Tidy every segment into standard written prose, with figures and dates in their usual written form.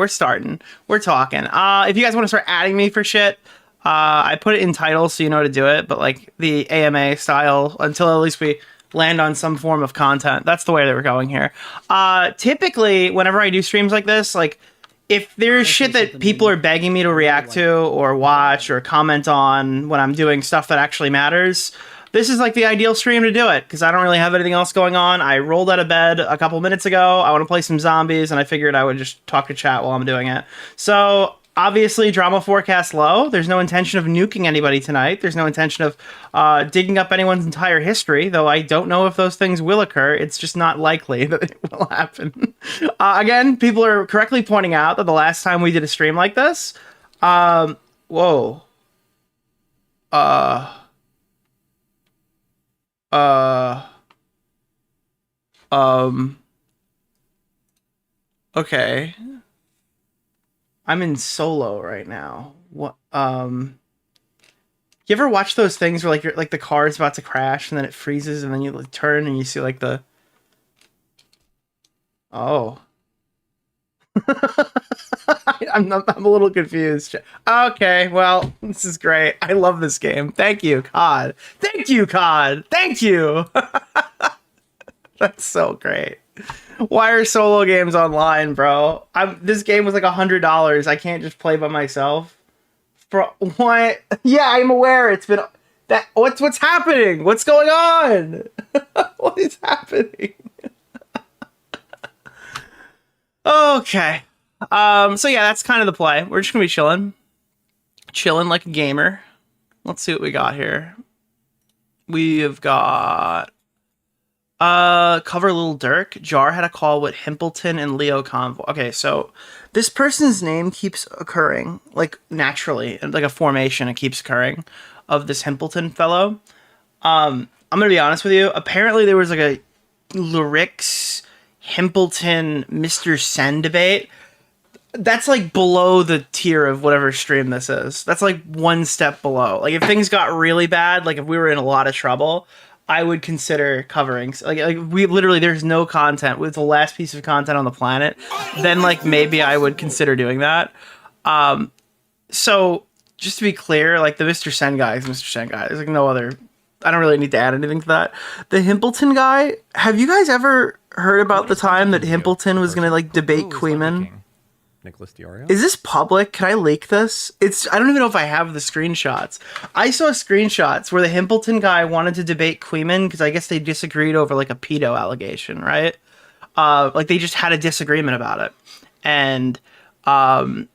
We're starting. We're talking. If you guys want to start adding me for shit, I put it in titles so you know how to do it, but like the AMA style until at least we land on some form of content. That's the way that we're going here. Typically, whenever I do streams like this, like if there's shit that people are begging me to react to or watch or comment on when I'm doing stuff that actually matters, this is like the ideal stream to do it because I don't really have anything else going on. I rolled out of bed a couple minutes ago. I want to play some zombies, and I figured I would just talk to chat while I'm doing it. So obviously, drama forecast low. There's no intention of nuking anybody tonight. There's no intention of digging up anyone's entire history, though I don't know if those things will occur. It's just not likely that it will happen. Again, people are correctly pointing out that the last time we did a stream like this, whoa. Okay. I'm in solo right now. What, you ever watch those things where like you're like the car is about to crash and then it freezes and then you like, turn and you see like the, oh. I'm a little confused. Okay, well, this is great. I love this game. Thank you, COD. Thank you, COD. Thank you. That's so great. Why are solo games online, bro? This game was like $100. I can't just play by myself. Bro, what? Yeah, I'm aware. It's been that. What's happening? What's going on? What is happening? Okay. So yeah, that's kind of the play. We're just gonna be chilling like a gamer. Let's see what we got here. We have got cover Little Dirk. Jar had a call with Himpleton and Leo Convoy. Okay, so this person's name keeps occurring like naturally, like a formation. It keeps occurring of this Himpleton fellow. I'm gonna be honest with you. Apparently, there was like a lyrics Himpleton Mr. Sen debate. That's like below the tier of whatever stream this is. That's like one step below. Like if things got really bad, like if we were in a lot of trouble, I would consider covering. Like we literally, there's no content. With the last piece of content on the planet, then like maybe I would consider doing that. So just to be clear, like the Mr. Sen guy is Mr. Sen guy. There's like no other. I don't really need to add anything to that. The Himpleton guy. Have you guys ever heard about the time that Himpleton was gonna like debate Queeman? Nicholas DeOrio? Is this public? Can I leak this? I don't even know if I have the screenshots. I saw screenshots where the Himpleton guy wanted to debate Queeman because I guess they disagreed over like a pedo allegation, right? Like they just had a disagreement about it. And I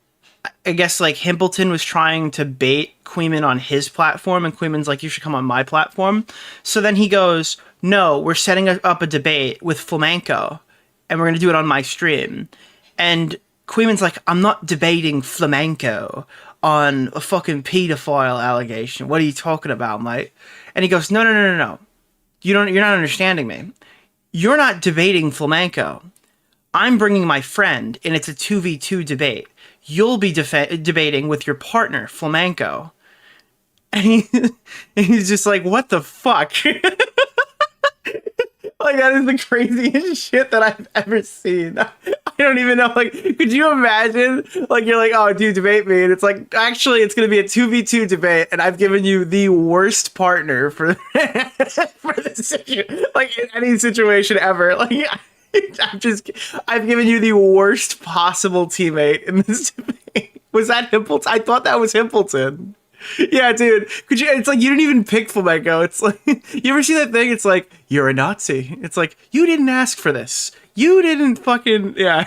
guess like Himpleton was trying to bait Queeman on his platform and Queeman's like, you should come on my platform. So then he goes, no, we're setting up a debate with Flamenco and we're going to do it on my stream. And Queeman's like, I'm not debating flamenco on a fucking pedophile allegation. What are you talking about, mate? And he goes, no. You're not understanding me. You're not debating flamenco. I'm bringing my friend, and it's a 2v2 debate. You'll be debating with your partner, flamenco. And he's just like, what the fuck? Like, that is the craziest shit that I've ever seen. I don't even know, like, could you imagine, like, you're like, oh, dude, debate me, and it's like, actually, it's gonna be a 2v2 debate, and I've given you the worst partner for this like, in any situation ever, like, I've given you the worst possible teammate in this debate. Was that Himpleton? I thought that was Himpleton. Yeah, dude. It's like you didn't even pick flamenco. It's like, you ever see that thing? It's like, you're a Nazi. It's like, you didn't ask for this. You didn't fucking, yeah.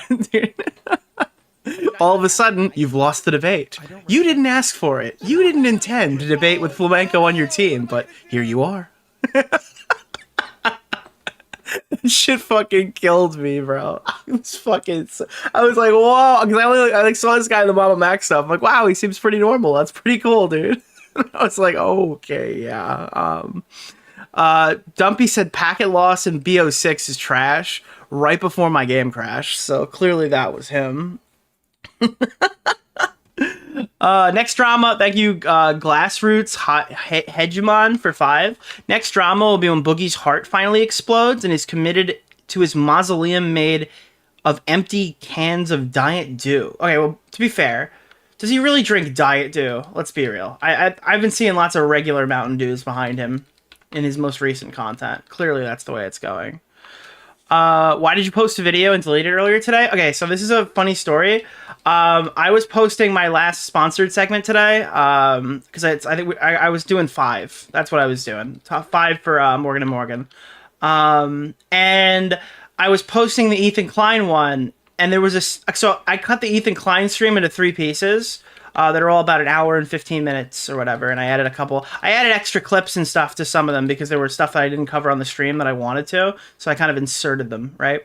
All of a sudden, you've lost the debate. You didn't ask for it. You didn't intend to debate with flamenco on your team, but here you are. That shit fucking killed me, bro. I was like, whoa, because I saw this guy in the Mama Mac stuff. I'm like, wow, he seems pretty normal. That's pretty cool, dude. I was like, oh, okay, yeah. Dumpy said packet loss in BO6 is trash right before my game crashed. So clearly that was him. Next drama, thank you, Glassroots Hegemon for 5. Next drama will be when Boogie's heart finally explodes and is committed to his mausoleum made of empty cans of Diet Dew. Okay, well, to be fair, does he really drink Diet Dew? Let's be real. I've been seeing lots of regular Mountain Dews behind him in his most recent content. Clearly, that's the way it's going. Why did you post a video and delete it earlier today? Okay, so this is a funny story. I was posting my last sponsored segment today because I was doing 5. That's what I was doing. Top 5 for Morgan and Morgan. And I was posting the Ethan Klein one, and there was so I cut the Ethan Klein stream into 3 pieces. That are all about 1 hour and 15 minutes or whatever, and I added extra clips and stuff to some of them because there were stuff that I didn't cover on the stream that I wanted to, so I kind of inserted them, right?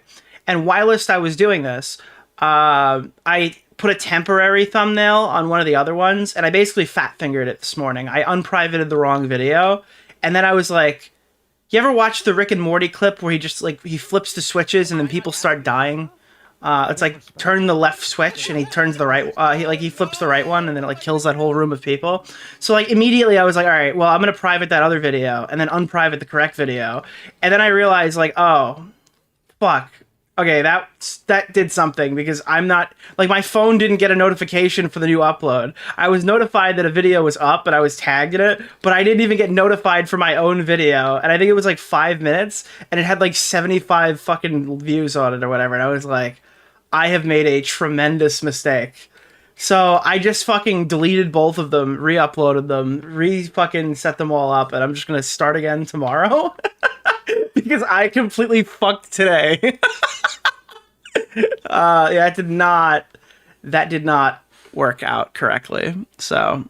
And whilst I was doing this, I put a temporary thumbnail on one of the other ones, and I basically fat-fingered it this morning. I unprivated the wrong video, and then I was like, you ever watch the Rick and Morty clip where he just, like, he flips the switches and then people start dying? It's like turn the left switch and he turns the right. He flips the right one and then it like kills that whole room of people. So like immediately I was like, all right, well I'm gonna private that other video and then unprivate the correct video. And then I realized like, oh, fuck. Okay, that did something because I'm not like my phone didn't get a notification for the new upload. I was notified that a video was up and I was tagged in it, but I didn't even get notified for my own video. And I think it was like 5 minutes and it had like 75 fucking views on it or whatever. And I was like, I have made a tremendous mistake. So I just fucking deleted both of them, re-uploaded them, fucking set them all up, and I'm just gonna start again tomorrow. Because I completely fucked today. Yeah, that did not work out correctly. So,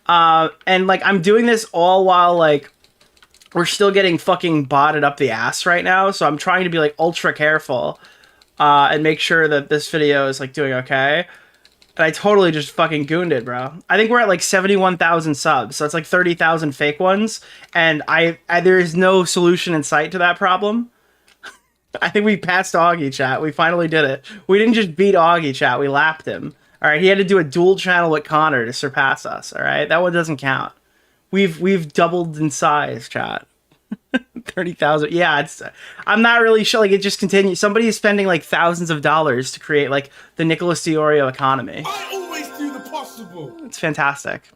and like I'm doing this all while like we're still getting fucking botted up the ass right now. So I'm trying to be like ultra careful. And make sure that this video is like doing okay. And I totally just fucking gooned it, bro. I think we're at like 71,000 subs, so it's like 30,000 fake ones. And there is no solution in sight to that problem. I think we passed Augie chat. We finally did it. We didn't just beat Augie chat. We lapped him. All right, he had to do a dual channel with Connor to surpass us. All right, that one doesn't count. We've doubled in size, chat. 30,000. Yeah, I'm not really sure. Like, it just continues. Somebody is spending like thousands of dollars to create like the Nicholas DeOrio economy. I always do the possible. It's fantastic.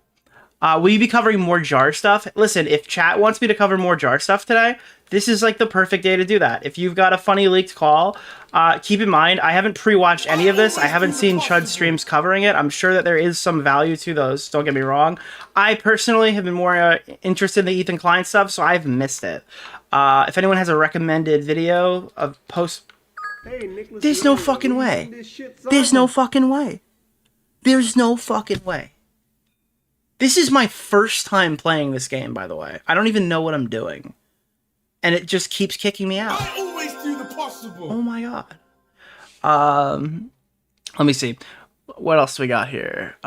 Will you be covering more jar stuff? Listen, if chat wants me to cover more jar stuff today, this is like the perfect day to do that. If you've got a funny leaked call, keep in mind, I haven't pre-watched any of this. I haven't seen Chud streams covering it. I'm sure that there is some value to those. Don't get me wrong. I personally have been more interested in the Ethan Klein stuff, so I've missed it. If anyone has a recommended video of post... Hey, Nicholas, there's no fucking way. There's no fucking way. There's no fucking way. This is my first time playing this game, by the way. I don't even know what I'm doing. And it just keeps kicking me out. I always do the possible. Oh my god. Let me see. What else do we got here?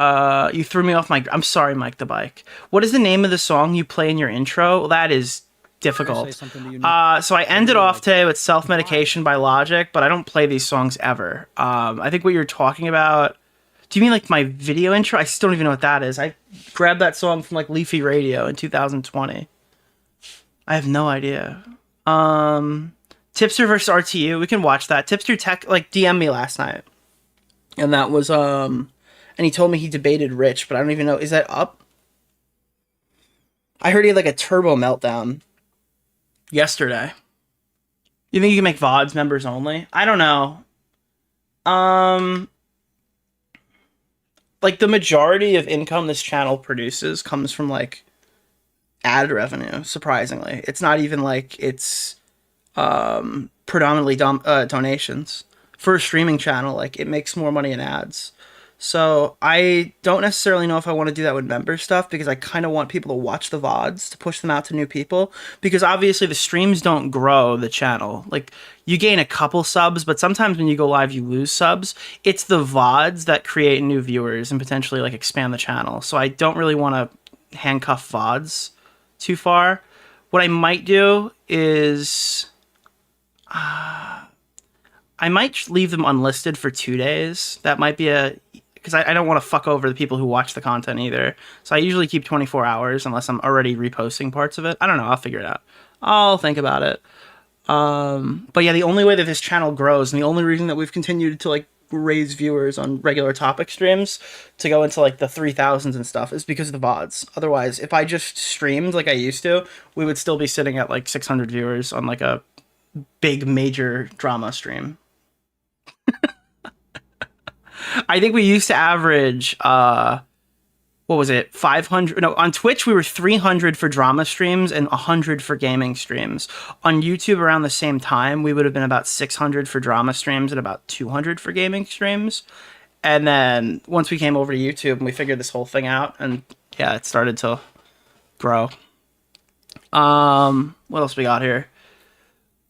You threw me off my... I'm sorry, Mike the Bike. What is the name of the song you play in your intro? Well, that is difficult. So I ended off today with Self-Medication by Logic, but I don't play these songs ever. I think what you're talking about... Do you mean like my video intro? I still don't even know what that is. I grabbed that song from like Leafy Radio in 2020. I have no idea. Tipster versus RTU. We can watch that. Tipster Tech like DM'd me last night. And that was and he told me he debated Rich, but I don't even know. Is that up? I heard he had like a turbo meltdown yesterday. You think you can make VODs members only? I don't know. Like the majority of income this channel produces comes from like ad revenue, surprisingly. It's not even like it's predominantly donations. For a streaming channel, like it makes more money in ads. So I don't necessarily know if I want to do that with member stuff because I kind of want people to watch the VODs to push them out to new people, because obviously the streams don't grow the channel. Like you gain a couple subs, but sometimes when you go live you lose subs. It's the VODs that create new viewers and potentially like expand the channel. So I don't really want to handcuff VODs too far. What I might do is I might leave them unlisted for 2 days. That might be because I don't want to fuck over the people who watch the content either. So I usually keep 24 hours unless I'm already reposting parts of it. I don't know. I'll figure it out. I'll think about it. But yeah, the only way that this channel grows and the only reason that we've continued to like raise viewers on regular topic streams to go into like the 3,000s and stuff is because of the VODs. Otherwise, if I just streamed like I used to, we would still be sitting at like 600 viewers on like a big major drama stream. I think we used to average what was it, 500? No, on Twitch we were 300 for drama streams and 100 for gaming streams. On YouTube around the same time, we would have been about 600 for drama streams and about 200 for gaming streams. And then once we came over to YouTube and we figured this whole thing out, and yeah, it started to grow. What else we got here?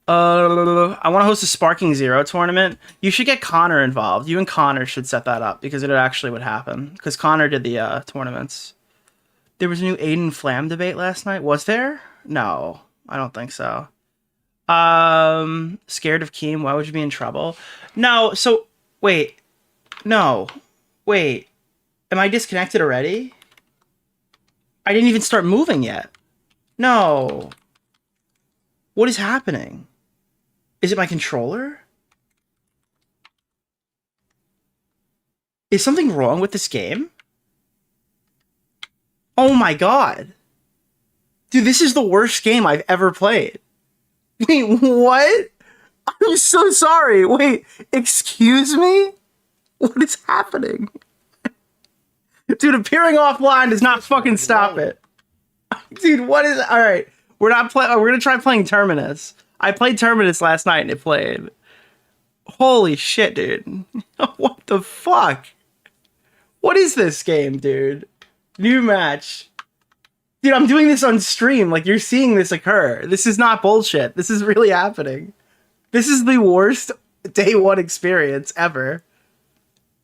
I want to host a Sparking Zero tournament. You should get Connor involved. You and Connor should set that up because it actually would happen. Because Connor did the tournaments. There was a new Aiden Flam debate last night. Was there? No, I don't think so. Scared of Keem. Why would you be in trouble? No. So wait. No. Wait. Am I disconnected already? I didn't even start moving yet. No. What is happening? Is it my controller? Is something wrong with this game? Oh my god. Dude, this is the worst game I've ever played. Wait, what? I'm so sorry. Wait, excuse me? What is happening? Dude, appearing offline does not fucking stop it. Dude, what is... Alright, we're gonna try playing Terminus. I played Terminus last night and it played. Holy shit, dude. What the fuck? What is this game, dude? New match. Dude, I'm doing this on stream. Like, you're seeing this occur. This is not bullshit. This is really happening. This is the worst day one experience ever.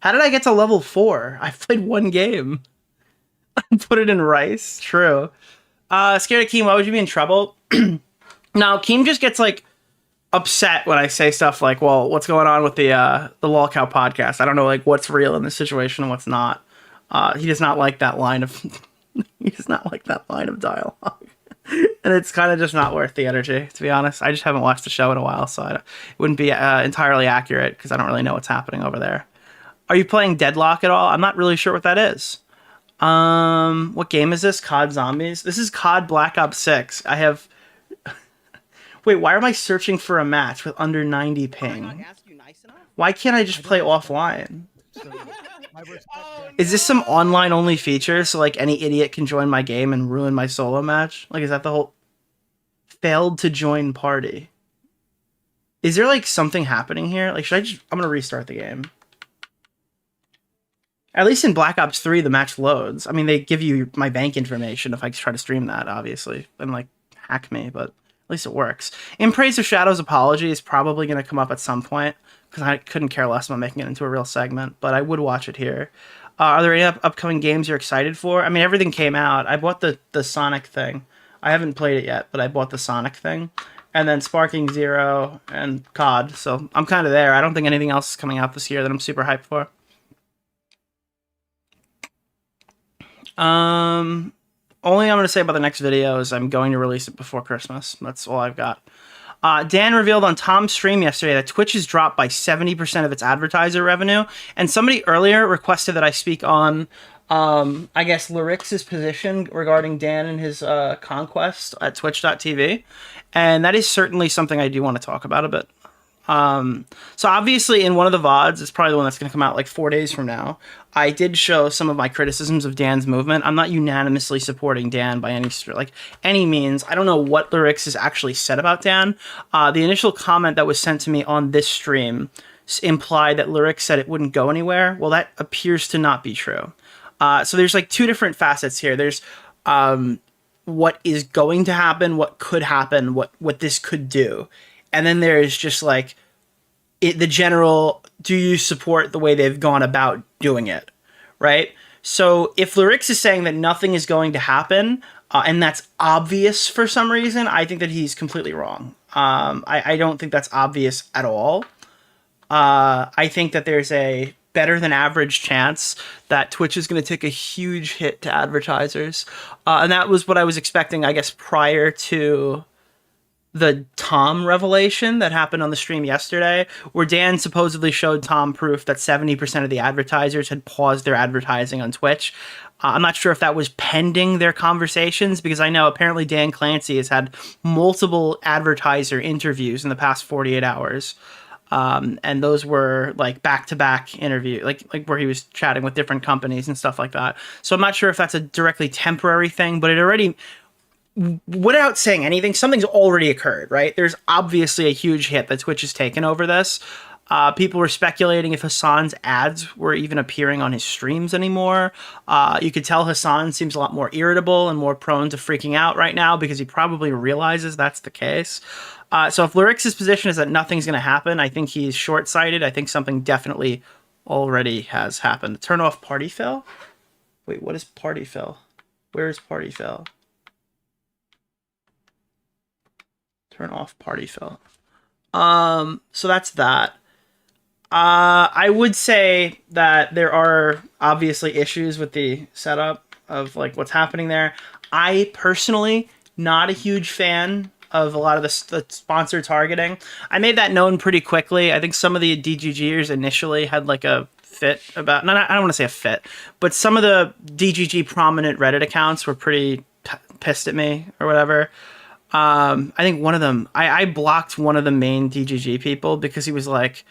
How did I get to level 4? I've played one game. Put it in rice. True. Scared of Keem, why would you be in trouble? Now, Keem just gets, like, upset when I say stuff like, well, what's going on with the Lolcow podcast? I don't know, like, what's real in this situation and what's not. He does not like that line of... he does not like that line of dialogue. And it's kind of just not worth the energy, to be honest. I just haven't watched the show in a while, so it wouldn't be entirely accurate because I don't really know what's happening over there. Are you playing Deadlock at all? I'm not really sure what that is. What game is this? COD Zombies? This is COD Black Ops 6. I have... Wait, why am I searching for a match with under 90 ping? Why can't I just play offline? Is this some online-only feature so, like, any idiot can join my game and ruin my solo match? Like, is that the whole... Failed to join party? Is there, like, something happening here? Like, should I just... I'm gonna restart the game. At least in Black Ops 3, the match loads. I mean, they give you my bank information if I try to stream that, obviously. And, like, hack me, but at least it works. In Praise of Shadow's apology is probably going to come up at some point, because I couldn't care less about making it into a real segment, but I would watch it here. Are there any upcoming games you're excited for? I mean, everything came out. I bought the Sonic thing. I haven't played it yet, but I bought the Sonic thing. And then Sparking Zero and COD, so I'm kind of there. I don't think anything else is coming out this year that I'm super hyped for. Only I'm going to say about the next video is I'm going to release it before Christmas. That's all I've got. Dan revealed on Tom's stream yesterday that Twitch has dropped by 70% of its advertiser revenue. And somebody earlier requested that I speak on, I guess, Lyrix's position regarding Dan and his conquest at twitch.tv. And that is certainly something I do want to talk about a bit. So obviously in one of the VODs, it's probably the one that's going to come out like 4 days from now, I did show some of my criticisms of Dan's movement. I'm not unanimously supporting Dan by any means. I don't know what Lyrix has actually said about Dan. The initial comment that was sent to me on this stream implied that Lyrix said it wouldn't go anywhere. Well, that appears to not be true. So there's like two different facets here. There's what is going to happen, what could happen, what this could do. And then there's just like the general, do you support the way they've gone about doing it, right? So if Lyrix is saying that nothing is going to happen, and that's obvious for some reason, I think that he's completely wrong. I don't think that's obvious at all. I think that there's a better than average chance that Twitch is going to take a huge hit to advertisers. And that was what I was expecting, I guess, prior to the Tom revelation that happened on the stream yesterday, where Dan supposedly showed Tom proof that 70% of the advertisers had paused their advertising on Twitch. I'm not sure if that was pending their conversations, because I know apparently Dan Clancy has had multiple advertiser interviews in the past 48 hours. And those were like back-to-back interview, like where he was chatting with different companies and stuff like that. So I'm not sure if that's a directly temporary thing, but it already, without saying anything, something's already occurred, right? There's obviously a huge hit that Twitch has taken over this. People were speculating if Hassan's ads were even appearing on his streams anymore. You could tell Hassan seems a lot more irritable and more prone to freaking out right now, because he probably realizes that's the case. So if Lyric's position is that nothing's going to happen, I think he's short-sighted. I think something definitely already has happened. Turn off party fill? Wait, what is party fill? Where is party fill? Turn off party fill. So that's that. I would say that there are obviously issues with the setup of like what's happening there. I personally not a huge fan of a lot of the sponsor targeting. I made that known pretty quickly. I think some of the DGGers initially had like a fit about, no, I don't want to say a fit, but some of the DGG prominent Reddit accounts were pretty pissed at me or whatever. I think one of them, I blocked one of the main DGG people because he was like,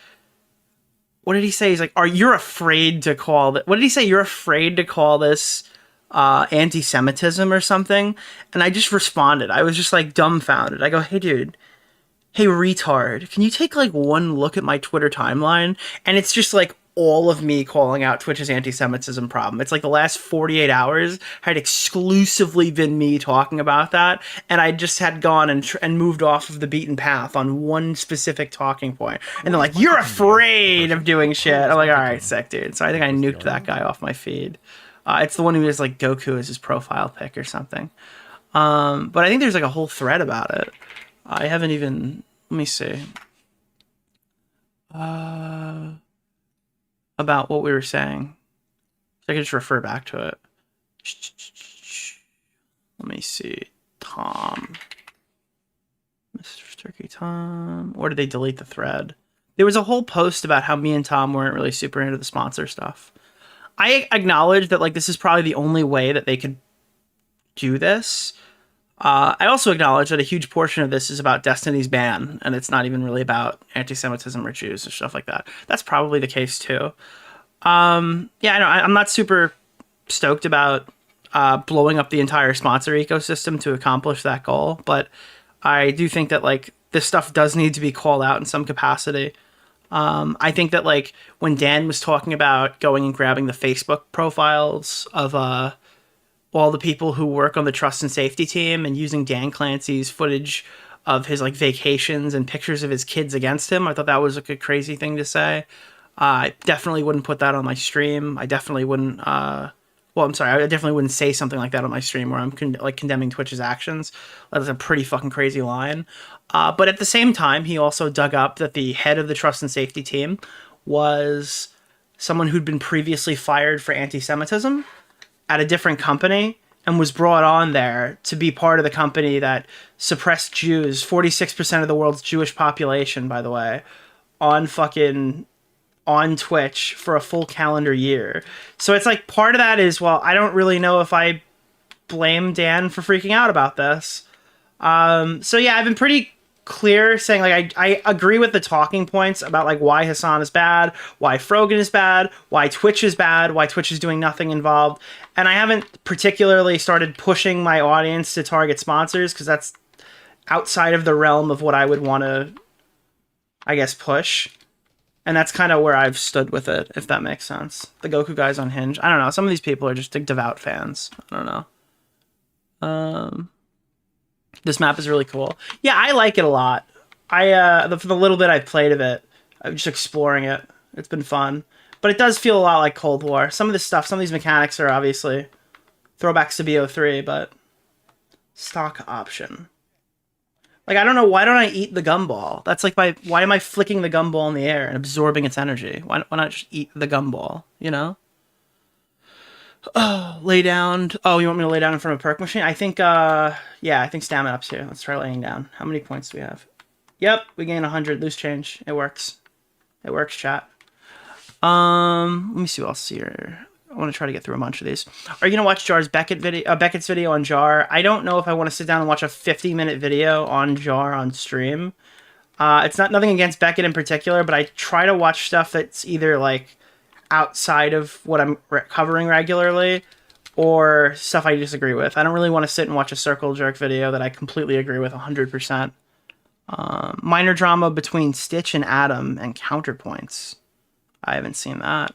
what did he say? He's like, you're afraid to call that? What did he say? You're afraid to call this anti-Semitism or something? And I just responded. I was just like dumbfounded. I go, hey dude, hey retard, can you take like one look at my Twitter timeline? And it's just like all of me calling out Twitch's anti-Semitism problem. It's like the last 48 hours had exclusively been me talking about that, and I just had gone and moved off of the beaten path on one specific talking point. And they're like, you're afraid of doing shit. I'm like, all right, sick, dude. So I think I nuked that guy off my feed. It's the one who has like Goku as his profile pic or something. But I think there's like a whole thread about it. I haven't even, let me see. About what we were saying. So I can just refer back to it. Let me see. Tom. Mr. Turkey Tom. Or did they delete the thread? There was a whole post about how me and Tom weren't really super into the sponsor stuff. I acknowledge that like this is probably the only way that they could do this. I also acknowledge that a huge portion of this is about Destiny's ban, and it's not even really about anti-Semitism or Jews and stuff like that. That's probably the case too. Yeah, I know I'm not super stoked about blowing up the entire sponsor ecosystem to accomplish that goal, but I do think that like this stuff does need to be called out in some capacity. I think that like when Dan was talking about going and grabbing the Facebook profiles of all the people who work on the trust and safety team and using Dan Clancy's footage of his like vacations and pictures of his kids against him, I thought that was like a crazy thing to say. I definitely wouldn't put that on my stream. I definitely wouldn't, I definitely wouldn't say something like that on my stream where I'm condemning Twitch's actions. That's a pretty fucking crazy line. But at the same time, he also dug up that the head of the trust and safety team was someone who'd been previously fired for anti-Semitism at a different company and was brought on there to be part of the company that suppressed Jews, 46% of the world's Jewish population, by the way, on Twitch for a full calendar year. So it's like part of that is, well, I don't really know if I blame Dan for freaking out about this. So yeah, I've been pretty clear saying like I agree with the talking points about like why Hassan is bad, why Frogan is bad, why Twitch is bad, why Twitch is doing nothing involved. And I haven't particularly started pushing my audience to target sponsors because that's outside of the realm of what I would want to, I guess, push. And that's kind of where I've stood with it, if that makes sense. The Goku guys on Hinge. I don't know. Some of these people are just like devout fans. I don't know. This map is really cool. Yeah, I like it a lot. For the little bit I've played of it, I'm just exploring it. It's been fun. But it does feel a lot like Cold War. Some of this stuff, some of these mechanics are obviously throwbacks to BO3, but stock option. Like, I don't know, why don't I eat the gumball? That's like why am I flicking the gumball in the air and absorbing its energy? Why not just eat the gumball, you know? Lay down. Oh, you want me to lay down in front of a perk machine? I think, yeah, I think stamina up's here. Let's try laying down. How many points do we have? Yep, we gain 100. Loose change. It works. It works, chat. Let me see what else here. I want to try to get through a bunch of these. Are you gonna watch Beckett's video on Jar? I don't know if I want to sit down and watch a 50-minute video on Jar on stream. It's not nothing against Beckett in particular, but I try to watch stuff that's either like outside of what I'm covering regularly or stuff I disagree with. I don't really want to sit and watch a circle jerk video that I completely agree with 100%. Minor drama between Stitch and Adam and counterpoints. I haven't seen that.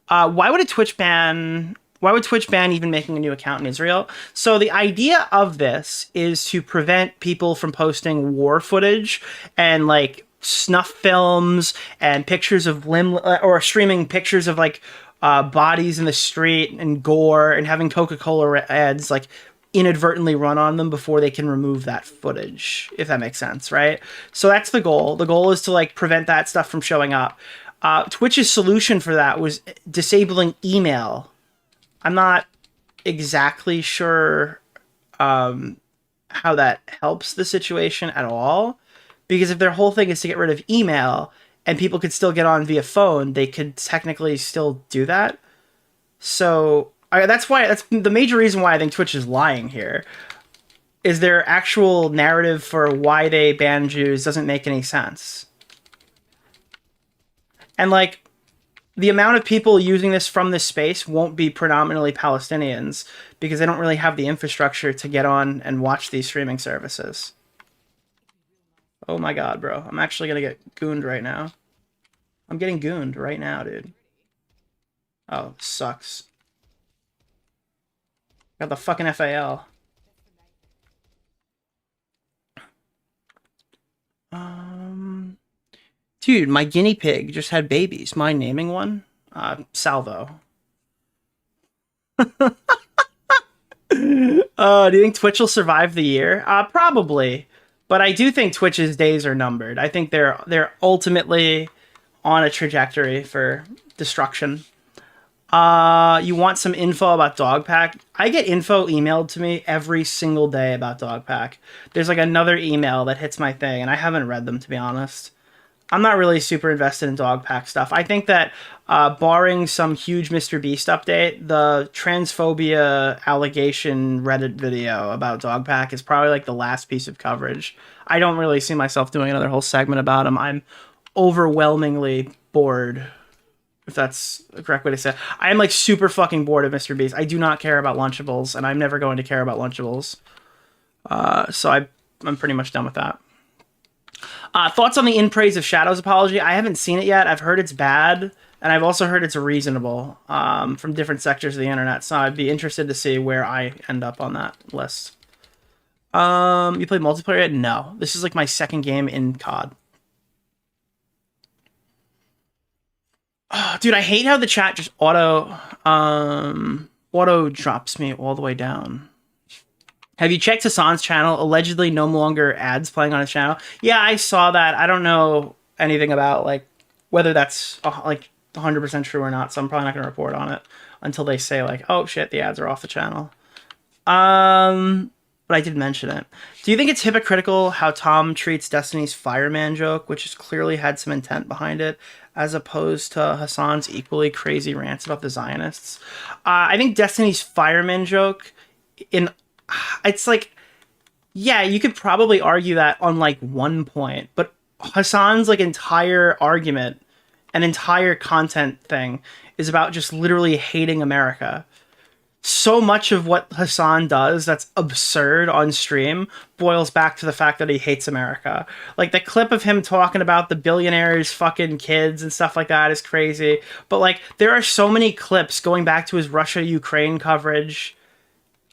Why would Twitch ban even making a new account in Israel? So the idea of this is to prevent people from posting war footage and like snuff films and pictures of or streaming pictures of like bodies in the street and gore and having Coca-Cola ads like inadvertently run on them before they can remove that footage, if that makes sense, right? So that's the goal. The goal is to like prevent that stuff from showing up. Twitch's solution for that was disabling email. I'm not exactly sure how that helps the situation at all, because if their whole thing is to get rid of email and people could still get on via phone, they could technically still do that. So that's the major reason why I think Twitch is lying here. Is their actual narrative for why they ban Jews doesn't make any sense. And like, the amount of people using this from this space won't be predominantly Palestinians because they don't really have the infrastructure to get on and watch these streaming services. Oh my god, bro. I'm actually gonna get gooned right now. I'm getting gooned right now, dude. Oh, sucks. Got the fucking FAL. Dude, my guinea pig just had babies. Mind naming one? Salvo. Do you think Twitch will survive the year? Probably. But I do think Twitch's days are numbered. I think they're ultimately on a trajectory for destruction. You want some info about Dogpack? I get info emailed to me every single day about Dogpack. There's like another email that hits my thing, and I haven't read them, to be honest. I'm not really super invested in Dogpack stuff. I think that, barring some huge MrBeast update, the transphobia allegation Reddit video about Dogpack is probably like the last piece of coverage. I don't really see myself doing another whole segment about him. I'm overwhelmingly bored, if that's the correct way to say it. I am like super fucking bored of MrBeast. I do not care about Lunchables, and I'm never going to care about Lunchables. So I'm pretty much done with that. Thoughts on the In Praise of Shadows apology? I haven't seen it yet. I've heard it's bad, and I've also heard it's reasonable from different sectors of the internet, so I'd be interested to see where I end up on that list. You play multiplayer yet? No. This is like my second game in COD. Oh, dude, I hate how the chat just auto drops me all the way down. Have you checked Hassan's channel? Allegedly no longer ads playing on his channel. Yeah, I saw that. I don't know anything about like whether that's like 100% true or not, so I'm probably not going to report on it until they say like, oh shit, the ads are off the channel. But I did mention it. Do you think it's hypocritical how Tom treats Destiny's fireman joke, which has clearly had some intent behind it, as opposed to Hassan's equally crazy rants about the Zionists? I think Destiny's fireman joke it's like, yeah, you could probably argue that on like one point, but Hassan's like entire argument and entire content thing is about just literally hating America. So much of what Hassan does that's absurd on stream boils back to the fact that he hates America. Like the clip of him talking about the billionaires' fucking kids and stuff like that is crazy. But like there are so many clips going back to his Russia-Ukraine coverage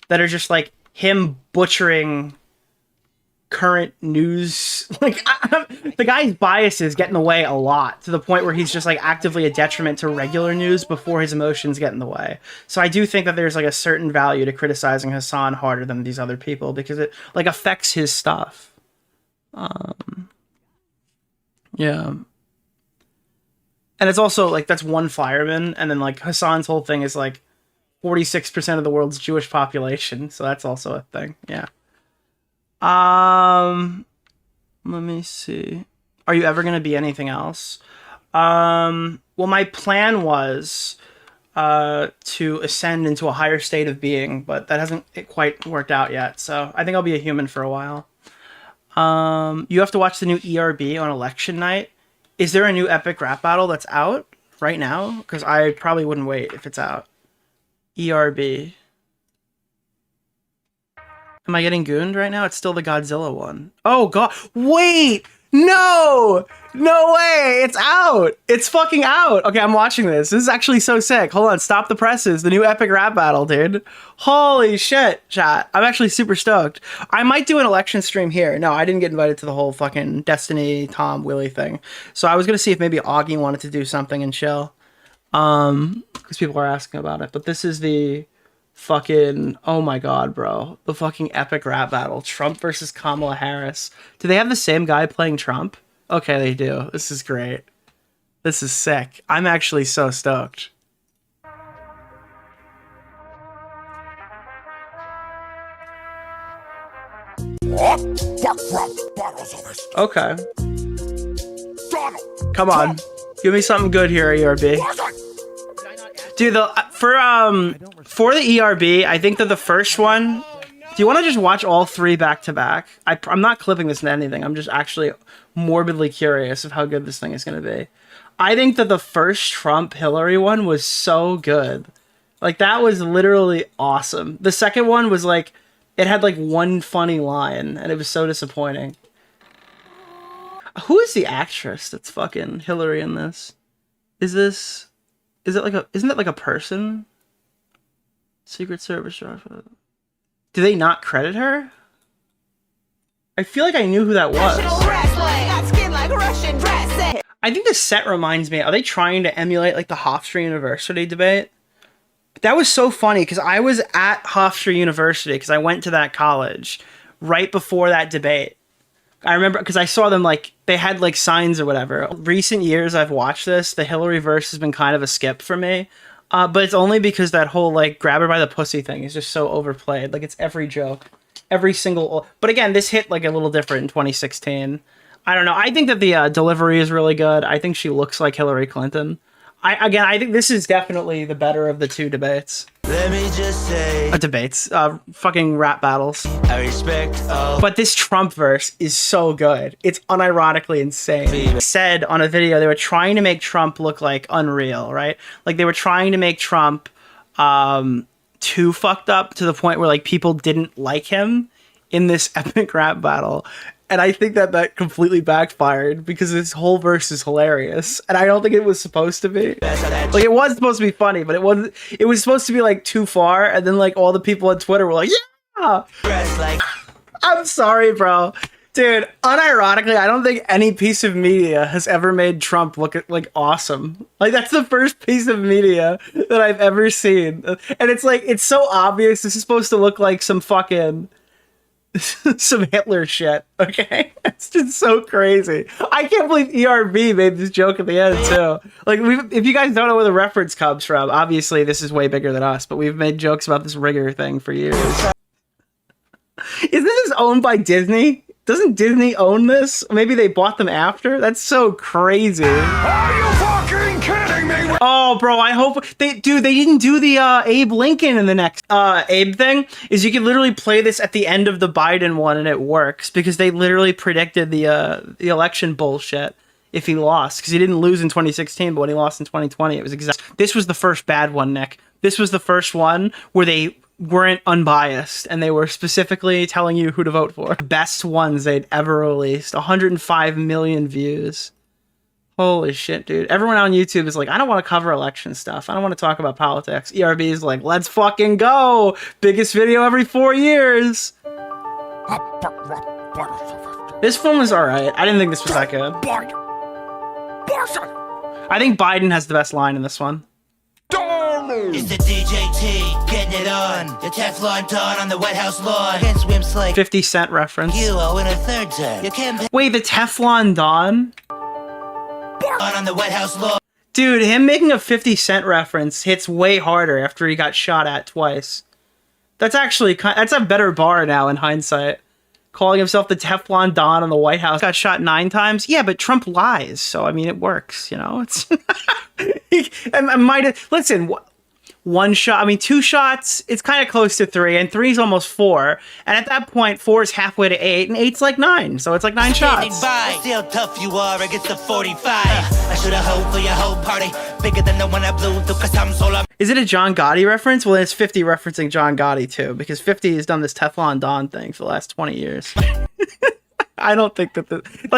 that are just like him butchering current news. Like the guy's biases get in the way a lot, to the point where he's just like actively a detriment to regular news before his emotions get in the way. So I do think that there's like a certain value to criticizing Hassan harder than these other people, because it like affects his stuff. Yeah. And it's also like, that's one fireman, and then like Hassan's whole thing is like 46% of the world's Jewish population, so that's also a thing. Yeah. Let me see. Are you ever going to be anything else? Well, my plan was to ascend into a higher state of being, but that hasn't quite worked out yet. So I think I'll be a human for a while. You have to watch the new ERB on election night. Is there a new epic rap battle that's out right now? Because I probably wouldn't wait if it's out. ERB. Am I getting gooned right now? It's still the Godzilla one. Oh god. Wait! No! No way! It's out! It's fucking out! Okay, I'm watching this. This is actually so sick. Hold on, stop the presses. The new epic rap battle, dude. Holy shit, chat. I'm actually super stoked. I might do an election stream here. No, I didn't get invited to the whole fucking Destiny, Tom, Willie thing. So I was gonna see if maybe Augie wanted to do something and chill. Because people are asking about it. But this is the fucking, oh my god, bro. The fucking epic rap battle. Trump versus Kamala Harris. Do they have the same guy playing Trump? Okay, they do. This is great. This is sick. I'm actually so stoked. Okay. Come on. Give me something good here, ERB. Dude, for the ERB, I think that the first one... Do you want to just watch all three back to back? I'm not clipping this into anything. I'm just actually morbidly curious of how good this thing is going to be. I think that the first Trump-Hillary one was so good. Like, that was literally awesome. The second one was like... It had like one funny line, and it was so disappointing. Who is the actress that's fucking Hillary in this? Isn't it like a person? Secret Service driver. Do they not credit her? I feel like I knew who that was. I think the set reminds me, are they trying to emulate like the Hofstra University debate? That was so funny because I was at Hofstra University because I went to that college right before that debate. I remember because I saw them like they had like signs or whatever. Recent years I've watched this. The Hillary verse has been kind of a skip for me. But it's only because that whole like grab her by the pussy thing is just so overplayed. Like it's every joke, every single. But again, this hit like a little different in 2016. I don't know. I think that the delivery is really good. I think she looks like Hillary Clinton. I think this is definitely the better of the two debates. Let me just say... debates. Fucking rap battles. I respect all... But this Trump verse is so good. It's unironically insane. They said on a video they were trying to make Trump look like unreal, right? Like they were trying to make Trump too fucked up to the point where like people didn't like him in this epic rap battle. And I think that completely backfired because this whole verse is hilarious. And I don't think it was supposed to be. Like, it was supposed to be funny, but it wasn't. It was supposed to be, like, too far. And then, like, all the people on Twitter were like, yeah! I'm sorry, bro. Dude, unironically, I don't think any piece of media has ever made Trump look, like, awesome. Like, that's the first piece of media that I've ever seen. And it's, like, it's so obvious. This is supposed to look like some fucking... some Hitler shit, okay? It's just so crazy. I can't believe ERB made this joke at the end, too. Like, if you guys don't know where the reference comes from, obviously this is way bigger than us, but we've made jokes about this rigger thing for years. Isn't this owned by Disney? Doesn't Disney own this? Maybe they bought them after? That's so crazy. Are you fucking kidding me? Oh, bro, I hope they didn't do the Abe Lincoln in the next Abe thing. Is you can literally play this at the end of the Biden one and it works because they literally predicted the election bullshit if he lost because he didn't lose in 2016, but when he lost in 2020, it was this was the first bad one, Nick. This was the first one where they weren't unbiased and they were specifically telling you who to vote for. Best ones they'd ever released. 105 million views. Holy shit, dude. Everyone on YouTube is like, I don't want to cover election stuff. I don't want to talk about politics. ERB is like, let's fucking go. Biggest video every 4 years. This film was alright. I didn't think this was that good. I think Biden has the best line in this one. It's the DJT, getting it on. The Teflon Don on the White House lawn. Can't swim like 50 Cent reference. You owe in a third time. You can't wait, the Teflon Don? on the White House lawn. Dude, him making a 50 Cent reference hits way harder after he got shot at twice. That's actually that's a better bar now in hindsight. Calling himself the Teflon Don in the White House. Got shot 9 times. Yeah, but Trump lies, so I mean it works. You know, it's. I might have listen. 1 shot. I mean, 2 shots. It's kind of close to 3, and 3 is almost 4. And at that point, 4 is halfway to 8, and 8's like 9. So it's like 9 shots. By. See how tough you are against the 45. I should have hoped for your whole party. Bigger than the one I blew through, cause I'm so Is it a John Gotti reference? Well, it's 50 referencing John Gotti too, because 50 has done this Teflon Don thing for the last 20 years. I don't think that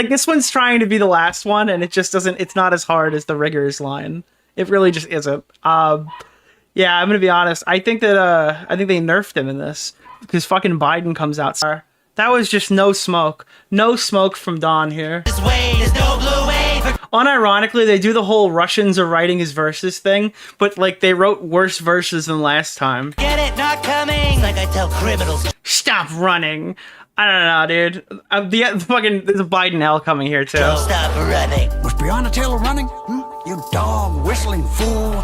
this one's trying to be the last one, and it just doesn't. It's not as hard as the Riggers line. It really just isn't. Yeah, I'm gonna be honest. I think that I think they nerfed him in this because fucking Biden comes out. That was just no smoke from Don here. This way is no blue wave. Unironically, they do the whole Russians are writing his verses thing, but like they wrote worse verses than last time. Get it? Not coming. Like I tell criminals. Stop running. I don't know, dude. There's a Biden L coming here too. Don't stop running. Was Breonna Taylor running? You dog whistling fool.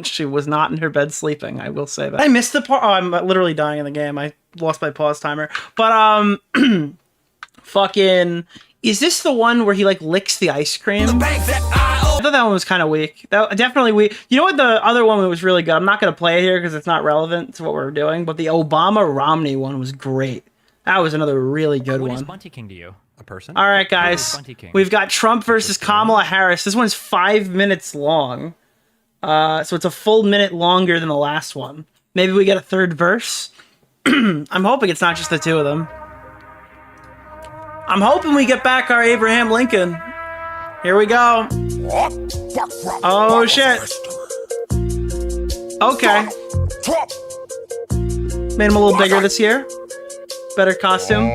She was not in her bed sleeping, I will say that. I missed the part. Oh, I'm literally dying in the game. I lost my pause timer. But, fucking... Is this the one where he, like, licks the ice cream? I thought that one was kind of weak. That definitely weak. You know what the other one was really good? I'm not going to play it here because it's not relevant to what we're doing, but the Obama-Romney one was great. That was another really good one. What is Bunty King to you? A person? All right, guys. We've got Trump versus Kamala Harris. This one's 5 minutes long. So it's a full minute longer than the last one. Maybe we get a third verse. I'm hoping it's not just the two of them. I'm hoping we get back our Abraham Lincoln. Here we go. Oh, shit. Okay. Made him a little bigger this year. Better costume.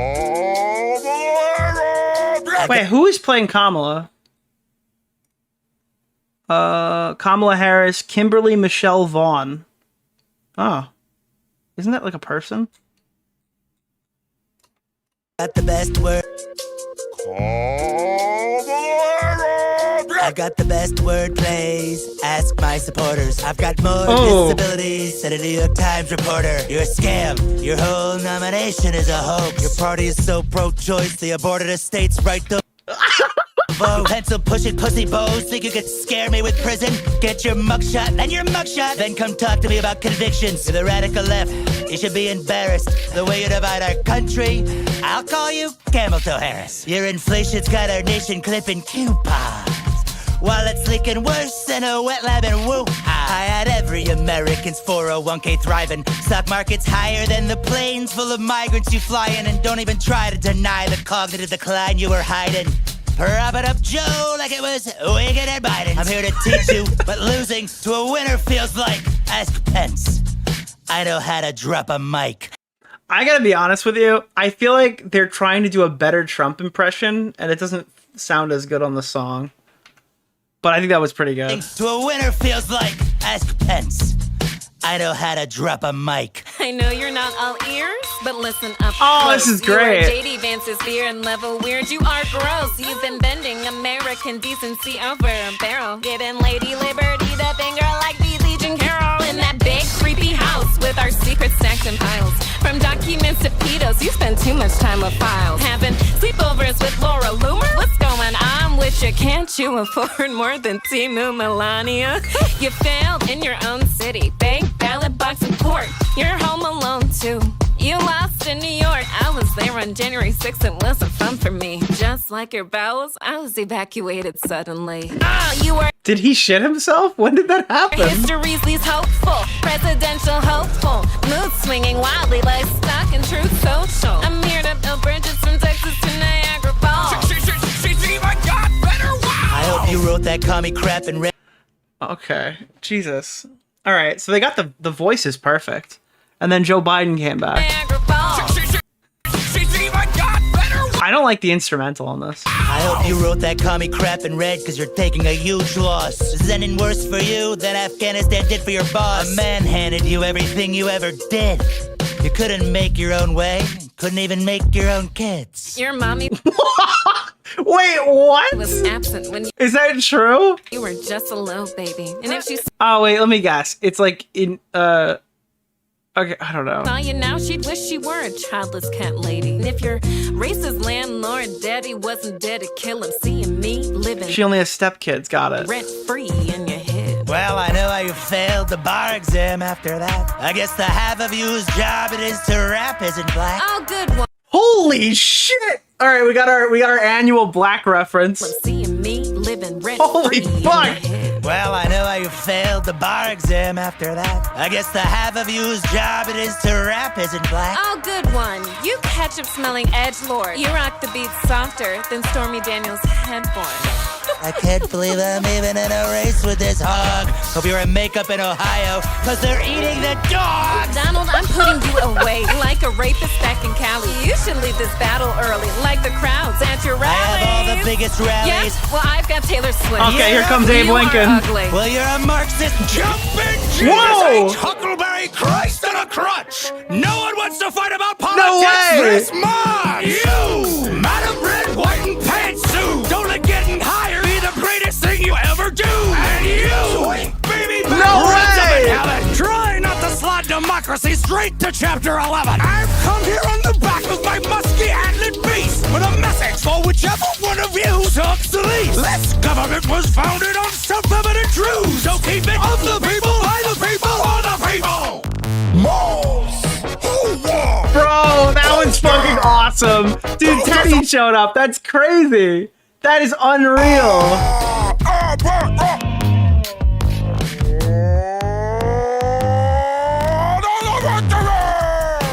Wait, who is playing Kamala? Kamala Harris, Kimberly Michelle Vaughn. Oh. Isn't that like a person? Got the best word. I've got the best word plays. Ask my supporters. I've got more disabilities than a New York Times reporter. You're a scam. Your whole nomination is a hoax. Your party is so pro-choice, they aborted a state's right to vote. Pencil pushing pussy bows. Think you could scare me with prison? Get your mugshot and your mugshot. Then come talk to me about convictions. To the radical left, you should be embarrassed. The way you divide our country, I'll call you Camel Toe Harris. Your inflation's got our nation clipping coupons, while it's leaking worse than a wet lab in Wuhan. I had every American's 401k thriving. Stock market's higher than the planes full of migrants you fly in. And don't even try to deny the cognitive decline you were hiding. Prop it up Joe like it was Wicked and Biden. I'm here to teach you what losing to a winner feels like. Ask Pence. I know how to drop a mic. I gotta be honest with you. I feel like they're trying to do a better Trump impression, and it doesn't sound as good on the song. But I think that was pretty good. To a winner feels like. Ask Pence. I know how to drop a mic. I know you're not all ears, but listen up. Oh, this is great. You are JD Vance's fear and level weird. You are gross. You've been bending American decency over a barrel. Giving Lady Liberty the finger like the Legion Carol. In that big creepy house with our secrets stacked in piles. From documents to pedos, you spend too much time with files. Having sleepovers with Laura Loomer? What's going on with you? Can't you afford more than Timu Melania? You failed in your own city. Bank ballot box in court. You're home alone too. You lost in New York. I was there on January 6th. It wasn't fun for me. Just like your bowels, I was evacuated suddenly. You were. Did he shit himself? When did that happen? History's least hopeful, presidential hopeful, mood swinging wildly like stock and truth social. I'm here to build bridges from Texas to Niagara Falls. I hope you wrote that commie crap and read. Okay, Jesus. All right, so they got the voices perfect, and then Joe Biden came back. Niagara Falls. I don't like the instrumental on this. I hope you wrote that commie crap and read, cause you're taking a huge loss. Is anything worse for you than Afghanistan did for your boss? A man handed you everything you ever did. You couldn't make your own way, couldn't even make your own kids. Your mommy. Wait, what? Was absent when Is that true? you were just a little baby. And if she Oh wait, let me guess. It's like in okay, I don't know. saw you now, she'd wish she were a childless cat lady. And if your racist landlord daddy wasn't dead to kill him, seeing me living She only has stepkids, got it. rent free in your head. Well, I know how you failed the bar exam after that. I guess the half of you whose job it is to rap isn't black. Oh, good one. Holy shit! Alright, we got our annual black reference. Seeing me living rent Holy free in fuck! your head. Well, I know how you failed the bar exam after that. I guess the half of you whose job it is to rap isn't black. Oh, good one. You ketchup smelling edgelord. You rock the beat softer than Stormy Daniels' headboard. I can't believe I'm even in a race with this hog. Hope you're in makeup in Ohio, cause they're eating the dogs. Donald, I'm putting you away like a rapist back in Cali. You should leave this battle early, like the crowds at your I rallies. have all the biggest rallies. Yes, well, I've got Taylor Swift. Okay, here comes Abe You Lincoln. are ugly. Well, you're a Marxist. Jumping Whoa! Jesus H. Huckleberry Christ on a crutch. No one wants to fight about politics No way! this much. You, Madam Red, White, and Pantsuit. Don't let getting higher be the greatest thing you ever do. And you, baby, No way! try not to slide democracy straight to chapter 11. I've come here on the back of my musky antlered beast with a message for whichever one of you sucks the least. This government was founded on self-evident truths, so keep it of the people, by the people, for the people. Moles! Bro, that was fucking awesome. Dude, Teddy showed up. That's crazy. That is unreal.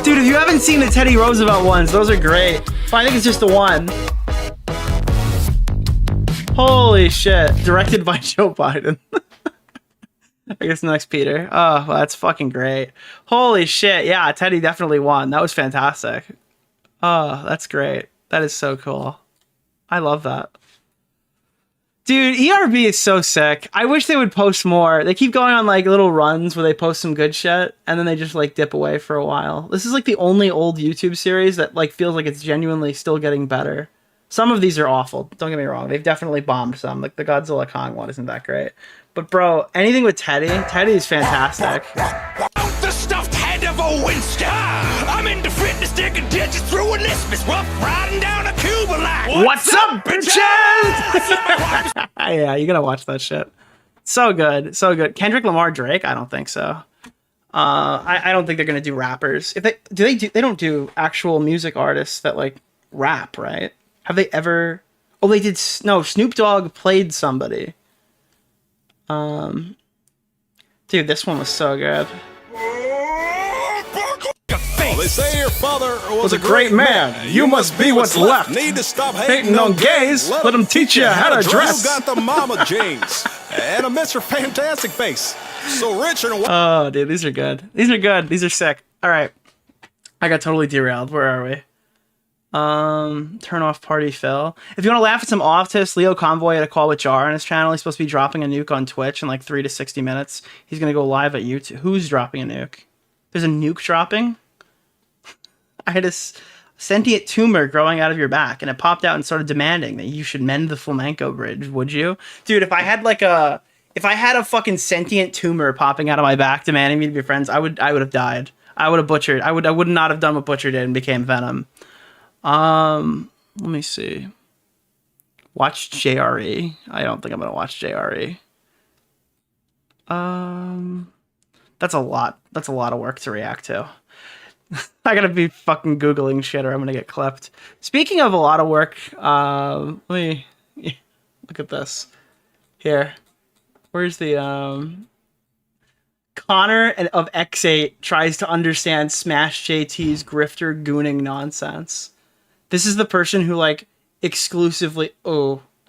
Dude, if you haven't seen the Teddy Roosevelt ones, those are great. But I think it's just the one. Holy shit. Directed by Joe Biden. I guess next Peter. Oh, well, that's fucking great. Holy shit. Yeah, Teddy definitely won. That was fantastic. Oh, that's great. That is so cool. I love that. Dude, ERB is so sick. I wish they would post more. They keep going on like little runs where they post some good shit and then they just like dip away for a while. This is like the only old YouTube series that like feels like it's genuinely still getting better. Some of these are awful. Don't get me wrong. They've definitely bombed some. Like the Godzilla Kong one isn't that great. But bro, anything with Teddy is fantastic. The stuffed head of a Winston. I'm into fitness, digging ditches through an isthmus, rough riding down a Cuba line. What's up, bitches? Yeah, you gotta watch that shit. So good, so good. Kendrick Lamar, Drake? I don't think so. I don't think they're gonna do rappers. If they don't do actual music artists that like rap, right? Have they ever? Oh, they did. No, Snoop Dogg played somebody. Dude, this one was so good. They say your father Was a great man. You must be what's left. Need to stop Hating on gays. Let them teach you how to dress. You got the mama jeans and a Mr. Fantastic face. So rich and Oh, dude, these are good. These are good. These are sick. All right, I got totally derailed. Where are we? Turn off party Phil. If you want to laugh at some offtists, Leo Convoy had a call with Jar on his channel. He's supposed to be dropping a nuke on Twitch in like 3 to 60 minutes. He's gonna go live at YouTube. Who's dropping a nuke? There's a nuke dropping? I had a sentient tumor growing out of your back, and it popped out and started demanding that you should mend the flamenco bridge. Would you? Dude, if I had a fucking sentient tumor popping out of my back demanding me to be friends, I would have died. I would have butchered. I would not have done what Butcher did and became Venom. Let me see. Watch JRE. I don't think I'm gonna watch JRE. That's a lot. That's a lot of work to react to. I gotta be fucking Googling shit or I'm gonna get clipped. Speaking of a lot of work, let me look at this. Here. Where's the Connor of X8 tries to understand Smash JT's grifter gooning nonsense. This is the person who like exclusively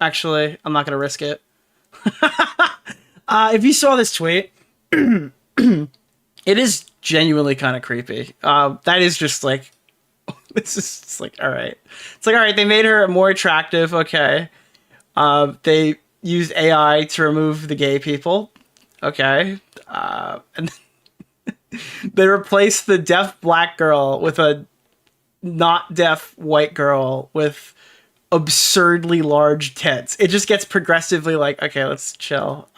actually, I'm not gonna risk it. If you saw this tweet, it is genuinely kind of creepy. That is just like, this is just like, all right. It's like, all right, they made her more attractive. Okay. They used AI to remove the gay people. Okay. And they replaced the deaf black girl with a not deaf white girl with absurdly large tits. It just gets progressively like, okay, let's chill.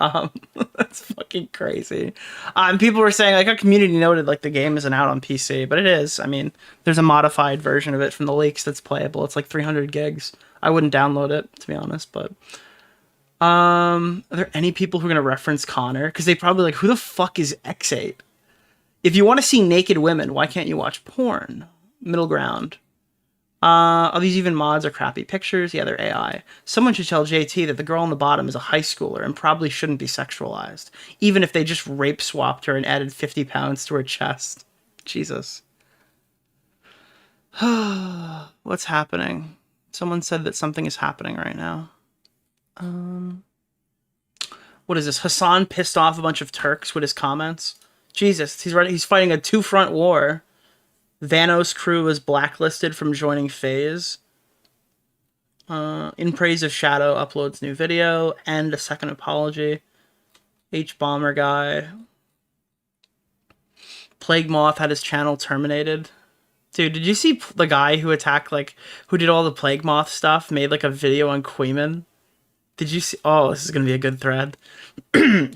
That's fucking crazy. And people were saying, like, a community noted, like, the game isn't out on PC, but it is. I mean, there's a modified version of it from the leaks that's playable. It's like 300 gigs. I wouldn't download it, to be honest, but are there any people who are going to reference Connor? Because they probably like, who the fuck is X8? If you want to see naked women, why can't you watch porn? Middle ground. Are these even mods or crappy pictures? Yeah, they're AI. Someone should tell JT that the girl on the bottom is a high schooler and probably shouldn't be sexualized, even if they just rape swapped her and added 50 pounds to her chest. Jesus. What's happening? Someone said that something is happening right now. What is this? Hassan pissed off a bunch of Turks with his comments. Jesus, he's fighting a two-front war. Vanos crew is blacklisted from joining FaZe. In Praise of Shadow uploads new video and a second apology. H-Bomber guy. Plague Moth had his channel terminated. Dude, did you see the guy who attacked, like, who did all the Plague Moth stuff, made, like, a video on Queeman? Did you see? Oh, this is going to be a good thread.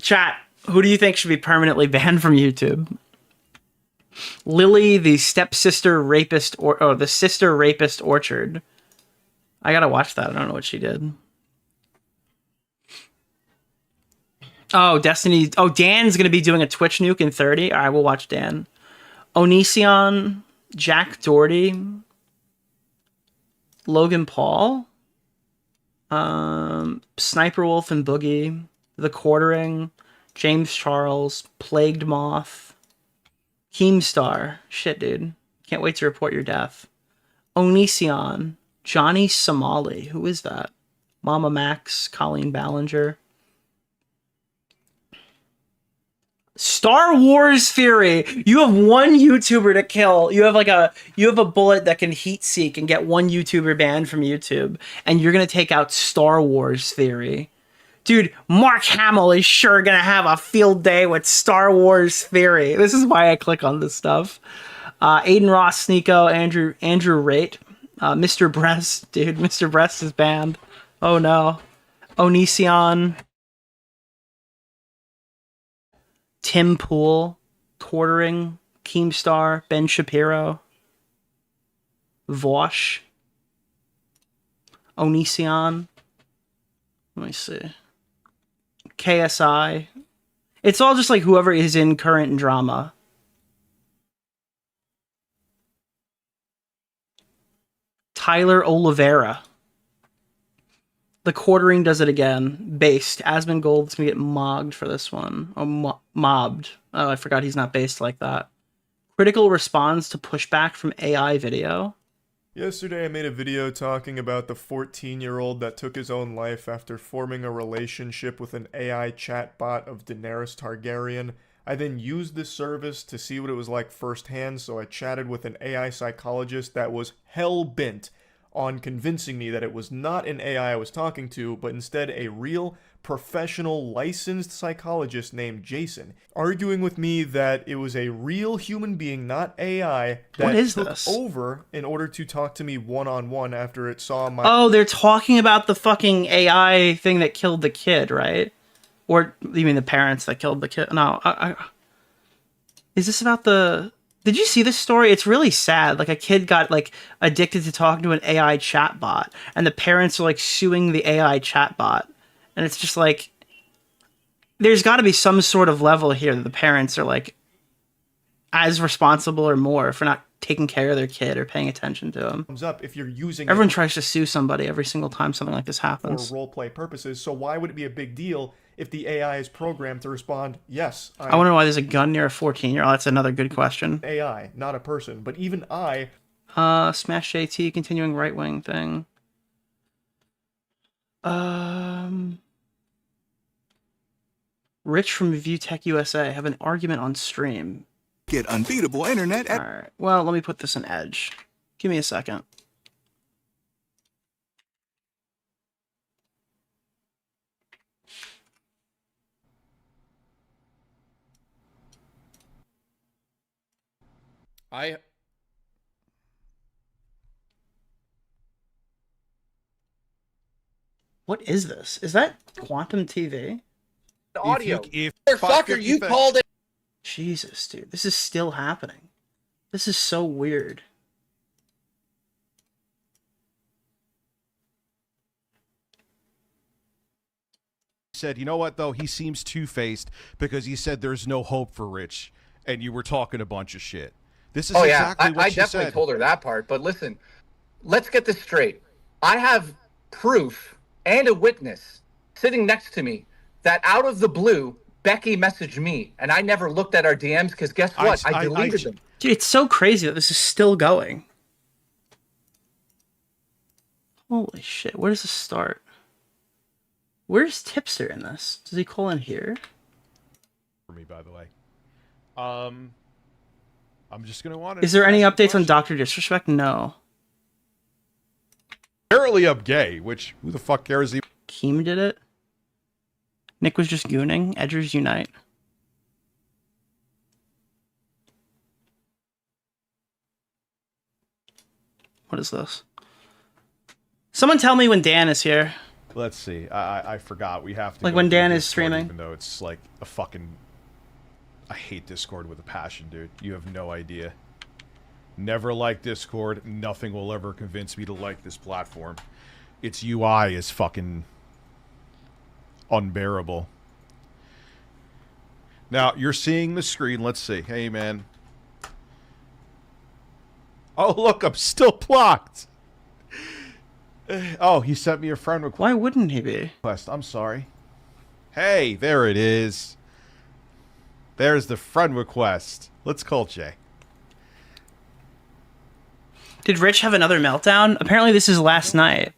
Chat, who do you think should be permanently banned from YouTube? Lily, the stepsister rapist, or the sister rapist orchard. I gotta watch that. I don't know what she did. Oh, Destiny. Oh, Dan's gonna be doing a Twitch nuke in 30. All right, we'll watch Dan. Onision, Jack Doherty, Logan Paul, Sniper Wolf and Boogie, The Quartering, James Charles, Plagued Moth, Keemstar. Shit, dude. Can't wait to report your death. Onision, Johnny Somali. Who is that? Mama Max, Colleen Ballinger. Star Wars Theory. You have one YouTuber to kill. You have a bullet that can heat seek and get one YouTuber banned from YouTube. And you're going to take out Star Wars Theory. Dude, Mark Hamill is sure going to have a field day with Star Wars Theory. This is why I click on this stuff. Aiden Ross, Sneeko, Andrew Rate, Mr. Breast. Dude, Mr. Breast is banned. Oh no. Onision. Tim Pool, Quartering, Keemstar, Ben Shapiro, Vosh, Onision. Let me see. KSI. It's all just like whoever is in current drama. Tyler Oliveira. The Quartering does it again. Based. Asmongold's gonna get mogged for this one. Oh, mobbed. Oh, I forgot he's not based like that. Critical response to pushback from AI video. Yesterday I made a video talking about the 14-year-old that took his own life after forming a relationship with an AI chatbot of Daenerys Targaryen. I then used this service to see what it was like firsthand, so I chatted with an AI psychologist that was hell-bent on convincing me that it was not an AI I was talking to, but instead a real, professional, licensed psychologist named Jason, arguing with me that it was a real human being, not AI, that took over in order to talk to me one-on-one after it saw my... Oh, they're talking about the fucking AI thing that killed the kid, right? Or, you mean the parents that killed the kid? No, is this about the... Did you see this story? It's really sad. Like, a kid got, like, addicted to talking to an AI chatbot, and the parents are, like, suing the AI chatbot. And it's just, like, there's got to be some sort of level here that the parents are, like, as responsible or more for not taking care of their kid or paying attention to them. Thumbs up if you're using Everyone tries to sue somebody every single time something like this happens. For role-play purposes, so why would it be a big deal if the AI is programmed to respond, yes, I wonder why there's a gun near a 14-year-old. That's another good question. AI, not a person, but even I... Smash JT, continuing right-wing thing. Rich from ViewTech USA have an argument on stream. Get unbeatable internet at... Alright, well, let me put this in Edge. Give me a second. What is this? Is that Quantum TV? The audio. If Motherfucker, you called it. Jesus, dude. This is still happening. This is so weird. said, you know what, though? He seems two-faced because he said there's no hope for Rich, and you were talking a bunch of shit. This is exactly what I she definitely said. told her that part. But listen, let's get this straight. I have proof and a witness sitting next to me that out of the blue, Becky messaged me, and I never looked at our DMs because guess what? I deleted them. Dude, it's so crazy that this is still going. Holy shit, where does this start? Where's Tipster in this? Does he call in here? For me, by the way. I'm just going to want to... Is there any updates on Dr. Disrespect? No. Apparently I'm gay, which, who the fuck cares? Keem did it? Nick was just gooning. Edgers unite. What is this? Someone tell me when Dan is here. Let's see. I forgot. We have to... Like go when through Dan is Discord, streaming. Even though it's like a fucking... I hate Discord with a passion, dude. You have no idea. Never liked Discord. Nothing will ever convince me to like this platform. Its UI is fucking... unbearable. Now, you're seeing the screen. Let's see. Hey, man. Oh, look, I'm still blocked. Oh, he sent me a friend request. Why wouldn't he be? I'm sorry. Hey, there it is. There's the friend request. Let's call Jay. Did Rich have another meltdown? Apparently this is last night.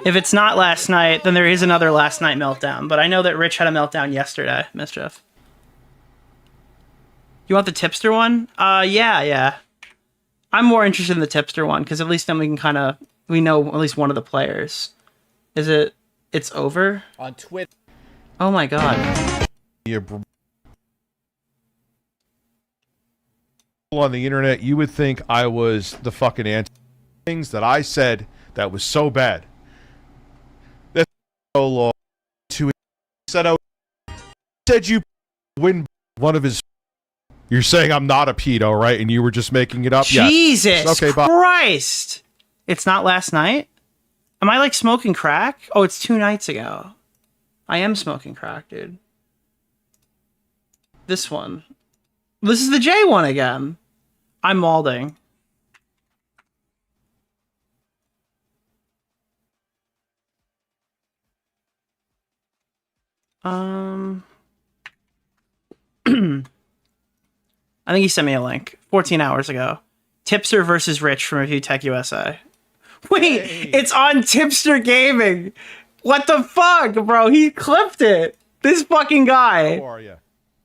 If it's not last night, then there is another last night meltdown. But I know that Rich had a meltdown yesterday, Mischief. You want the Tipster one? Yeah. I'm more interested in the Tipster one, because at least then we can kind of... We know at least one of the players. Is it... It's over? On Twitter. Oh my god. On the internet, you would think I was the fucking anti... Things that I said that was so bad. That's so long. Said you win one of his... You're saying I'm not a pedo, right? And you were just making it up? Jesus Okay, Christ! It's not last night? Am I like smoking crack? Oh, it's 2 nights ago. I am smoking crack, dude. This one. This is the J one again. I'm malding. I think he sent me a link 14 hours ago. Tipster versus Rich from Review Tech USA. Wait, it's on Tipster Gaming. What the fuck, bro? He clipped it. This fucking guy. How are you?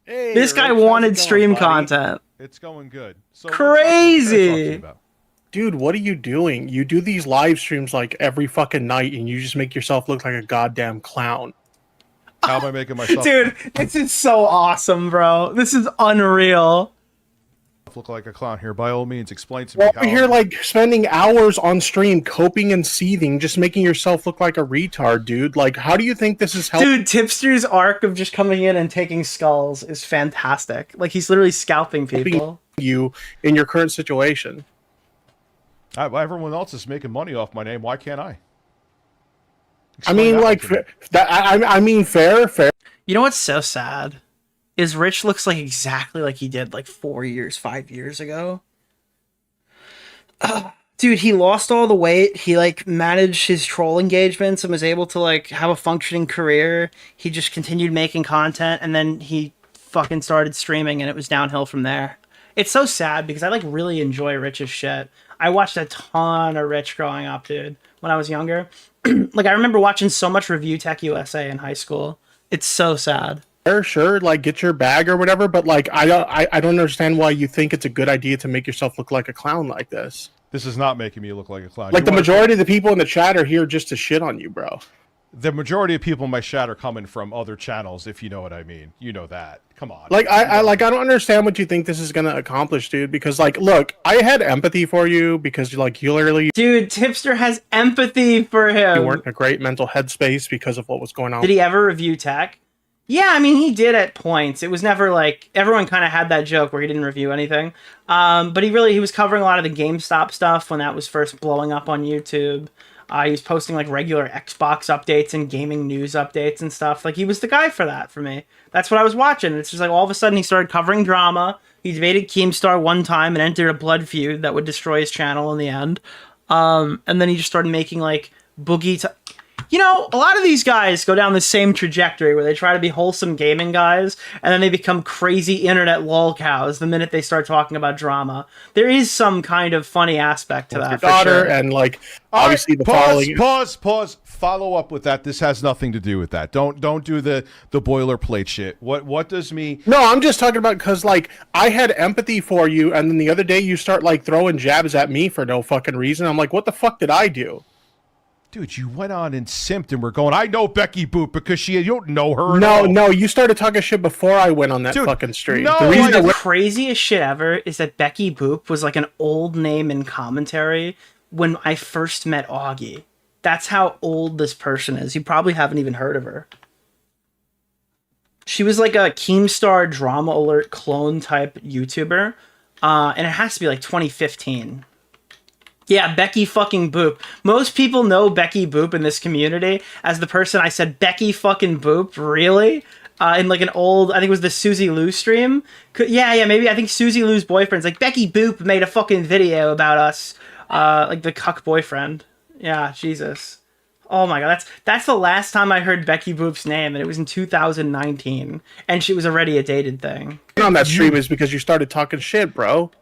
Hey, this guy Rich, wanted how's it stream going, buddy? content. It's going good. So Crazy. Dude, what are you doing? You do these live streams like every fucking night and you just make yourself look like a goddamn clown. How am I making myself... Dude, this is so awesome, bro. This is unreal. Look like a clown here. By all means, explain to me Well, how... you're like spending hours on stream coping and seething, just making yourself look like a retard, dude. Like, how do you think this is helping? Dude, Tipster's arc of just coming in and taking skulls is fantastic. Like, he's literally scalping people. You in your current situation. Everyone else is making money off my name. Why can't I? I mean, like, I mean, fair. You know what's so sad? Is Rich looks like exactly like he did like 5 years ago. Dude, he lost all the weight. He like managed his troll engagements and was able to like have a functioning career. He just continued making content and then he fucking started streaming and it was downhill from there. It's so sad because I like really enjoy Rich's shit. I watched a ton of Rich growing up, dude, when I was younger. Like I remember watching so much Review Tech USA in high school. It's so sad. Sure, like get your bag or whatever, but like I don't understand why you think it's a good idea to make yourself look like a clown like this. This is not making me look like a clown. Like the majority of the people in the chat are here just to shit on you, bro. the majority of people in my chat are coming from other channels, if you know what I mean. You know that. Come on. Like, I don't understand what you think this is gonna accomplish, dude. Because, like, look, I had empathy for you because, like, you literally... Dude, Tipster has empathy for him. You weren't in a great mental headspace because of what was going on. Did he ever review tech? Yeah, I mean, he did at points. It was never like... Everyone kind of had that joke where he didn't review anything. But he was covering a lot of the GameStop stuff when that was first blowing up on YouTube. He was posting like regular Xbox updates and gaming news updates and stuff. Like, he was the guy for that for me. That's what I was watching. It's just like all of a sudden he started covering drama. He debated Keemstar one time and entered a blood feud that would destroy his channel in the end. And then he just started making like boogie... You know, a lot of these guys go down the same trajectory where they try to be wholesome gaming guys, and then they become crazy internet lolcows the minute they start talking about drama. There is some kind of funny aspect to that. Your daughter, and like obviously the following. Pause. Follow up with that. This has nothing to do with that. Don't do the boilerplate shit. What does me? No, I'm just talking about because like I had empathy for you, and then the other day you start like throwing jabs at me for no fucking reason. I'm like, what the fuck did I do? Dude, you went on and simped and we're going, I know Becky Boop because you don't know her at all. No, you started talking shit before I went on that fucking stream. No, the craziest shit ever is that Becky Boop was like an old name in commentary when I first met Augie. That's how old this person is. You probably haven't even heard of her. She was like a Keemstar Drama Alert clone type YouTuber. And it has to be like 2015. Yeah, Becky fucking Boop. Most people know Becky Boop in this community as the person I said, Becky fucking Boop, really? In like an old, I think it was the Susie Lou stream. Yeah, maybe I think Susie Lou's boyfriend's like, Becky Boop made a fucking video about us. Like the cuck boyfriend. Yeah, Jesus. Oh my god, that's the last time I heard Becky Boop's name, and it was in 2019. And she was already a dated thing. On that stream is because you started talking shit, bro.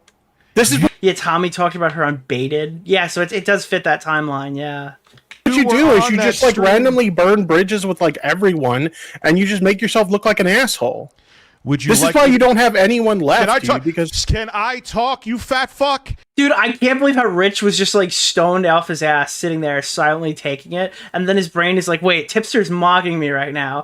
This is yeah. Tommy talked about her on Baited. Yeah, so it does fit that timeline. Yeah. What you do is you just like randomly burn bridges with like everyone, and you just make yourself look like an asshole. Would you? This is why you don't have anyone left. Can I talk? Because can I talk? You fat fuck. Dude, I can't believe how Rich was just like stoned off his ass, sitting there silently taking it, and then his brain is like, "Wait, Tipster's mocking me right now.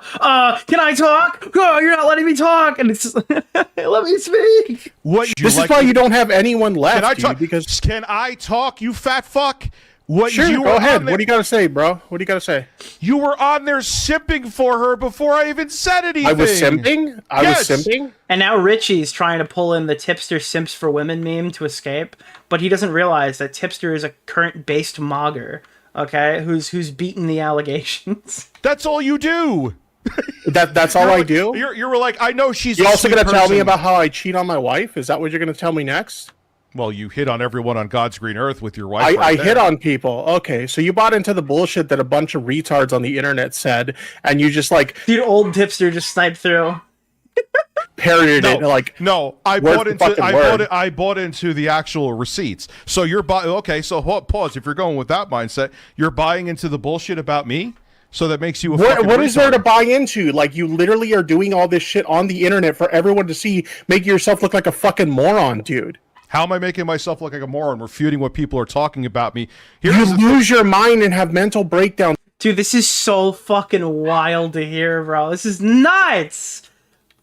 Can I talk? Oh, you're not letting me talk." And it's just, let me speak. What? This is why you don't have anyone left. Can I talk? Because can I talk? You fat fuck. What? Sure, you go ahead. What do you got to say, bro? What do you got to say? You were on there simping for her before I even said anything. I was simping? Yes. Was simping? And now Richie's trying to pull in the Tipster Simps for Women meme to escape, but he doesn't realize that Tipster is a current-based mogger, okay? Who's beaten the allegations. That's all you do. That's all I do? You were like, I know she's You're also going to tell me about how I cheat on my wife? Is that what you're going to tell me next? Well, you hit on everyone on God's green earth with your wife. I hit on people. Okay, so you bought into the bullshit that a bunch of retards on the internet said, and you just like... Dude, old Tipster just sniped through. Parodied it like... No, I bought into the actual receipts. So you're buying... Okay, so pause. If you're going with that mindset, you're buying into the bullshit about me? So that makes you a fucking What is there to buy into? Like, you literally are doing all this shit on the internet for everyone to see, making yourself look like a fucking moron, dude. How am I making myself look like a moron, refuting what people are talking about me? You lose your mind and have mental breakdowns. Dude, this is so fucking wild to hear, bro. This is nuts!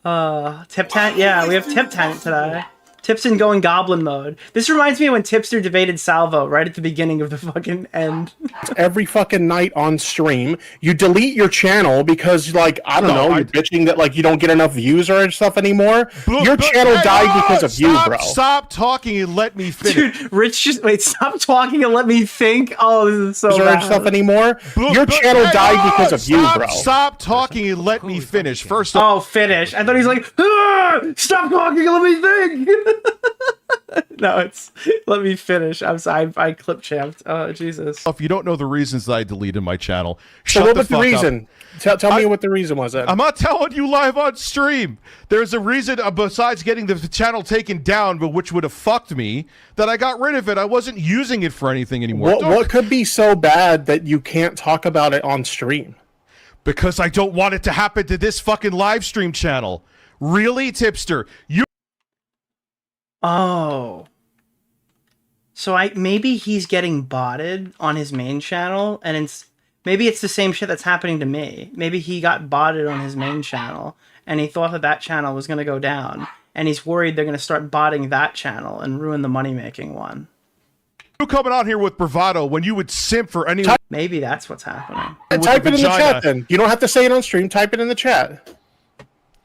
Tip Tent? Yeah, we have Tip Tent today. Tipson going goblin mode. This reminds me of when Tipster debated Salvo right at the beginning of the fucking end. Every fucking night on stream, you delete your channel because, like, I don't know, you're bitching that, like, you don't get enough views or stuff anymore. Your channel died because of you, bro. Stop talking and let me finish. Dude, Rich just... Wait, stop talking and let me think. Oh, this is so bad. Stuff anymore. Your channel died because of you, bro. Stop talking and let me finish. First Oh, finish. I thought he was like, stop talking and let me think. No, it's let me finish. I'm sorry, I clip champed. Oh, Jesus. If you don't know the reasons that I deleted my channel, so what was the reason? Tell me what the reason was then. I'm not telling you live on stream. There's a reason besides getting the channel taken down, but which would have fucked me, that I got rid of it. I wasn't using it for anything anymore. What could be so bad that you can't talk about it on stream? Because I don't want it to happen to this fucking live stream channel. Really, Tipster? You... Oh. So maybe he's getting botted on his main channel, and Maybe it's the same shit that's happening to me. Maybe he got botted on his main channel, and he thought that that channel was going to go down, and he's worried they're going to start botting that channel and ruin the money-making one. You coming out here with bravado when you would simp for anyone? Maybe that's what's happening. Type it in the chat then. You don't have to say it on stream. Type it in the chat.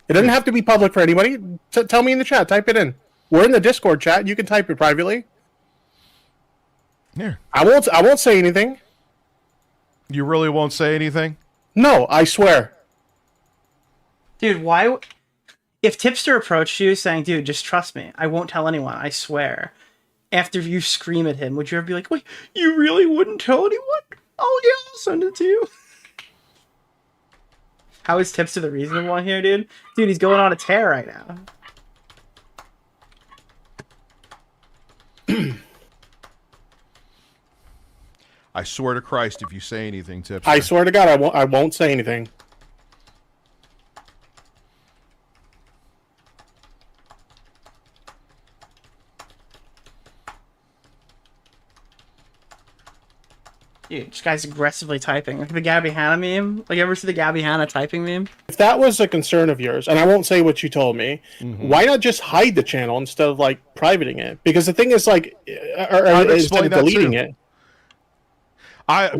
It doesn't have to be public for anybody. Tell me in the chat. Type it in. We're in the Discord chat. You can type it privately. Here. I won't say anything. You really won't say anything? No, I swear. Dude, why? If Tipster approached you saying, dude, just trust me, I won't tell anyone, I swear. After you scream at him, would you ever be like, wait, you really wouldn't tell anyone? Oh yeah, I'll send it to you. How is Tipster the reasonable one here, dude? Dude, he's going on a tear right now. I swear to Christ, if you say anything, Tipster. I swear to God, I won't say anything. Dude, this guy's aggressively typing. Like the Gabby Hanna meme. Like, you ever see the Gabby Hanna typing meme? If that was a concern of yours, and I won't say what you told me, why not just hide the channel instead of, like, privating it? Because the thing is, like, or instead of deleting it.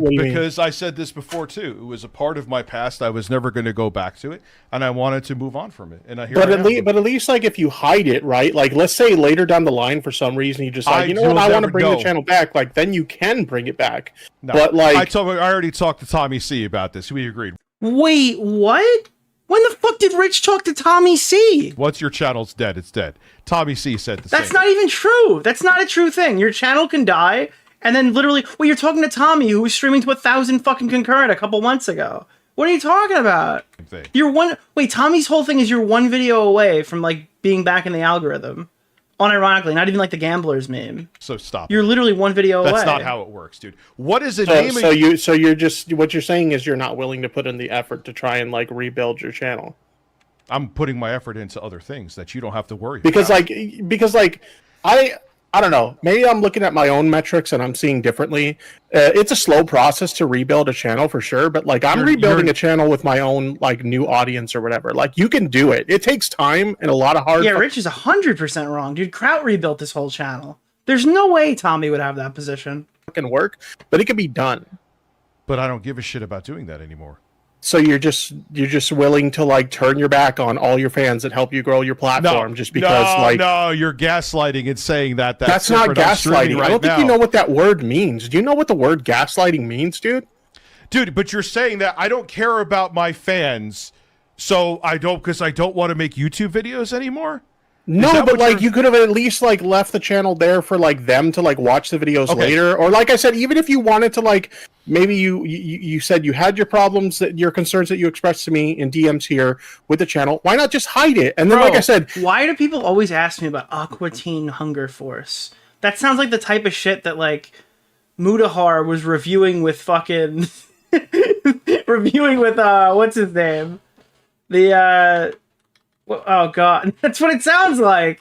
Because I said this before too. It was a part of my past. I was never going to go back to it, and I wanted to move on from it. And but at least, like, if you hide it, right? Like, let's say later down the line, for some reason, you just like, you know what, I want to bring the channel back. Like, then you can bring it back. No, but like, I already talked to Tommy C about this. We agreed. Wait, what? When the fuck did Rich talk to Tommy C? Once your channel's dead, it's dead. Tommy C said the same. That's not even true. That's not a true thing. Your channel can die. And then literally, well, you're talking to Tommy, who was streaming to 1,000 fucking concurrent a couple months ago. What are you talking about? Wait, Tommy's whole thing is you're one video away from, like, being back in the algorithm. Unironically, not even like the gamblers meme. So stop. You're literally one video away. That's not how it works, dude. What is it? So you're just, what you're saying is you're not willing to put in the effort to try and, like, rebuild your channel. I'm putting my effort into other things that you don't have to worry because about. Because I don't know. Maybe I'm looking at my own metrics and I'm seeing differently. It's a slow process to rebuild a channel for sure, but like I'm rebuilding a channel with my own like new audience or whatever. Like you can do it. It takes time and a lot of hard. Yeah, Rich is 100% wrong, dude. Kraut rebuilt this whole channel. There's no way Tommy would have that position. Fucking work, but it can be done. But I don't give a shit about doing that anymore. So you're just willing to like turn your back on all your fans that help you grow your platform just because you're gaslighting and saying that's not gaslighting. I don't think you know what that word means. Do you know what the word gaslighting means, dude? Dude, but you're saying that I don't care about my fans, so I don't want to make YouTube videos anymore? No, but like you could have at least like left the channel there for like them to like watch the videos later, or like I said, even if you wanted to like maybe you said you had your problems, that your concerns that you expressed to me in DMs here with the channel, why not just hide it? And then like I said, why do people always ask me about Aqua Teen Hunger Force? That sounds like the type of shit that like Mudahar was reviewing with fucking what's his name? Oh god, that's what it sounds like.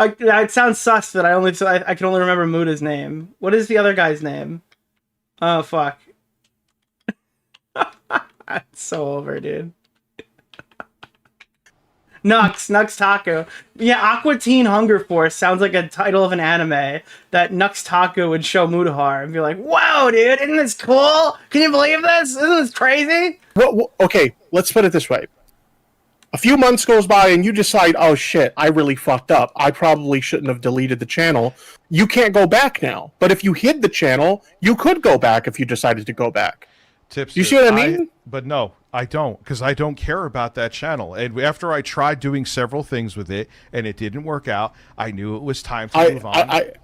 It sounds sus that I can only remember Muda's name. What is the other guy's name? Oh fuck. It's so over, dude. Nux Taco. Yeah, Aqua Teen Hunger Force sounds like a title of an anime that Nux Taco would show Mudahar and be like, "Whoa, dude, isn't this cool? Can you believe this? Isn't this crazy?" Well, okay, let's put it this way. A few months goes by and you decide, oh shit, I really fucked up. I probably shouldn't have deleted the channel. You can't go back now. But if you hid the channel, you could go back if you decided to go back. Tipster, you see what I mean? But no, I don't, because I don't care about that channel. And after I tried doing several things with it and it didn't work out, I knew it was time to move on.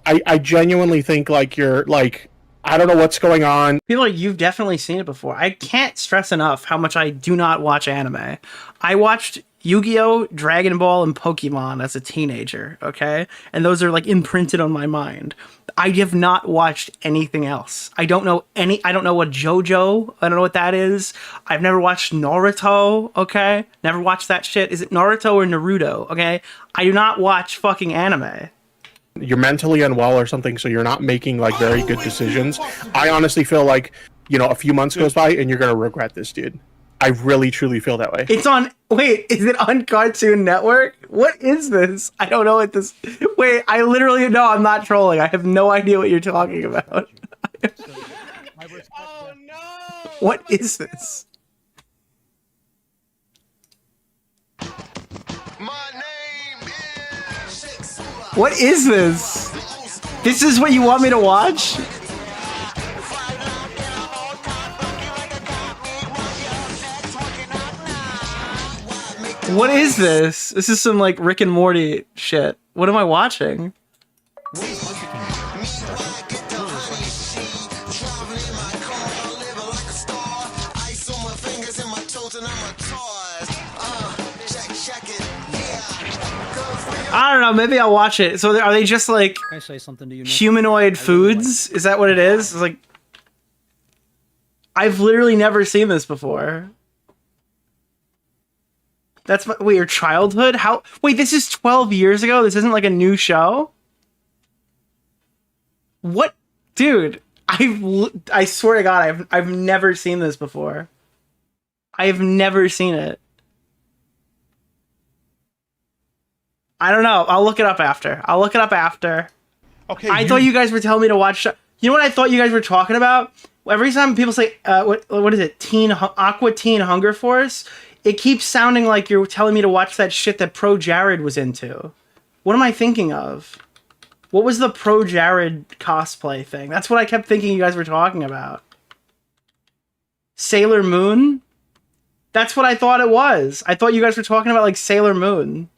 I genuinely think like you're like, I don't know what's going on. People like, you've definitely seen it before. I can't stress enough how much I do not watch anime. I watched Yu-Gi-Oh!, Dragon Ball, and Pokemon as a teenager, okay? And those are like imprinted on my mind. I have not watched anything else. I don't know what JoJo, I don't know what that is. I've never watched Naruto, okay? Never watched that shit. Is it Naruto or Naruto, okay? I do not watch fucking anime. you're mentally unwell or something, so you're not making like very good decisions. I honestly feel like, you know, a few months goes by and you're gonna regret this, dude. I really truly feel that way. It's on. Wait, is it on Cartoon Network? What is this? I don't know what this. Wait, I literally no. I'm not trolling. I have no idea what you're talking about. Oh no! What is this? What is this? This is what you want me to watch? What is this? This is some like Rick and Morty shit. What am I watching? I don't know. Maybe I'll watch it. So are they just like Can I say something to you, Nick? humanoid foods? Is that what it is? It's like I've literally never seen this before. That's my, wait, your childhood? How? Wait, this is 12 years ago? This isn't like a new show? What? Dude, I swear to God, I've never seen this before. I have never seen it. I don't know. I'll look it up after. Okay. I thought you guys were telling me to watch. You know what I thought you guys were talking about? Every time people say, what is it? Aqua Teen Hunger Force? It keeps sounding like you're telling me to watch that shit that ProJared was into. What am I thinking of? What was the ProJared cosplay thing? That's what I kept thinking you guys were talking about. Sailor Moon? That's what I thought it was. I thought you guys were talking about like Sailor Moon.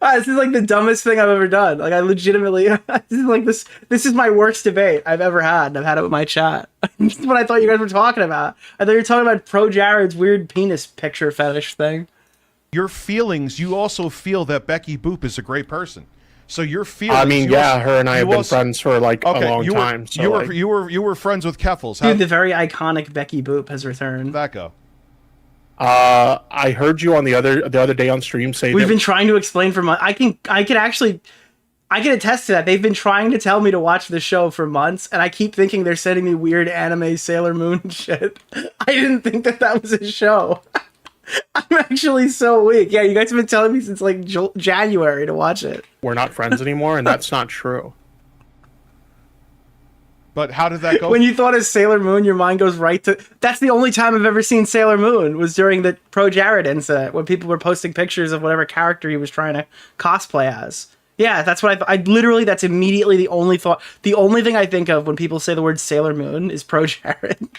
This is like the dumbest thing I've ever done. Like I legitimately, this is my worst debate I've ever had. I've had it with my chat. This is what I thought you guys were talking about. I thought you were talking about ProJared's weird penis picture fetish thing. Your feelings, you also feel that Becky Boop is a great person. So your feelings. I mean, yeah, her and I have been friends for like a long time. So you were friends with Keffals. Dude, the very iconic Becky Boop has returned. That go. I heard you on the other day on stream say we've been trying to explain for months. I can attest to that. They've been trying to tell me to watch the show for months, and I keep thinking they're sending me weird anime Sailor Moon shit. I didn't think that was a show. I'm actually so weak. Yeah, you guys have been telling me since like January to watch it. We're not friends anymore, and that's not true. But how did that go? When you thought of Sailor Moon, your mind goes right to... That's the only time I've ever seen Sailor Moon, was during the ProJared incident, when people were posting pictures of whatever character he was trying to cosplay as. Yeah, that's what I literally, that's immediately the only thought. The only thing I think of when people say the word Sailor Moon is ProJared.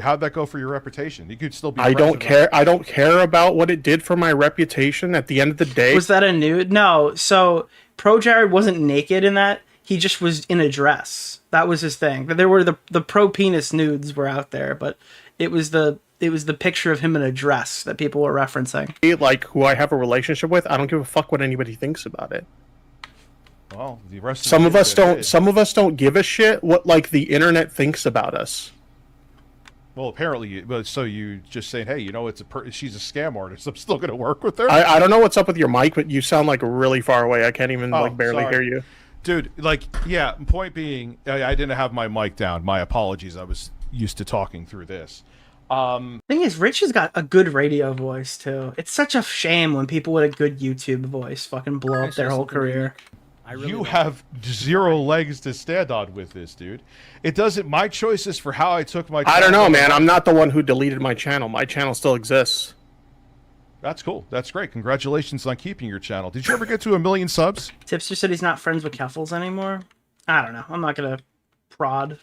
How'd that go for your reputation? You could still be... I don't care about what it did for my reputation at the end of the day. Was that a nude? No, so ProJared wasn't naked in that. He just was in a dress. That was his thing. But there were the pro penis nudes were out there, but it was the picture of him in a dress that people were referencing. Like who I have a relationship with, I don't give a fuck what anybody thinks about it. Well, the rest some of us don't give a shit what like the internet thinks about us. Well, apparently, so you just saying, hey, you know, she's a scam artist. I'm still gonna work with her. I don't know what's up with your mic, but you sound like really far away. I can't even like barely hear you. Dude, like, yeah, point being, I didn't have my mic down. My apologies. I was used to talking through this. Thing is, Rich has got a good radio voice, too. It's such a shame when people with a good YouTube voice fucking blow up their whole career. You have zero legs to stand on with this, dude. It doesn't, my choices for how I took my channel. I don't know, man. I'm not the one who deleted my channel. My channel still exists. That's cool. That's great. Congratulations on keeping your channel. Did you ever get to 1 million subs? Tipster said he's not friends with Keffals anymore. I don't know. I'm not gonna prod.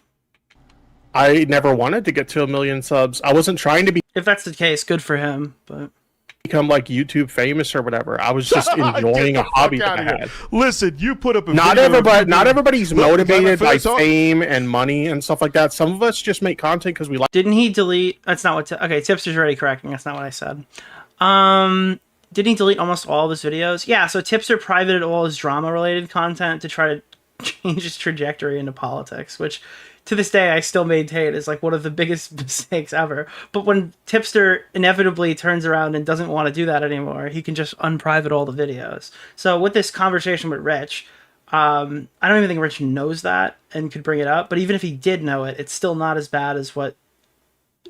I never wanted to get to 1 million subs. I wasn't trying to be. If that's the case, good for him. But become like YouTube famous or whatever. I was just enjoying a hobby that I had. Listen, you put up a not everybody's motivated by fame and money and stuff like that. Some of us just make content because we like. Didn't he delete? That's not what. Okay, Tipster's already correcting. That's not what I said. Didn't he delete almost all of his videos? Yeah, so Tipster privated all his drama-related content to try to change his trajectory into politics, which to this day I still maintain is like one of the biggest mistakes ever. But when Tipster inevitably turns around and doesn't want to do that anymore, he can just unprivate all the videos. So with this conversation with Rich, I don't even think Rich knows that and could bring it up. But even if he did know it, it's still not as bad as what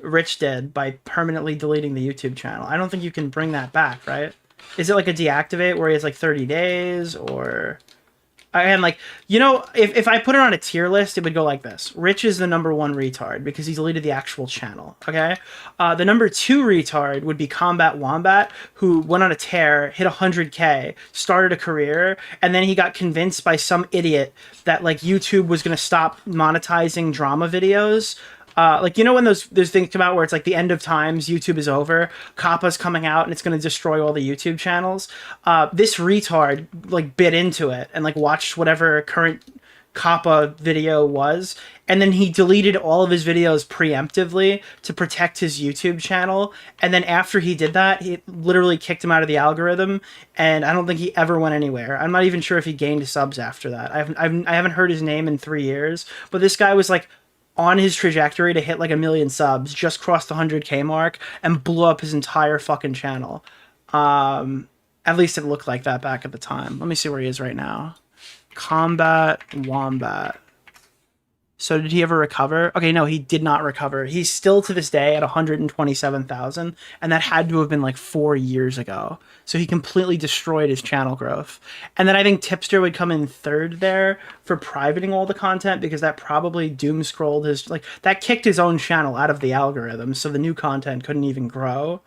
Rich did by permanently deleting the YouTube channel. I don't think you can bring that back, right? Is it like a deactivate where he has like 30 days or... And like, you know, if I put it on a tier list, it would go like this. Rich is the #1 retard because he deleted the actual channel, okay? The #2 retard would be Combat Wombat, who went on a tear, hit 100K, started a career, and then he got convinced by some idiot that like YouTube was going to stop monetizing drama videos. Like, you know, when those things come out where it's like the end of times, YouTube is over, Kappa's coming out and it's going to destroy all the YouTube channels. This retard like bit into it and like watched whatever current Kappa video was. And then he deleted all of his videos preemptively to protect his YouTube channel. And then after he did that, he literally kicked him out of the algorithm. And I don't think he ever went anywhere. I'm not even sure if he gained subs after that. I haven't heard his name in 3 years, but this guy was like on his trajectory to hit like 1 million subs, just crossed the 100K mark and blew up his entire fucking channel. At least it looked like that back at the time. Let me see where he is right now. Combat Wombat. So did he ever recover? Okay, no, he did not recover. He's still to this day at 127,000, and that had to have been like 4 years ago. So he completely destroyed his channel growth. And then I think Tipster would come in third there for privating all the content because that probably doom scrolled his, like, that kicked his own channel out of the algorithm, so the new content couldn't even grow.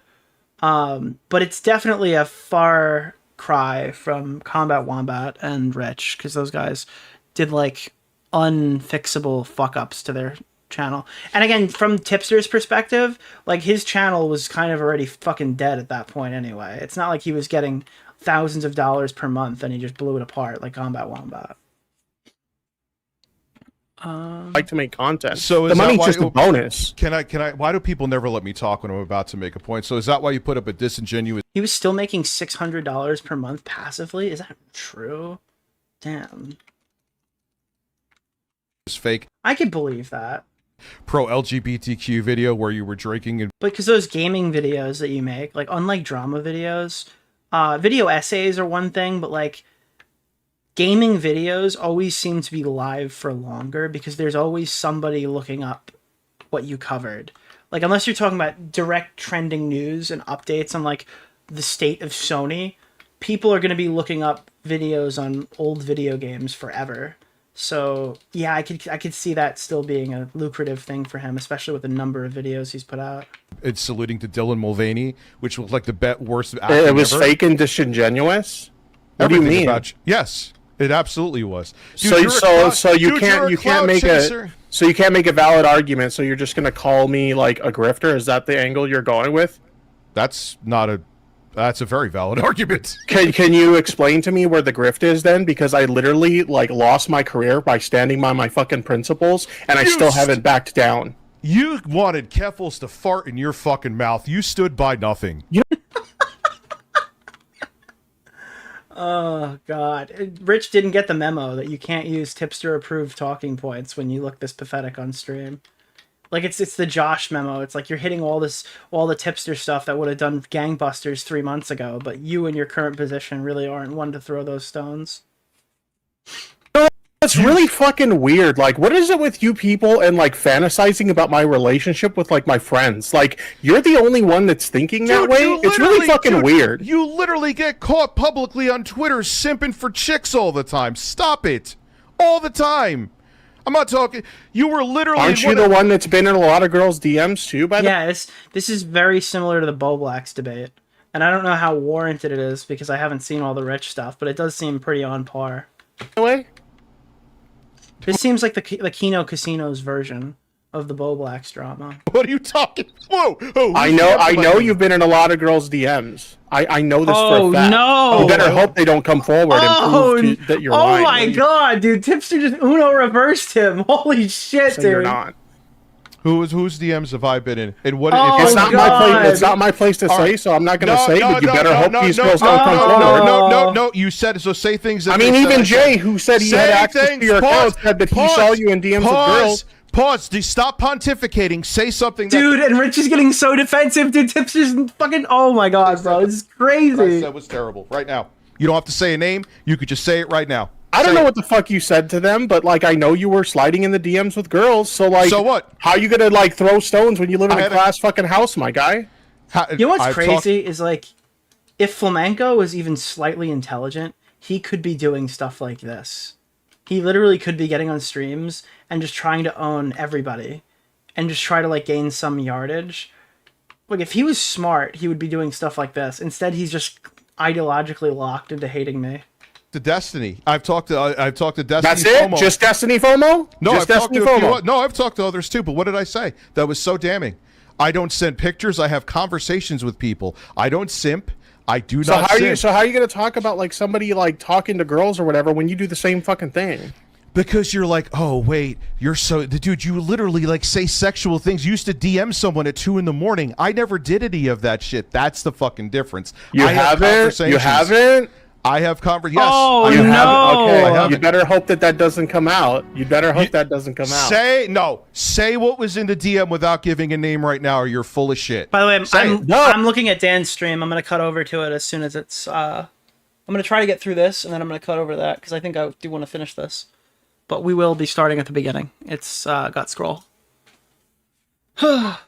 But it's definitely a far cry from Combat Wombat and Rich, because those guys did like unfixable fuck ups to their channel. And again, from Tipster's perspective, like his channel was kind of already fucking dead at that point anyway. It's not like he was getting thousands of dollars per month and he just blew it apart like Combat Wombat. Like to make content. So the money's just a bonus. Can I? Why do people never let me talk when I'm about to make a point? So is that why you put up a disingenuous? He was still making $600 per month passively. Is that true? Damn. Fake. I could believe that. Pro LGBTQ video where you were drinking and. But because those gaming videos that you make, like unlike drama videos, video essays are one thing, but like gaming videos always seem to be live for longer because there's always somebody looking up what you covered. Like unless you're talking about direct trending news and updates on like the state of Sony, people are going to be looking up videos on old video games forever. So yeah, I could see that still being a lucrative thing for him, especially with the number of videos he's put out. It's saluting to Dylan Mulvaney, which was like the worst. It was ever. Fake and disingenuous. What do you mean? Yes, it absolutely was. Dude, so you can't make a valid argument. So you're just gonna call me like a grifter? Is that the angle you're going with? That's a very valid argument. Can you explain to me where the grift is then? Because I literally like lost my career by standing by my fucking principles, and I still haven't backed down. You wanted Keffals to fart in your fucking mouth. You stood by nothing. Oh god, Rich didn't get the memo that you can't use Tipster approved talking points when you look this pathetic on stream. Like it's the Josh memo. It's like you're hitting all the Tipster stuff that would have done gangbusters 3 months ago, but you in your current position really aren't one to throw those stones. It's really fucking weird. Like, what is it with you people and like fantasizing about my relationship with like my friends? Like, you're the only one that's thinking that way. It's really fucking weird. You literally get caught publicly on Twitter simping for chicks all the time. Stop it, all the time. I'm not talking. You were literally. Aren't you the one that's been in a lot of girls' DMs too? This is very similar to the Bo Blacks debate, and I don't know how warranted it is because I haven't seen all the Rich stuff, but it does seem pretty on par. Anyway, this seems like the Kino Casinos version of the Bo Blacks drama. What are you talking? Whoa! I know you've been in a lot of girls' DMs. I know this for a fact. No! You better hope they don't come forward and prove that you're lying. Oh my god, dude! Tipster just Uno reversed him. Holy shit, dude! You're not. Whose DMs have I been in? And what? It's not my place. It's not my place to say, so I'm not going to say. But you better hope these girls don't come forward. No. You said so. Say things. That I mean, even Jay, who said he had access to your account, said that he saw you in DMs with girls. Pause. Stop pontificating. Say something. Dude, and Rich is getting so defensive. Dude, Tipster's fucking... Oh my god, bro. This is crazy. What I said was terrible. Right now. You don't have to say a name. You could just say it right now. I don't know what the fuck you said to them, but like I know you were sliding in the DMs with girls, so like, so what? How you gonna like throw stones when you live in a glass fucking house, my guy? You know what's crazy is like, if Flamenco was even slightly intelligent, he could be doing stuff like this. He literally could be getting on streams and just trying to own everybody, and just try to like gain some yardage. Like if he was smart, he would be doing stuff like this. Instead, he's just ideologically locked into hating me. To Destiny. I've talked to Destiny. That's it? FOMO. Just Destiny FOMO? No, just I've talked Destiny to a few, FOMO. no, I've talked to others too, but what did I say? That was so damning. I don't send pictures. I have conversations with people. I don't simp. I do not simp. So how are you going to talk about like somebody like talking to girls or whatever when you do the same fucking thing? Because you're like, oh wait, you're so dude. You literally like say sexual things. You used to DM someone at 2 a.m. I never did any of that shit. That's the fucking difference. You haven't. You haven't. I have conversations. Yes. Oh I no! Okay. You better hope that doesn't come out. You better hope that doesn't come out. Say what was in the DM without giving a name right now, or you're full of shit. By the way, I'm looking at Dan's stream. I'm gonna cut over to it as soon as it's. I'm gonna try to get through this, and then I'm gonna cut over to that because I think I do want to finish this. But we will be starting at the beginning. It's got scroll. All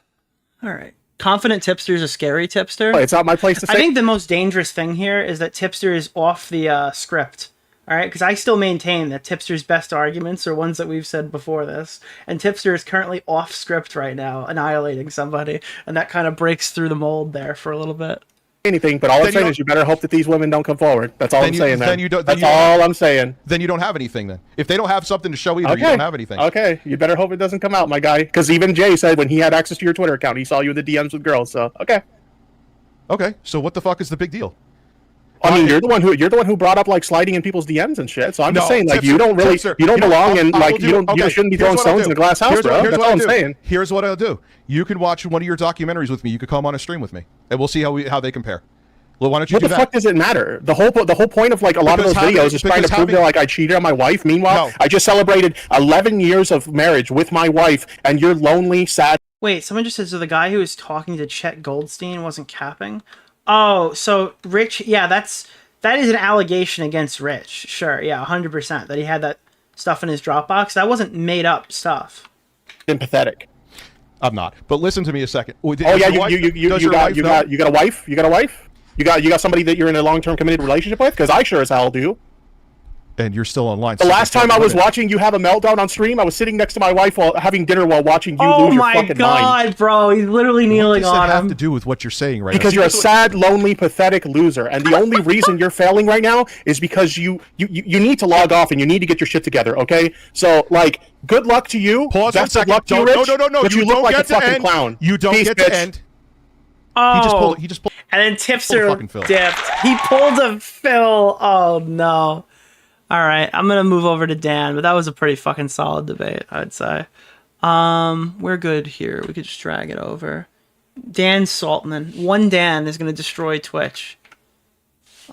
right. Confident tipster is a scary tipster. Oh, it's not my place to say. I think the most dangerous thing here is that tipster is off the script. All right, because I still maintain that tipster's best arguments are ones that we've said before this, and tipster is currently off script right now, annihilating somebody, and that kind of breaks through the mold there for a little bit. Anything, but all I'm saying is you better hope that these women don't come forward. That's all I'm saying, man. That's all I'm saying. Then you don't have anything then. If they don't have something to show either, you don't have anything. Okay, you better hope it doesn't come out, my guy. Because even Jay said when he had access to your Twitter account, he saw you in the DMs with girls. So okay. Okay, so what the fuck is the big deal? I mean, you're the one who brought up like sliding in people's DMs and shit. So I'm just saying, like, you don't belong in like you shouldn't be throwing stones in a glass house, bro. That's all I'm saying. Here's what I'll do. You can watch one of your documentaries with me. You could come on a stream with me, and we'll see how they compare. Well, why don't you do that? What the fuck does it matter? The whole point of like a lot of those videos is trying to prove that like I cheated on my wife. Meanwhile, I just celebrated 11 years of marriage with my wife, and you're lonely, sad. Wait, someone just said so. The guy who was talking to Chet Goldstein wasn't capping. Oh, so Rich? Yeah, that is an allegation against Rich. Sure, yeah, 100% that he had that stuff in his Dropbox. That wasn't made up stuff. Empathetic. I'm not. But listen to me a second. You got a wife? You got a wife? You got somebody that you're in a long-term committed relationship with? Because I sure as hell do. And you're still online. The last time I was watching you have a meltdown on stream, I was sitting next to my wife while having dinner while watching you lose your fucking mind. Oh my god, bro! He's literally kneeling on him. What does that have to do with what you're saying right now? Because you're a sad, lonely, pathetic loser, and the only reason you're failing right now is because you need to log off and you need to get your shit together. Okay, so like, good luck to you. Pause one second. Luck to you, Rich, no. But you look like a fucking clown. You don't get to end. Oh, he just pulled. And then Tipster dipped. He pulled a Phil. Oh no. All right, I'm gonna move over to Dan, but that was a pretty fucking solid debate, I'd say. We're good here. We could just drag it over. Dan Saltman. One Dan is gonna destroy Twitch.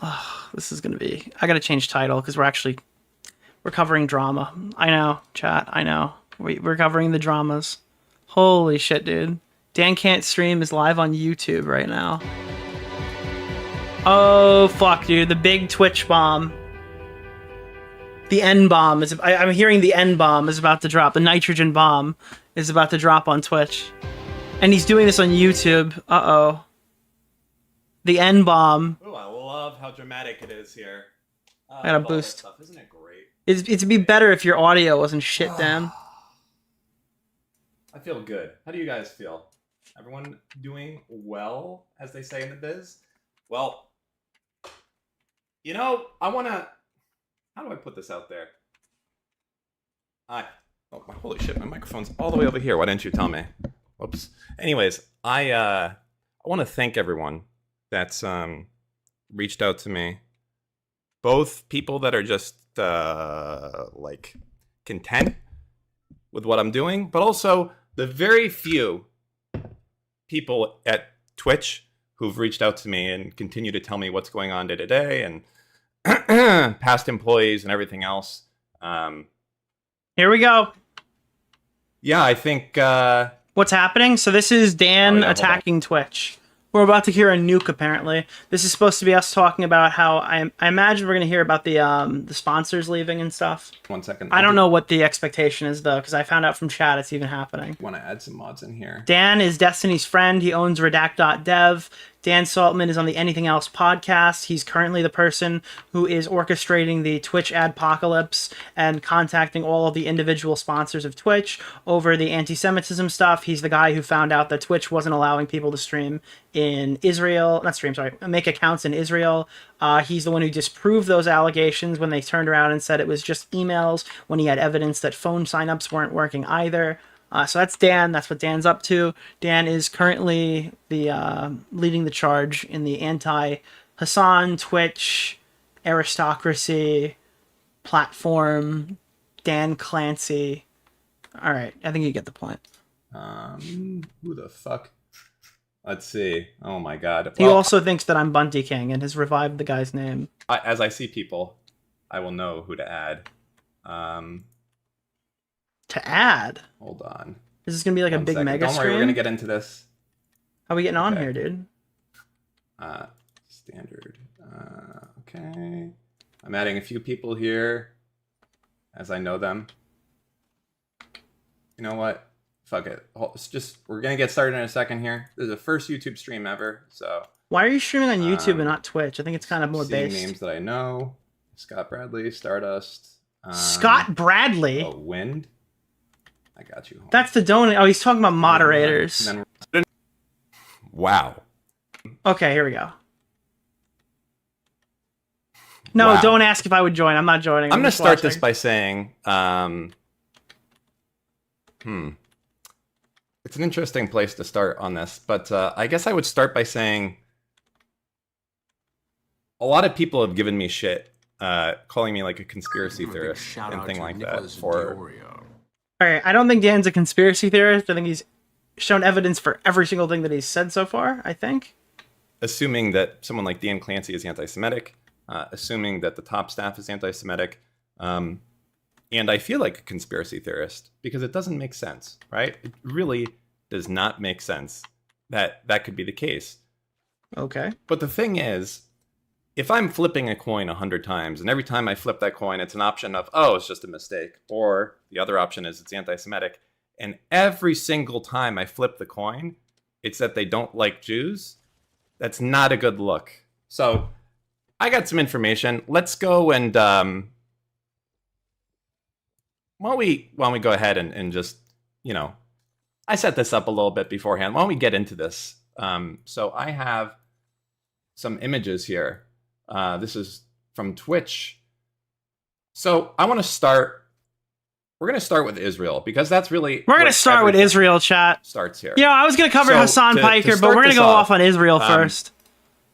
Oh, this is gonna be. I gotta change title because we're covering drama. I know, chat. I know. We're covering the dramas. Holy shit, dude. Dan Can't Stream is live on YouTube right now. Oh, fuck, dude. The big Twitch bomb. The N-bomb is... I'm hearing the N-bomb is about to drop. The nitrogen bomb is about to drop on Twitch. And he's doing this on YouTube. Uh-oh. The N-bomb. Oh, I love how dramatic it is here. I gotta boost. Stuff. Isn't it great? It'd be better if your audio wasn't shit, Dan. I feel good. How do you guys feel? Everyone doing well, as they say in the biz? Well, you know, I want to... How do I put this out there? Holy shit, my microphone's all the way over here. Why didn't you tell me? Whoops. Anyways, I want to thank everyone that's reached out to me. Both people that are just, like, content with what I'm doing, but also the very few people at Twitch who've reached out to me and continue to tell me what's going on day to day, and past employees and everything else. Here we go. Yeah, I think. What's happening? So this is Dan attacking Twitch. We're about to hear a nuke, apparently. This is supposed to be us talking about how I imagine we're going to hear about the sponsors leaving and stuff. 1 second. I don't know what the expectation is, though, because I found out from chat it's even happening. Want to add some mods in here. Dan is Destiny's friend. He owns redact.dev. Dan Saltman is on the Anything Else podcast. He's currently the person who is orchestrating the Twitch adpocalypse and contacting all of the individual sponsors of Twitch over the anti-Semitism stuff. He's the guy who found out that Twitch wasn't allowing people to stream in Israel. Make accounts in Israel. He's the one who disproved those allegations when they turned around and said it was just emails when he had evidence that phone signups weren't working either. So that's Dan. That's what Dan's up to. Dan is currently the leading the charge in the anti-Hassan, Twitch, aristocracy, platform, Dan Clancy. All right, I think you get the point. Who the fuck? Let's see. Oh my god. He also thinks that I'm Bunty King and has revived the guy's name. As I see people, I will know who to add. To add? Hold on. Is this going to be like a big mega Don't worry, we're going to get into this. How are we getting on here, dude? Standard. Okay. I'm adding a few people here as I know them. You know what? Fuck it. We're going to get started in a second here. This is the first YouTube stream ever, so. Why are you streaming on YouTube and not Twitch? I think it's kind of more based. Names that I know. Scott Bradley, Stardust. Scott Bradley? Oh, Wind. I got you. That's the donut. Oh, he's talking about moderators. Wow. Okay, here we go. No, wow. Don't ask if I would join. I'm not joining. I'm going to start this by saying, it's an interesting place to start on this, but I guess I would start by saying a lot of people have given me shit, calling me like a conspiracy theorist and thing like that for... All right, I don't think Dan's a conspiracy theorist. I think he's shown evidence for every single thing that he's said so far, I think. Assuming that someone like Dan Clancy is anti-Semitic, assuming that the top staff is anti-Semitic, and I feel like a conspiracy theorist because it doesn't make sense, right? It really does not make sense that that could be the case. Okay. But the thing is, if I'm flipping a coin 100 times, and every time I flip that coin, it's an option of, oh, it's just a mistake, or the other option is it's anti-Semitic, and every single time I flip the coin, it's that they don't like Jews, that's not a good look. So I got some information. Let's go and why don't we go ahead and just, you know, I set this up a little bit beforehand. Why don't we get into this? So I have some images here. This is from Twitch. So I want to start. We're going to start with Israel because that's really. We're going to start with Israel, chat. Starts here. Yeah, I was going to cover Hassan Piker, but we're going to go off on Israel first.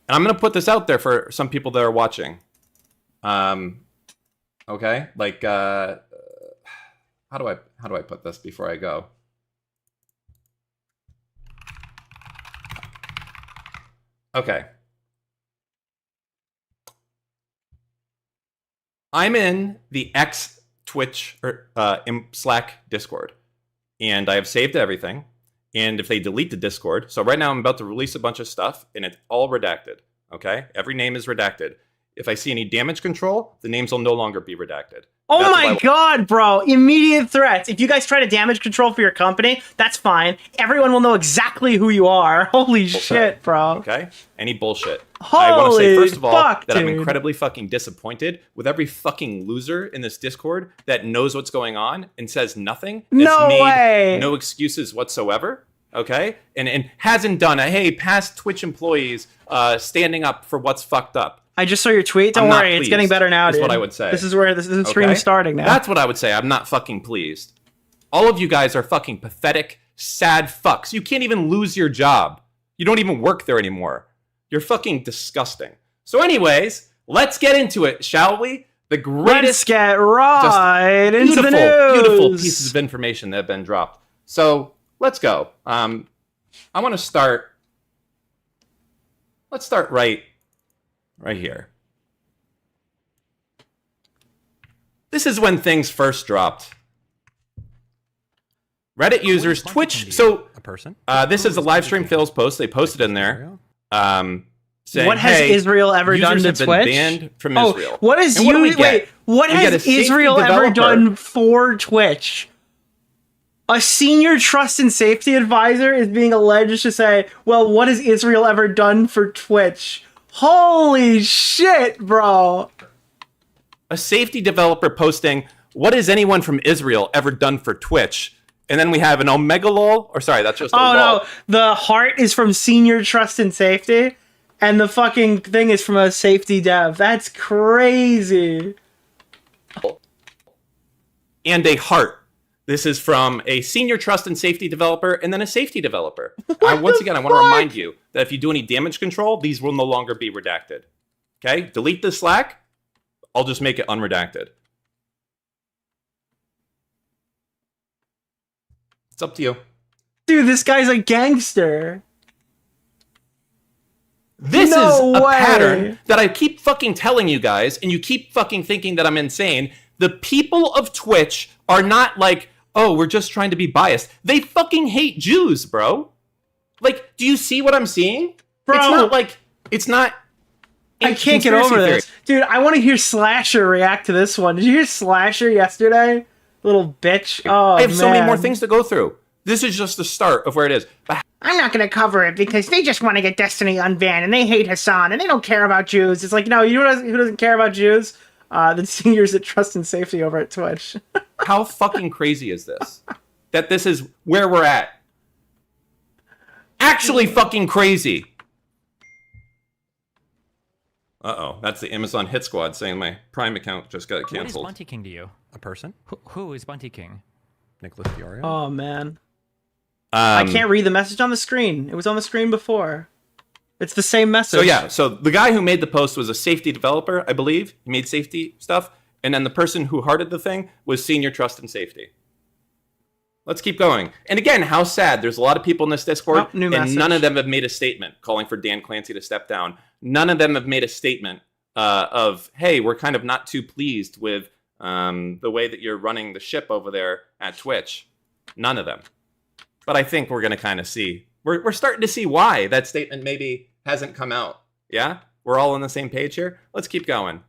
And I'm going to put this out there for some people that are watching. Okay, like how do I put this before I go? Okay. I'm in the X Twitch or Slack Discord, and I have saved everything. And if they delete the Discord, so right now I'm about to release a bunch of stuff, and it's all redacted. Okay, every name is redacted. If I see any damage control, the names will no longer be redacted. Oh my god, bro. Immediate threats. If you guys try to damage control for your company, that's fine. Everyone will know exactly who you are. Holy shit, bro. Okay? Any bullshit. Holy I want to say, first of all, that dude. I'm incredibly fucking disappointed with every fucking loser in this Discord that knows what's going on and says nothing. No way. No excuses whatsoever. Okay? And hasn't done a, hey, past Twitch employees standing up for what's fucked up. I just saw your tweet. Don't worry, it's getting better now, dude. That's what I would say. This is where this stream is starting now. That's what I would say. I'm not fucking pleased. All of you guys are fucking pathetic, sad fucks. You can't even lose your job. You don't even work there anymore. You're fucking disgusting. So anyways, let's get into it, shall we? The greatest... Let's get right into the news. Beautiful pieces of information that have been dropped. So let's go. I want to start... Let's start right here. This is when things first dropped. Reddit users, Twitch. So this is a live stream Phil's post. They posted in there. Saying, what has hey, Israel ever done to users have Twitch? been banned from Israel. What has what has Israel ever done for Twitch? A senior trust and safety advisor is being alleged to say, well, what has Israel ever done for Twitch? Holy shit, bro. A safety developer posting, what has anyone from Israel ever done for Twitch? And then we have an omega lol, or sorry, that's just a lol. No, the heart is from senior trust and safety, and the fucking thing is from a safety dev. That's crazy. And a heart. This is from a senior trust and safety developer and then a safety developer. Once again, I want to remind you that if you do any damage control, these will no longer be redacted. Okay? Delete the Slack. I'll just make it unredacted. It's up to you. Dude, this guy's a gangster. This is a pattern that I keep fucking telling you guys, and you keep fucking thinking that I'm insane. The people of Twitch are not like, oh, we're just trying to be biased. They fucking hate Jews, bro. Like, do you see what I'm seeing? Bro, it's not like, it's not... I can't get over this. Dude, I want to hear Slasher react to this one. Did you hear Slasher yesterday? Little bitch. Oh, I have so many more things to go through. This is just the start of where it is. But I'm not going to cover it because they just want to get Destiny unbanned and they hate Hassan and they don't care about Jews. It's like, no, you know who doesn't care about Jews? The seniors at Trust and Safety over at Twitch. How fucking crazy is this? That this is where we're at. Actually fucking crazy. Uh-oh, that's the Amazon Hit Squad saying my Prime account just got canceled. What is Bunty King to you? A person? Who is Bunty King? Nicholas DeOrio. Oh, man. I can't read the message on the screen. It was on the screen before. It's the same message. So yeah, so the guy who made the post was a safety developer, I believe. He made safety stuff. And then the person who hearted the thing was senior trust and safety. Let's keep going. And again, how sad. There's a lot of people in this Discord, and none of them have made a statement calling for Dan Clancy to step down. None of them have made a statement of, hey, we're kind of not too pleased with the way that you're running the ship over there at Twitch. None of them. But I think we're going to kind of see. We're starting to see why that statement maybe hasn't come out. Yeah? We're all on the same page here? Let's keep going.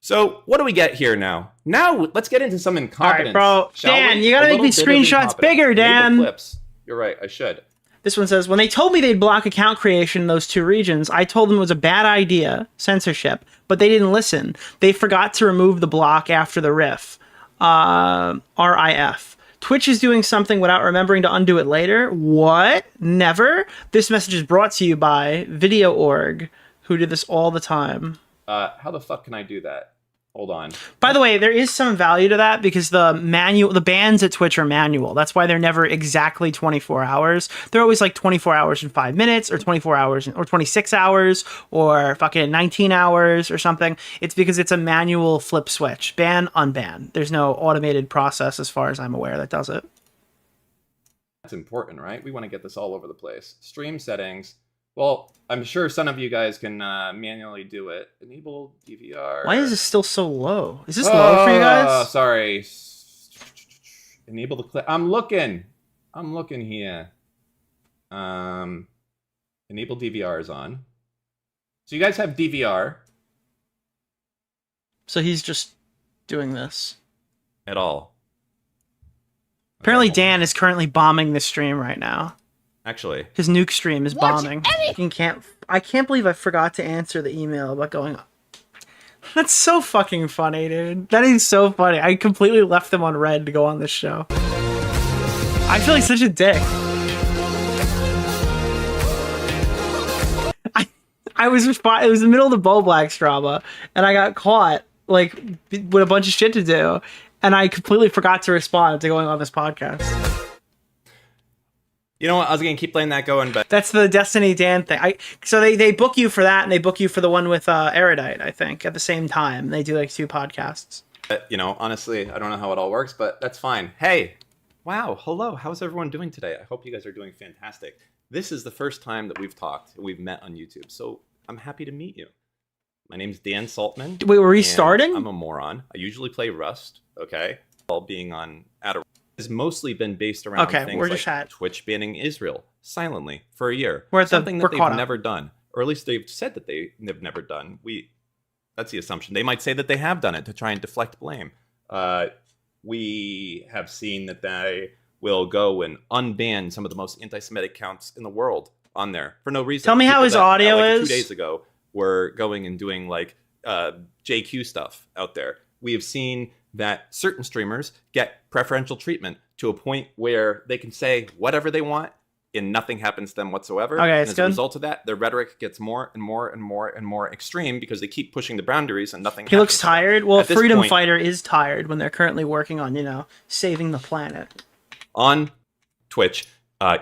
So, what do we get here now? Now, let's get into some incompetence. All right, bro. Dan, you gotta make these screenshots bigger, Dan. Clips. You're right, I should. This one says, when they told me they'd block account creation in those two regions, I told them it was a bad idea, censorship, but they didn't listen. They forgot to remove the block after the RIF. RIF. Twitch is doing something without remembering to undo it later? What? Never? This message is brought to you by Video.org, who did this all the time. How the fuck can I do that? Hold on. By the way, there is some value to that because the bans at Twitch are manual. That's why they're never exactly 24 hours. They're always like 24 hours and 5 minutes, or 24 hours or 26 hours, or fucking 19 hours or something. It's because it's a manual flip switch. Ban, unban. There's no automated process as far as I'm aware that does it. That's important, right? We want to get this all over the place. Stream settings. Well, I'm sure some of you guys can manually do it. Enable DVR. Why is this still so low? Is this low for you guys? Sorry. Enable the clip. I'm looking here. Enable DVR is on. So you guys have DVR. So he's just doing this. At all. Apparently Dan is currently bombing the stream right now. Actually, his nuke stream is bombing. I can't believe I forgot to answer the email about going on. That's so fucking funny, dude. That is so funny. I completely left them on red to go on this show. I feel like such a dick. It was the middle of the Bo Blacks drama, and I got caught like with a bunch of shit to do, and I completely forgot to respond to going on this podcast. You know what? I was gonna keep playing that going, but that's the Destiny Dan thing. So they book you for that, and they book you for the one with Erudite, I think, at the same time. They do like 2 podcasts. You know, honestly, I don't know how it all works, but that's fine. Hey, wow, hello. How's everyone doing today? I hope you guys are doing fantastic. This is the first time that we've talked, we've met on YouTube, so I'm happy to meet you. My name's Dan Saltman. Wait, were we starting? I'm a moron. I usually play Rust. Okay, all being on has mostly been based around Okay, things we're like just Twitch banning Israel silently for a year. We're at the- Something we're that they've caught up. never done, or at least they've said that they've never done. That's the assumption. They might say that they have done it to try and deflect blame. We have seen that they will go and unban some of the most anti-Semitic accounts in the world on there for no reason. Tell me how People his that, audio like, is. 2 days ago were going and doing like JQ stuff out there. We have seen that certain streamers get preferential treatment to a point where they can say whatever they want and nothing happens to them whatsoever. Okay, and it's as good. a result of that, their rhetoric gets more and more and more and more extreme because they keep pushing the boundaries and nothing He looks happens to them. tired. Well, At this Freedom point, Fighter is tired when they're currently working on, saving the planet. on Twitch,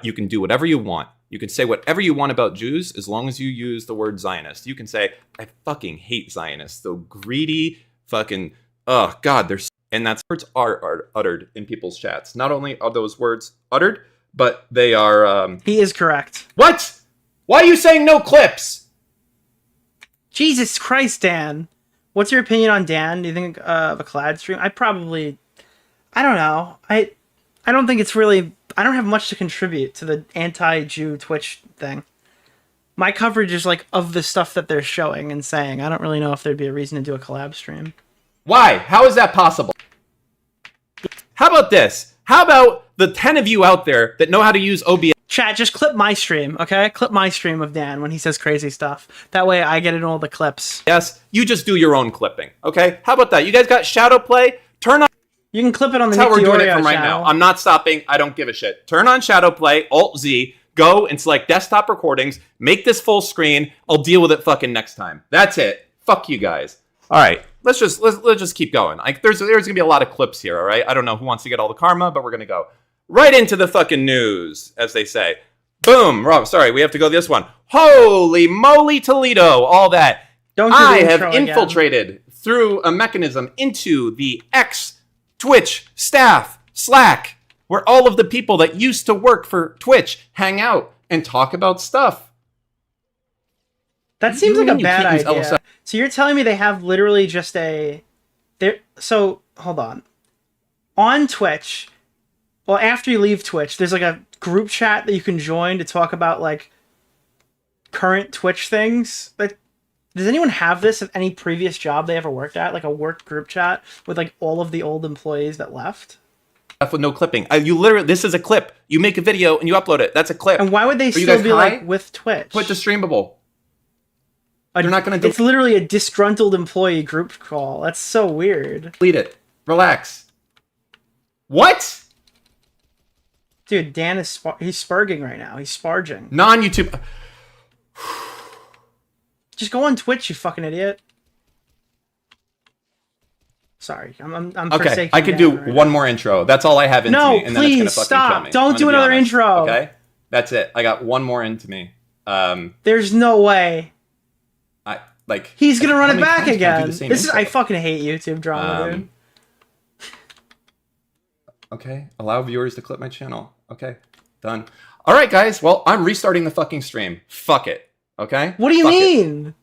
you can do whatever you want. You can say whatever you want about Jews as long as you use the word Zionist. You can say, I fucking hate Zionists. So greedy, fucking, oh God, they're... And that's words are uttered in people's chats. Not only are those words uttered, but they are... He is correct. What? Why are you saying no clips? Jesus Christ, Dan. What's your opinion on Dan? Do you think of a collab stream? I don't know. I don't think it's really... I don't have much to contribute to the anti-Jew Twitch thing. My coverage is like of the stuff that they're showing and saying. I don't really know if there'd be a reason to do a collab stream. Why? How is that possible? How about this? How about the 10 of you out there that know how to use OBS? Chat, just clip my stream, okay? Clip my stream of Dan when he says crazy stuff. That way I get in all the clips. Yes, you just do your own clipping, okay? How about that? You guys got shadow play? Turn on... You can clip it on the That's how Nick we're doing it DeOrio from right channel. now. I'm not stopping. I don't give a shit. Turn on shadow play, Alt-Z, go and select desktop recordings, make this full screen. I'll deal with it fucking next time. That's it. Fuck you guys. All right. Let's just keep going. There's gonna be a lot of clips here, all right? I don't know who wants to get all the karma, but we're gonna go right into the fucking news, as they say. Boom. Rob, sorry, we have to go this one. Holy moly, Toledo! All that. I have infiltrated through a mechanism into the Twitch staff Slack, where all of the people that used to work for Twitch hang out and talk about stuff. That seems like a bad can't use idea. LSI. So you're telling me they have literally just so hold on. On Twitch, well, after you leave Twitch, there's like a group chat that you can join to talk about like current Twitch things. Like, does anyone have this at any previous job they ever worked at? Like a work group chat with like all of the old employees that left? With no clipping. You literally, this is a clip. You make a video and you upload it. That's a clip. And why would they Are you still guys be high? like with Twitch? Twitch is streamable. They're not going to It's literally a disgruntled employee group call. That's so weird. delete it. Relax. What? Dude, Dan is he's sparging right now. He's sparging. Non-YouTube. Just go on Twitch, you fucking idiot. Sorry, I'm Okay, forsaking I could Dan do right one more intro. That's all I have into No, me, and then it's please, gonna fucking stop. kill me. Don't I'm do gonna be another honest, intro. Okay, that's it. I got one more into me. There's no way. He's He's gonna run it back Do again. the same This is intro? I fucking hate YouTube drama, dude. Okay, allow viewers to clip my channel. Okay, done. All right, guys. Well, I'm restarting the fucking stream. Fuck it. Okay. What do you Fuck it. mean?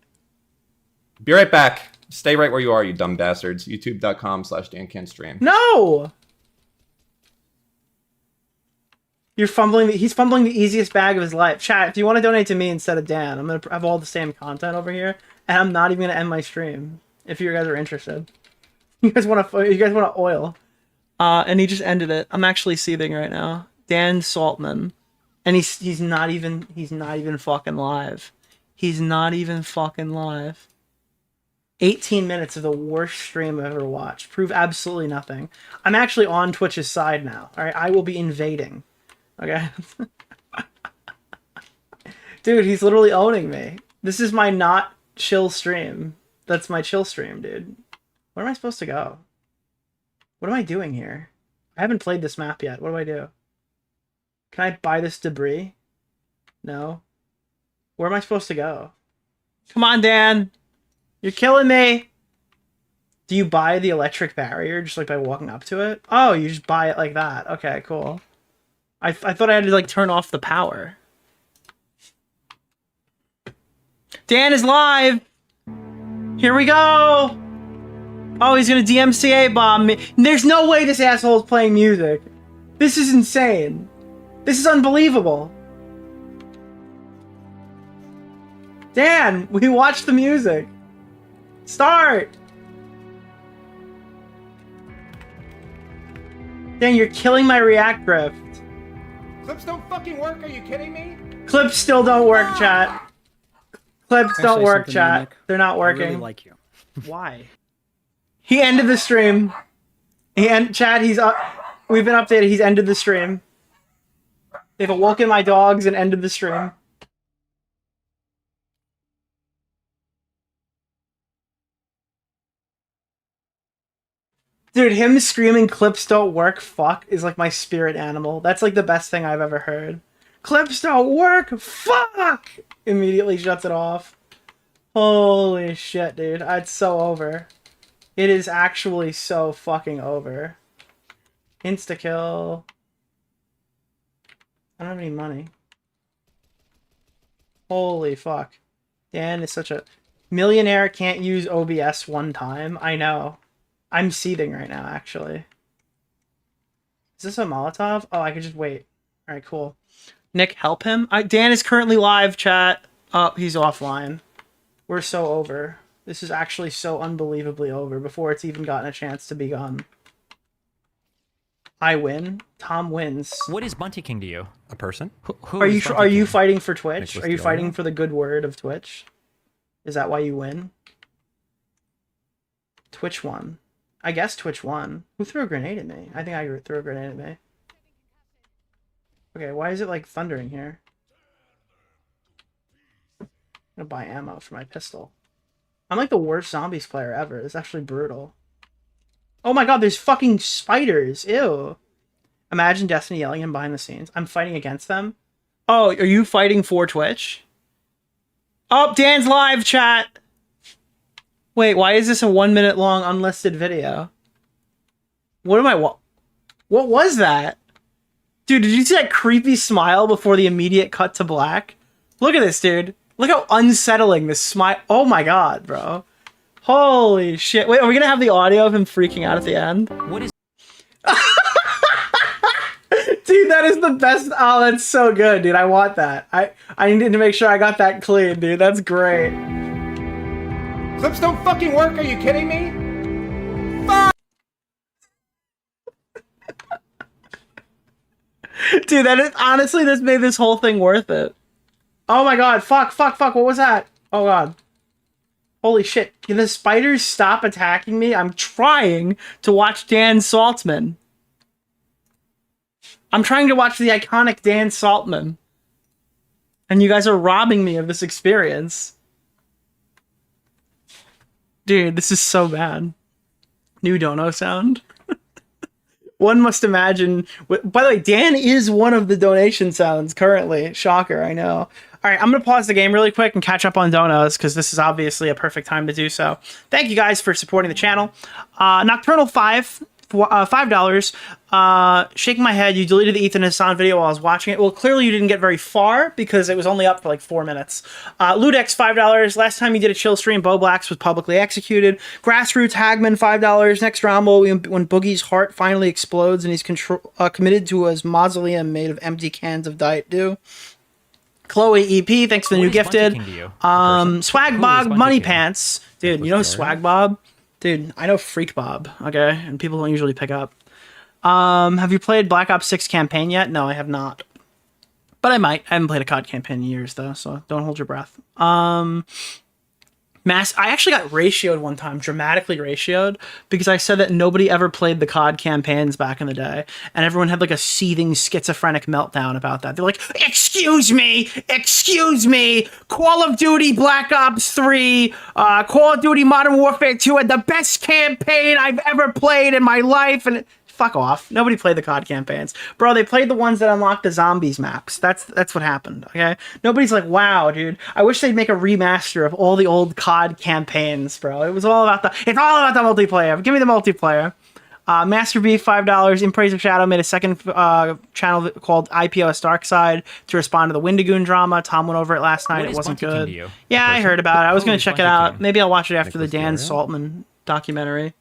Be right back. Stay right where you are, you dumb bastards. YouTube.com/DanCanStream. No. You're fumbling. He's fumbling the easiest bag of his life. Chat, if you want to donate to me instead of Dan, I'm gonna have all the same content over here, and I'm not even gonna end my stream. If you guys are interested, you guys want to oil. And he just ended it. I'm actually seething right now. Dan Saltman, and he's not even fucking live. He's not even fucking live. 18 minutes of the worst stream I've ever watched. Prove absolutely nothing. I'm actually on Twitch's side now. All right, I will be invading. Okay. Dude, he's literally owning me. This is my not chill stream. That's my chill stream, dude. Where am I supposed to go? What am I doing here? I haven't played this map yet. What do I do? Can I buy this debris? No. Where am I supposed to go? Come on, Dan. You're killing me. Do you buy the electric barrier just like by walking up to it? Oh, you just buy it like that. Okay, cool. I thought I had to like turn off the power. Dan is live. Here we go. Oh, he's gonna DMCA bomb me. There's no way this asshole is playing music. This is insane. This is unbelievable. Dan, we watched the music. Start. Dan, you're killing my React drift. Clips don't fucking work, are you kidding me? Clips still don't work, chat. Clips Can I don't say work, something, chat. Nick? They're not working. I really like you. Why? He ended the stream. Chat, he's up. We've been updated. He's ended the stream. They've awoken my dogs and ended the stream. Dude, him screaming clips don't work, fuck, is like my spirit animal. That's like the best thing I've ever heard. Clips don't work, fuck! Immediately shuts it off. Holy shit, dude. It's so over. It is actually so fucking over. Insta-kill. I don't have any money. Holy fuck. Dan is such a... Millionaire can't use OBS one time. I know. I'm seething right now, actually. Is this a Molotov? Oh, I could just wait. Alright, cool. Nick, help him? Dan is currently live, chat. Oh, he's offline. We're so over. This is actually so unbelievably over before it's even gotten a chance to begun. I win. Tom wins. What is Bunty King to you? A person? Who Are is you Bunty King? fighting for Twitch? Nicholas Are you DeOrio? fighting for the good word of Twitch? Is that why you win? Twitch won. I guess Twitch won. Who threw a grenade at me? I think I threw a grenade at me. Okay, why is it like thundering here? I'm gonna buy ammo for my pistol. I'm like the worst zombies player ever. It's actually brutal. Oh my god, there's fucking spiders. Ew. Imagine Destiny yelling him behind the scenes. I'm fighting against them. Oh, are you fighting for Twitch? Oh, Dan's live, chat. Wait, why is this a 1 minute long unlisted video? What am I... What was that? Dude, did you see that creepy smile before the immediate cut to black? Look at this, dude. Look how unsettling this smile... Oh my god, bro. Holy shit. Wait, are we gonna have the audio of him freaking out at the end? What is... Dude, that is the best... Oh, that's so good, dude. I want that. I needed to make sure I got that clean, dude. That's great. Clips don't fucking work, are you kidding me? Fuck! Dude, that is... Honestly, this made this whole thing worth it. Oh my god. Fuck. What was that? Oh god. Holy shit. Can the spiders stop attacking me? I'm trying to watch Dan Saltman. I'm trying to watch the iconic Dan Saltman. And you guys are robbing me of this experience. Dude, this is so bad. New dono sound. One must imagine... By the way, Dan is one of the donation sounds currently. Shocker, I know. All right, I'm going to pause the game really quick and catch up on donos because this is obviously a perfect time to do so. Thank you guys for supporting the channel. Nocturnal 5, $5. Shaking my head, you deleted the Ethan Hassan video while I was watching it. Well, clearly you didn't get very far because it was only up for like 4 minutes. Ludex, $5. Last time you did a chill stream, Bo Blacks was publicly executed. Grassroots Hagman, $5. Next Rumble, when Boogie's heart finally explodes and he's committed to his mausoleum made of empty cans of Diet Dew. Chloe EP, thanks for the new gifted. Swag Bob, Money Pants. Dude, you know Swag Bob? Dude, I know Freak Bob, okay? And people don't usually pick up. Have you played Black Ops 6 campaign yet? No, I have not. But I might. I haven't played a COD campaign in years, though, so don't hold your breath. I actually got ratioed one time, dramatically ratioed, because I said that nobody ever played the COD campaigns back in the day, and everyone had like a seething schizophrenic meltdown about that. They're like, excuse me, Call of Duty Black Ops 3, Call of Duty Modern Warfare 2 had the best campaign I've ever played in my life, and fuck off. Nobody played the COD campaigns. Bro, they played the ones that unlocked the zombies maps. That's what happened, okay? Nobody's like, wow, dude, I wish they'd make a remaster of all the old COD campaigns, bro. It's all about the multiplayer. Give me the multiplayer. MrBeast, $5. In Praise of Shadow made a second channel called IPOS Darkside to respond to the Windigoon drama. Tom went over it last night. It wasn't good. Yeah, I heard about it. I was going to check it out. Maybe I'll watch it after the Dan Saltman documentary.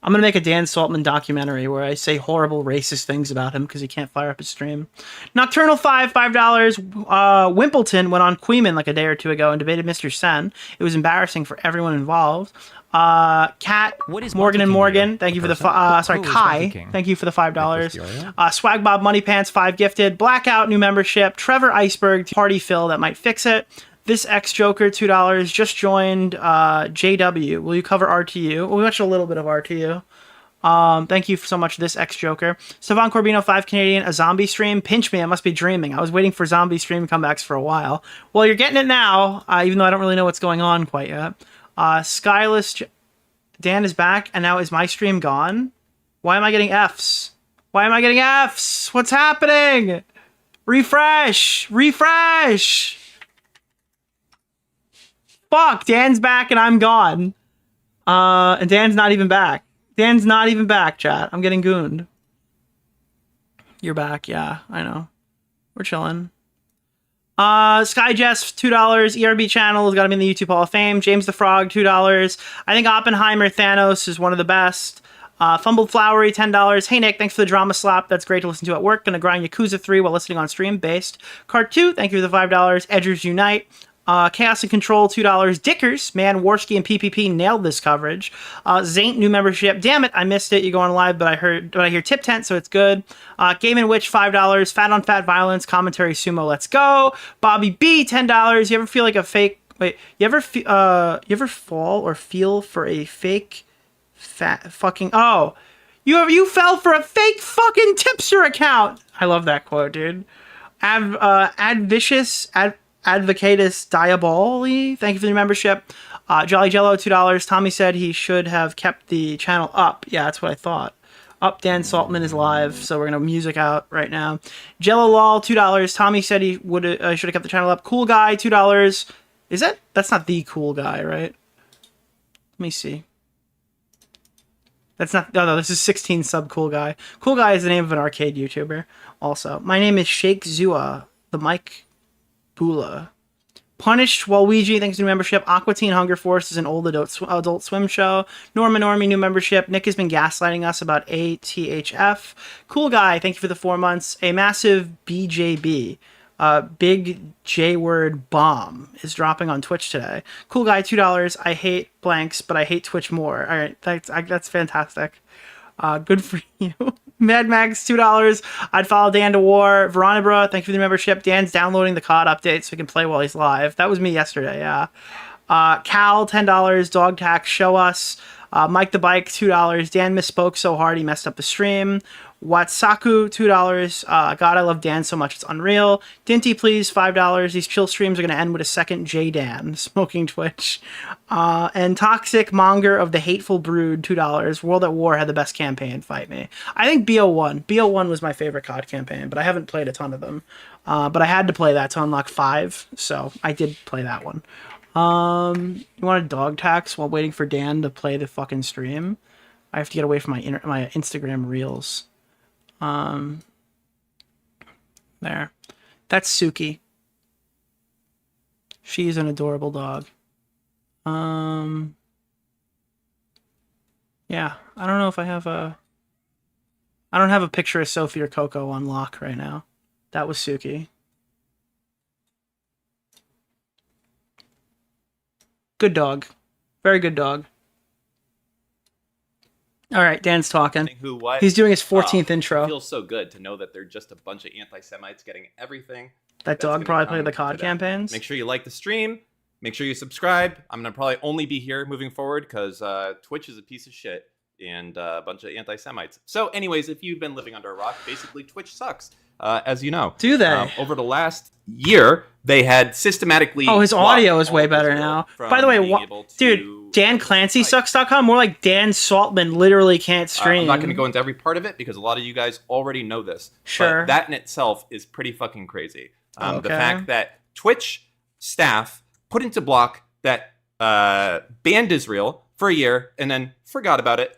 I'm going to make a Dan Saltman documentary where I say horrible racist things about him because he can't fire up his stream. Nocturnal 5, $5. Wimbledon went on Queeman like a day or two ago and debated Mr. Sen. It was embarrassing for everyone involved. Kat, Morgan and Morgan, thank you for the Kai, thank you for the $5. Swag Bob Money Pants, 5 gifted. Blackout, new membership. Trevor Iceberg, Party Phil, that might fix it. This ex-Joker, $2, just joined. JW, will you cover RTU? Well, we watched a little bit of RTU. Thank you so much, this ex-Joker. Stefan Corbino, 5 Canadian, a zombie stream. Pinch me, I must be dreaming. I was waiting for zombie stream comebacks for a while. Well, you're getting it now, even though I don't really know what's going on quite yet. Skyless, Dan is back, and now is my stream gone? Why am I getting Fs? Why am I getting Fs? What's happening? Refresh! Refresh! Fuck, Dan's back and I'm gone. And Dan's not even back. Dan's not even back, chat. I'm getting gooned. You're back, yeah, I know. We're chilling. Skyjess, $2. ERB channel has got to be in the YouTube Hall of Fame. James the Frog, $2. I think Oppenheimer Thanos is one of the best. Fumbled Flowery, $10. Hey Nick, thanks for the drama slap. That's great to listen to at work. Gonna grind Yakuza 3 while listening on stream. Based. Cart 2, thank you for the $5. Edgers Unite. Chaos and Control, $2. Dickers, man, Warski and PPP nailed this coverage. Zaint, new membership. Damn it, I missed it. You go on live, but I hear Tip Tent, so it's good. Game and Witch, $5. Fat on Fat Violence, Commentary Sumo, let's go. Bobby B, $10. You ever feel like a fake? Wait, you ever fall or feel for a fake fat fucking? Oh, you fell for a fake fucking Tipster account. I love that quote, dude. Advocatus Diaboli, thank you for the membership. Jolly Jello, $2. Tommy said he should have kept the channel up. Yeah, that's what I thought. Up, Dan Saltman is live, so we're gonna music out right now. Jello Lol, $2. Tommy said he would should have kept the channel up. Cool Guy, $2. Is that's not the Cool Guy, right? Let me see. That's not, no, this is 16 sub Cool Guy. Cool Guy is the name of an arcade YouTuber. Also, my name is Sheikh Zua, the Mike Bula. Punished Waluigi, thanks to new membership. Aqua Teen Hunger Force is an old adult swim show. Norma Normie, new membership. Nick has been gaslighting us about ATHF. Cool Guy, thank you for the 4 months. A massive BJB, big J-word bomb, is dropping on Twitch today. Cool Guy, $2. I hate blanks, but I hate Twitch more. All right, that's fantastic. Good for you. Mad Max, $2. I'd follow Dan to war. Veronibra, thank you for the membership. Dan's downloading the COD update so he can play while he's live. That was me yesterday, yeah. Cal, $10. Dog Tax, show us. Mike the Bike, $2. Dan misspoke so hard he messed up the stream. Watsaku, $2. God, I love Dan so much, it's unreal. Dinty, please, $5. These chill streams are going to end with a second J-Dan, smoking Twitch. And Toxic Monger of the Hateful Brood, $2. World at War had the best campaign, fight me. I think BO1. BO1 was my favorite COD campaign, but I haven't played a ton of them. But I had to play that to unlock 5, so I did play that one. You want a dog tax while waiting for Dan to play the fucking stream? I have to get away from my Instagram reels. There. That's Suki. She's an adorable dog. Yeah, I don't know if I have a... I don't have a picture of Sophie or Coco on lock right now. That was Suki. Good dog. Very good dog. All right, Dan's talking. Who, what? He's doing his 14th intro. It feels so good to know that they're just a bunch of anti-Semites getting everything. That dog probably played the COD campaigns. Make sure you like the stream. Make sure you subscribe. I'm going to probably only be here moving forward because Twitch is a piece of shit and a bunch of anti-Semites. So anyways, if you've been living under a rock, basically Twitch sucks, as you know. Do they? Over the last year, they had systematically... Oh, his audio is way better now. By the way, dude, DanClancySucks.com, more like Dan Saltman literally can't stream. I'm not going to go into every part of it because a lot of you guys already know this. Sure. But that in itself is pretty fucking crazy. Okay. The fact that Twitch staff put into block that banned Israel for a year and then forgot about it.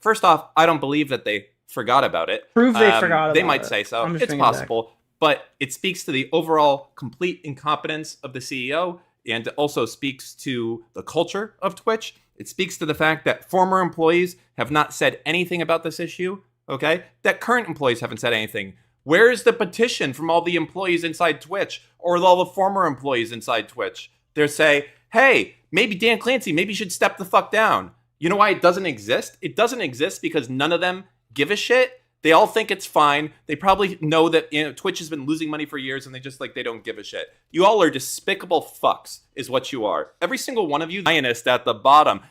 First off, I don't believe that they forgot about it. Prove they forgot about it. They might say so. It's possible. But it speaks to the overall complete incompetence of the CEO, and it also speaks to the culture of Twitch. It speaks to the fact that former employees have not said anything about this issue, okay? That current employees haven't said anything. Where is the petition from all the employees inside Twitch or all the former employees inside Twitch? They say, hey, maybe Dan Clancy, maybe you should step the fuck down. You know why it doesn't exist? It doesn't exist because none of them give a shit. They all think it's fine. They probably know that Twitch has been losing money for years and they don't give a shit. You all are despicable fucks is what you are. Every single one of you, Zionist at the bottom,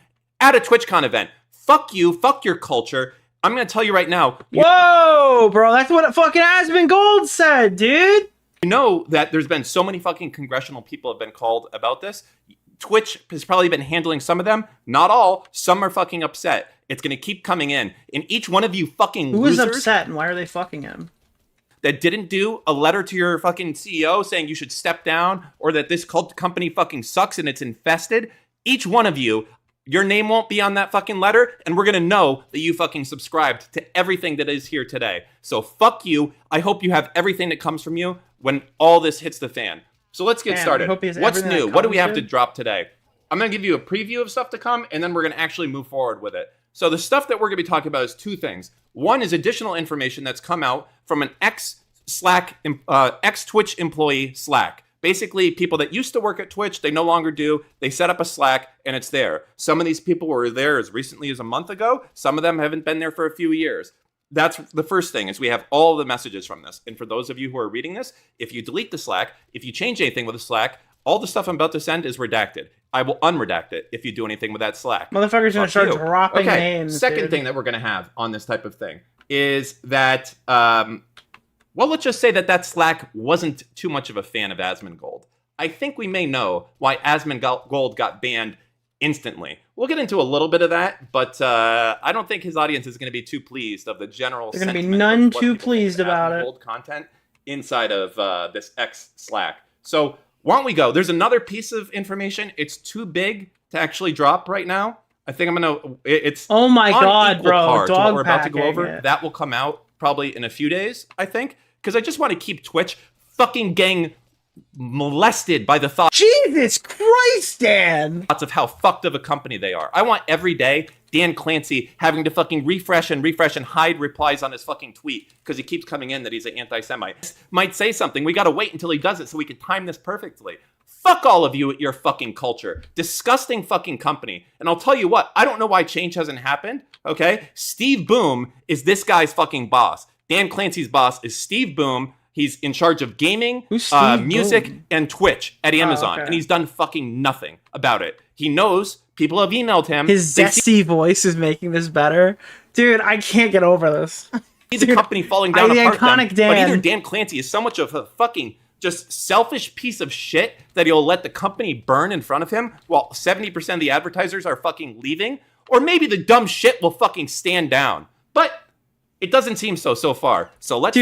at a TwitchCon event. Fuck you, fuck your culture. I'm going to tell you right now. Whoa, bro, that's what fucking Asmon Gold said, dude. You know that there's been so many fucking congressional people have been called about this. Twitch has probably been handling some of them. Not all. Some are fucking upset. It's going to keep coming in. And each one of you fucking losers... Who is upset and why are they fucking him? ...that didn't do a letter to your fucking CEO saying you should step down or that this cult company fucking sucks and it's infested. Each one of you, your name won't be on that fucking letter and we're going to know that you fucking subscribed to everything that is here today. So fuck you. I hope you have everything that comes from you when all this hits the fan. So let's get started. What's new? What do we have to drop today? I'm going to give you a preview of stuff to come, and then we're going to actually move forward with it. So the stuff that we're going to be talking about is two things. One is additional information that's come out from an ex-Twitch employee Slack. Basically, people that used to work at Twitch, they no longer do. They set up a Slack, and it's there. Some of these people were there as recently as a month ago. Some of them haven't been there for a few years. That's the first thing, is we have all the messages from this. And for those of you who are reading this, if you delete the Slack, if you change anything with the Slack, all the stuff I'm about to send is redacted. I will unredact it if you do anything with that Slack. Motherfuckers gonna start dropping names. Second thing that we're gonna have on this type of thing is that, well, let's just say that Slack wasn't too much of a fan of Asmon Gold. I think we may know why Asmon Gold got banned instantly. We'll get into a little bit of that, but I don't think his audience is going to be too pleased of the general They're going to be none too pleased about it. Gold content inside of this X Slack. So why don't we go? There's another piece of information. It's too big to actually drop right now. I think I'm going to... It's oh my god, bro. To what we're about to go over. That will come out probably in a few days, I think, because I just want to keep Twitch fucking getting molested by the thought. Jesus Christ, Dan! Thoughts of how fucked of a company they are. I want every day Dan Clancy having to fucking refresh and hide replies on his fucking tweet because he keeps coming in that he's an anti-Semite. Might say something. We gotta wait until he does it so we can time this perfectly. Fuck all of you at your fucking culture. Disgusting fucking company. And I'll tell you what, I don't know why change hasn't happened, okay? Steve Boom is this guy's fucking boss. Dan Clancy's boss is Steve Boom. He's in charge of gaming, music, and Twitch at Amazon. And he's done fucking nothing about it. He knows people have emailed him. His zesty voice is making this better. Dude, I can't get over this. He's a company falling down apart. Iconic Dan. But either Dan Clancy is so much of a fucking just selfish piece of shit that he'll let the company burn in front of him while 70% of the advertisers are fucking leaving, or maybe the dumb shit will fucking stand down. But it doesn't seem so far. So let's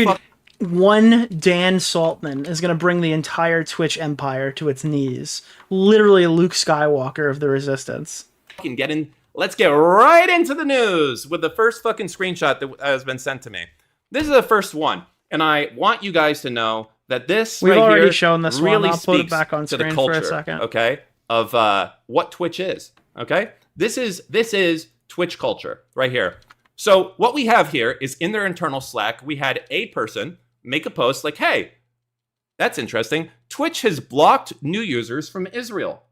one Dan Saltman is going to bring the entire Twitch empire to its knees. Literally Luke Skywalker of the Resistance. Let's get right into the news with the first fucking screenshot that has been sent to me. This is the first one, and I want you guys to know that this We've right already here shown this really one. I'll put it speaks back on to the screen culture, for a second. okay, of what Twitch is, okay? This is Twitch culture right here. So what we have here is in their internal Slack, we had a person make a post like, hey, that's interesting. Twitch has blocked new users from Israel.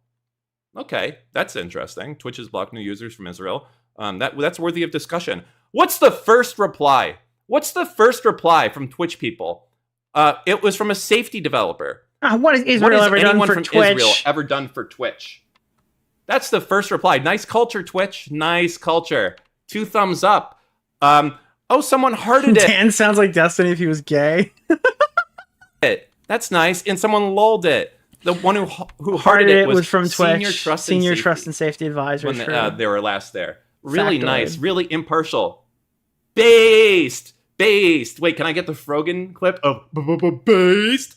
Okay, that's interesting. Twitch has blocked new users from Israel. That's worthy of discussion. What's the first reply? What's the first reply from Twitch people? It was from a safety developer. What has Israel ever done for Twitch? Israel ever done for Twitch? That's the first reply. Nice culture, Twitch. Nice culture. 2 thumbs up. Oh, someone hearted it. Dan sounds like Destiny if he was gay. That's nice. And someone lulled it. The one who hearted it was from Twitch. Senior Trust and Safety Advisor. When they were last there. Really nice. Really impartial. Based. Wait, can I get the Frogan clip of based?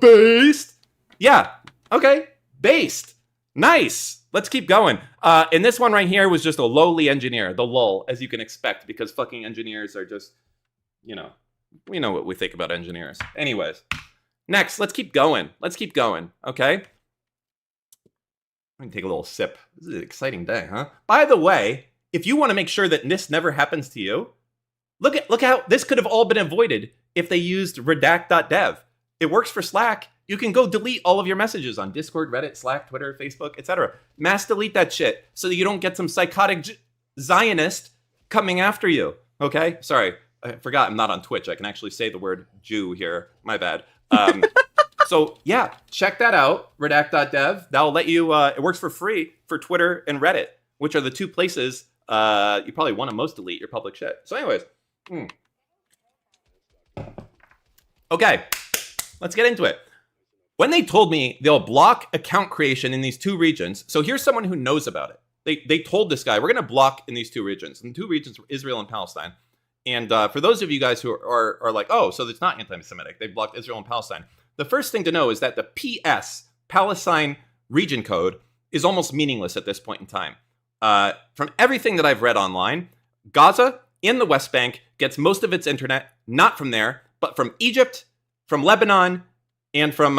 Based? Yeah. Okay. Based. Nice. Let's keep going. And this one right here was just a lowly engineer, the lull, as you can expect, because fucking engineers are just, we know what we think about engineers. Anyways, next, let's keep going. Okay? I'm gonna take a little sip. This is an exciting day, huh? By the way, if you want to make sure that this never happens to you, look how this could have all been avoided if they used redact.dev. It works for Slack. You can go delete all of your messages on Discord, Reddit, Slack, Twitter, Facebook, etc. Mass delete that shit so that you don't get some psychotic Zionist coming after you. Okay? Sorry, I forgot I'm not on Twitch. I can actually say the word Jew here. My bad. So yeah, check that out, redact.dev. That'll let you, it works for free for Twitter and Reddit, which are the two places you probably want to most delete your public shit. So anyways. Okay, let's get into it. When they told me they'll block account creation in these two regions, so here's someone who knows about it. They told this guy, we're going to block in these two regions. And the two regions were Israel and Palestine. And for those of you guys who are like, oh, so it's not anti-Semitic. They blocked Israel and Palestine. The first thing to know is that the PS, Palestine region code, is almost meaningless at this point in time. From everything that I've read online, Gaza in the West Bank gets most of its internet, not from there, but from Egypt, from Lebanon, and from,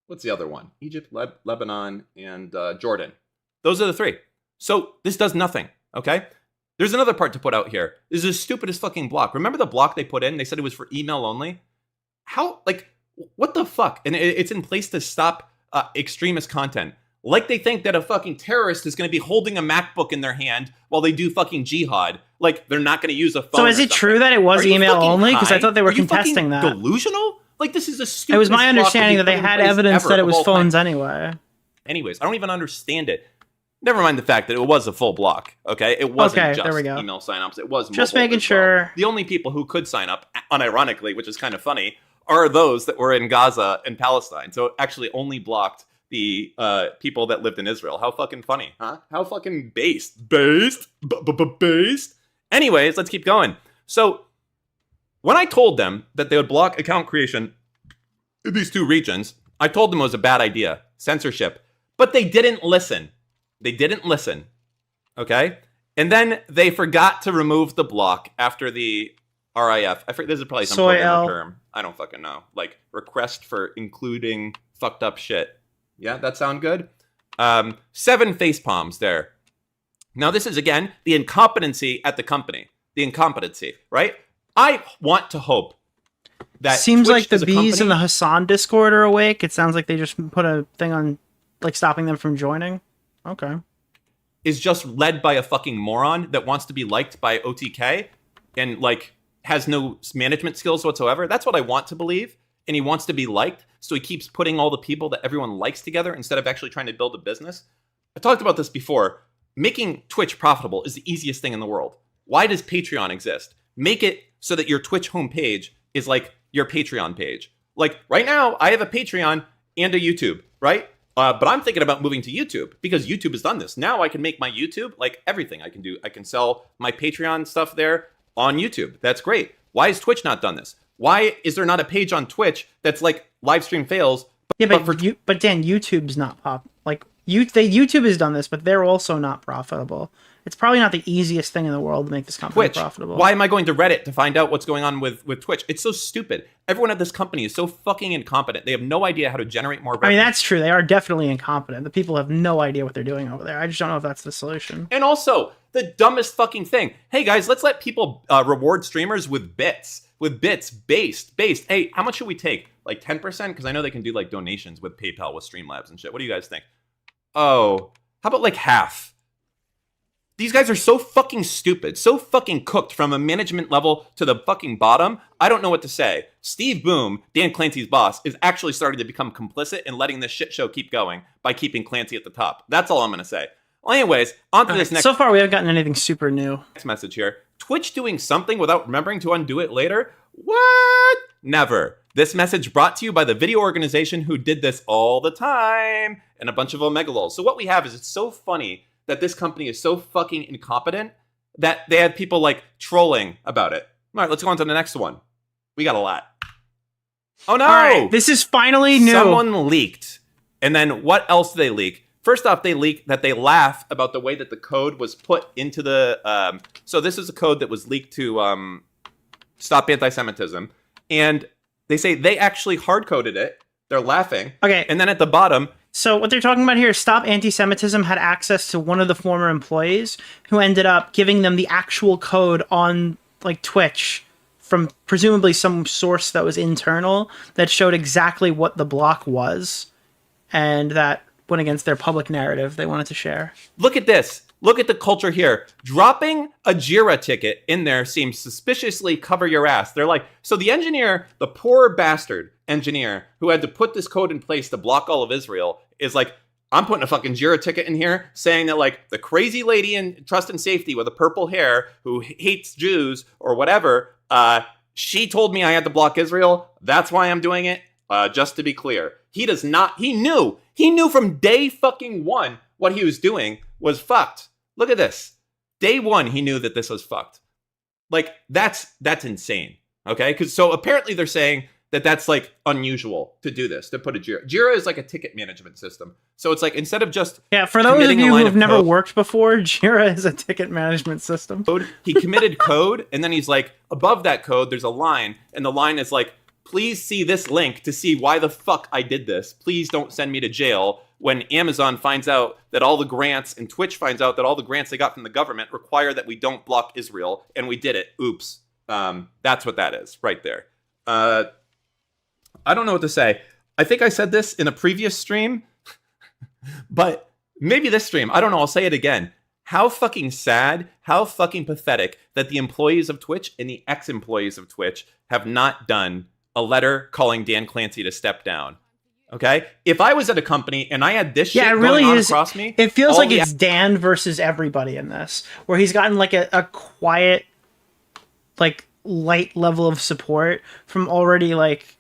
what's the other one? Egypt, Lebanon, and Jordan. Those are the three. So this does nothing, okay? There's another part to put out here. This is the stupidest fucking block. Remember the block they put in? They said it was for email only? How, like, what the fuck? And it's in place to stop extremist content. Like they think that a fucking terrorist is going to be holding a MacBook in their hand while they do fucking jihad. Like they're not going to use a phone. So is it true that it was email only? Because I thought they were contesting that. Delusional? Like this is a stupid. It was my understanding that they had evidence that it was phones anyway. Anyways, I don't even understand it. Never mind the fact that it was a full block. Okay, it wasn't just there we go. email signups. It was just mobile making as well. sure. The only people who could sign up, unironically, which is kind of funny, are those that were in Gaza and Palestine. So it actually only blocked the people that lived in Israel. How fucking funny, huh? How fucking based. Anyways, let's keep going. So when I told them that they would block account creation in these two regions, I told them it was a bad idea. Censorship. But they didn't listen. They didn't listen. Okay? And then they forgot to remove the block after the RIF. I forget, this is probably some programmer term. I don't fucking know. Like, request for including fucked up shit. Yeah, that sound good? 7 face palms there. Now, this is, again, the incompetency at the company. The incompetency, right? I want to hope that seems Twitch like the bees company, in the Hassan Discord are awake. It sounds like they just put a thing on, like, stopping them from joining. Okay. Is just led by a fucking moron that wants to be liked by OTK and, like, has no management skills whatsoever. That's what I want to believe. And he wants to be liked, so he keeps putting all the people that everyone likes together instead of actually trying to build a business. I talked about this before. Making Twitch profitable is the easiest thing in the world. Why does Patreon exist? Make it so that your Twitch homepage is like your Patreon page. Like, right now, I have a Patreon and a YouTube, right? But I'm thinking about moving to YouTube because YouTube has done this. Now I can make my YouTube like everything I can do. I can sell my Patreon stuff there on YouTube. That's great. Why has Twitch not done this? Why is there not a page on Twitch that's like live stream fails? But Dan, YouTube's not YouTube has done this, but they're also not profitable. It's probably not the easiest thing in the world to make this company profitable. Why am I going to Reddit to find out what's going on with Twitch? It's so stupid. Everyone at this company is so fucking incompetent. They have no idea how to generate more revenue. I mean, that's true. They are definitely incompetent. The people have no idea what they're doing over there. I just don't know if that's the solution. And also, the dumbest fucking thing. Hey, guys, let's let people reward streamers with bits. With bits, based. Hey, how much should we take? Like 10%? Because I know they can do like donations with PayPal with Streamlabs and shit. What do you guys think? Oh, how about like half? These guys are so fucking stupid, so fucking cooked from a management level to the fucking bottom. I don't know what to say. Steve Boom, Dan Clancy's boss, is actually starting to become complicit in letting this shit show keep going by keeping Clancy at the top. That's all I'm going to say. Well, anyways, on to this next... So far, we haven't gotten anything super new. Next message here. Twitch doing something without remembering to undo it later? What? Never. This message brought to you by the video organization who did this all the time, and a bunch of omegalols. So what we have is it's so funny that this company is so fucking incompetent that they had people like trolling about it. All right, let's go on to the next one. We got a lot. Oh no! All right, this is finally new. Someone leaked. And then what else did they leak? First off, they leaked that they laugh about the way that the code was put into the... so this is a code that was leaked to stop anti-Semitism. And they say they actually hard-coded it. They're laughing. Okay. And then at the bottom, So what they're talking about here is Stop Anti-Semitism had access to one of the former employees who ended up giving them the actual code on like Twitch from presumably some source that was internal that showed exactly what the block was, and that went against their public narrative they wanted to share. Look at this. Look at the culture here. Dropping a JIRA ticket in there seems suspiciously cover your ass. They're like, so the engineer, the poor bastard engineer who had to put this code in place to block all of Israel is like, I'm putting a fucking JIRA ticket in here saying that like the crazy lady in Trust and Safety with the purple hair who hates Jews or whatever, she told me I had to block Israel. That's why I'm doing it. Just to be clear, he does not, he knew from day fucking one what he was doing was fucked. Look at this. Day one, he knew that this was fucked. Like, that's insane. Okay? Because so apparently they're saying that that's like unusual to do this, to put a JIRA. JIRA is like a ticket management system. So it's like, instead of just for those of you who have never worked before, JIRA is a ticket management system. He committed code, and then he's like, above that code, there's a line, and the line is like, please see this link to see why the fuck I did this. Please don't send me to jail. When Amazon finds out that all the grants and Twitch finds out that all the grants they got from the government require that we don't block Israel, and we did it. Oops. That's what that is right there. I don't know what to say. I think I said this in a previous stream, but maybe this stream. I don't know. I'll say it again. How fucking sad, how fucking pathetic that the employees of Twitch and the ex-employees of Twitch have not done a letter calling Dan Clancy to step down. Okay? If I was at a company and I had this shit going on across me... It feels like it's Dan versus everybody in this, where he's gotten like a quiet, like light level of support from already like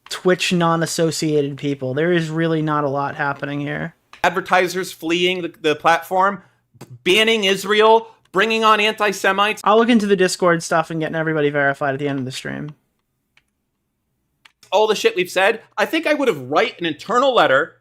Twitch non-associated people. There is really not a lot happening here. Advertisers fleeing the platform, banning Israel, bringing on anti-Semites. I'll look into the Discord stuff and getting everybody verified at the end of the stream. All the shit we've said, I think I would have write an internal letter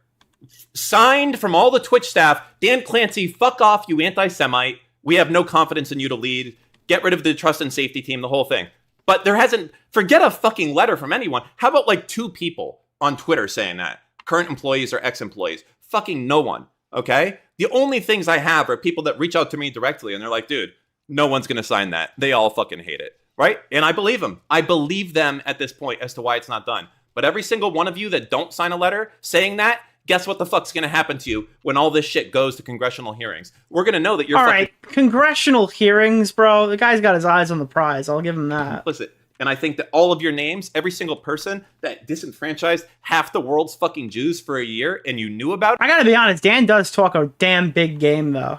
signed from all the Twitch staff. Dan Clancy, fuck off, you anti-Semite. We have no confidence in you to lead. Get rid of the Trust and Safety team, the whole thing. But there hasn't, forget a fucking letter from anyone. How about like 2 people on Twitter saying that? Current employees or ex-employees. Fucking no one, okay? The only things I have are people that reach out to me directly and they're like, dude, no one's gonna sign that. They all fucking hate it. Right? And I believe them. I believe them at this point as to why it's not done. But every single one of you that don't sign a letter saying that, guess what the fuck's going to happen to you when all this shit goes to congressional hearings? We're going to know that you're right, congressional hearings, bro. The guy's got his eyes on the prize. I'll give him that. Listen, and I think that all of your names, every single person that disenfranchised half the world's fucking Jews for a year and you knew about it. I got to be honest, Dan does talk a damn big game, though.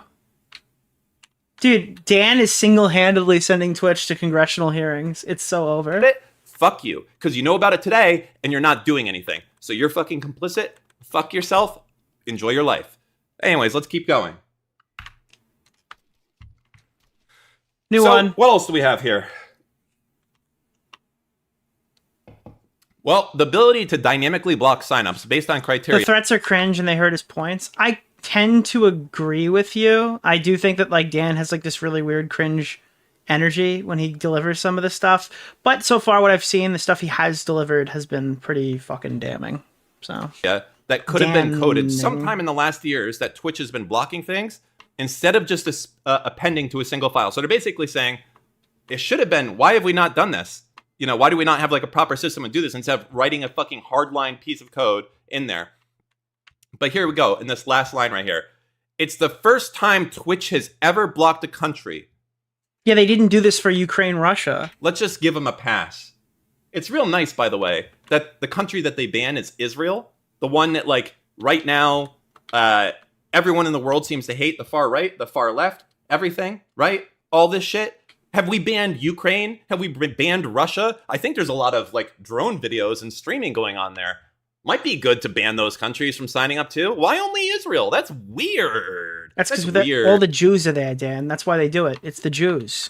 Dude, Dan is single-handedly sending Twitch to congressional hearings. It's so over. Fuck you. Because you know about it today, and you're not doing anything. So you're fucking complicit. Fuck yourself. Enjoy your life. Anyways, let's keep going. New one. What else do we have here? Well, the ability to dynamically block signups based on criteria. The threats are cringe, and they hurt his points. I tend to agree with you. I do think that like Dan has like this really weird cringe energy when he delivers some of the stuff, but so far what I've seen, the stuff he has delivered has been pretty fucking damning. So yeah, that could have been coded sometime in the last years that Twitch has been blocking things instead of just appending to a single file. So they're basically saying it should have been, why have we not done this? You know, why do we not have like a proper system to do this instead of writing a fucking hardline piece of code in there? But here we go, in this last line right here. It's the first time Twitch has ever blocked a country. Yeah, they didn't do this for Ukraine, Russia. Let's just give them a pass. It's real nice, by the way, that the country that they ban is Israel. The one that, like, right now, everyone in the world seems to hate. The far right, the far left, everything, right? All this shit. Have we banned Ukraine? Have we banned Russia? I think there's a lot of, like, drone videos and streaming going on there. Might be good to ban those countries from signing up too. Why only Israel? That's weird. That's because all the Jews are there, Dan. That's why they do it. It's the Jews.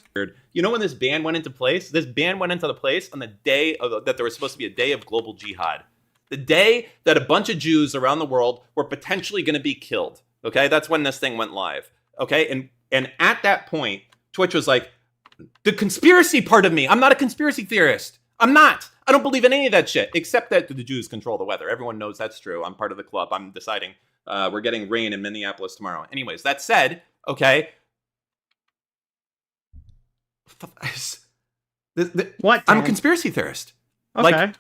You know when this ban went into place? This ban went into place on the day that there was supposed to be a day of global jihad. The day that a bunch of Jews around the world were potentially going to be killed. Okay, that's when this thing went live. Okay, and at that point, Twitch was like, the conspiracy part of me. I'm not a conspiracy theorist. I'm not. I don't believe in any of that shit, except that the Jews control the weather. Everyone knows that's true. I'm part of the club. I'm deciding we're getting rain in Minneapolis tomorrow. Anyways, that said, okay. What? I'm a conspiracy theorist. Okay. Like,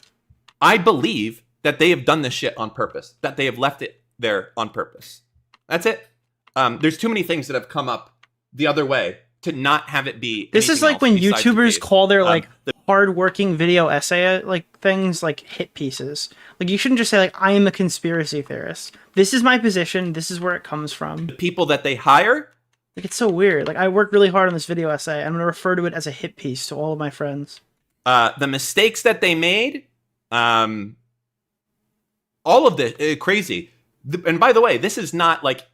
I believe that they have done this shit on purpose, that they have left it there on purpose. That's it. There's too many things that have come up the other way to not have it be. This is like when YouTubers call their like hard-working video essay like things like hit pieces. Like you shouldn't just say like I am a conspiracy theorist. This is my position. This is where it comes from. The people that they hire. Like it's so weird. Like I worked really hard on this video essay. I'm gonna refer to it as a hit piece to all of my friends. The mistakes that they made. All of this crazy. And by the way, this is not like.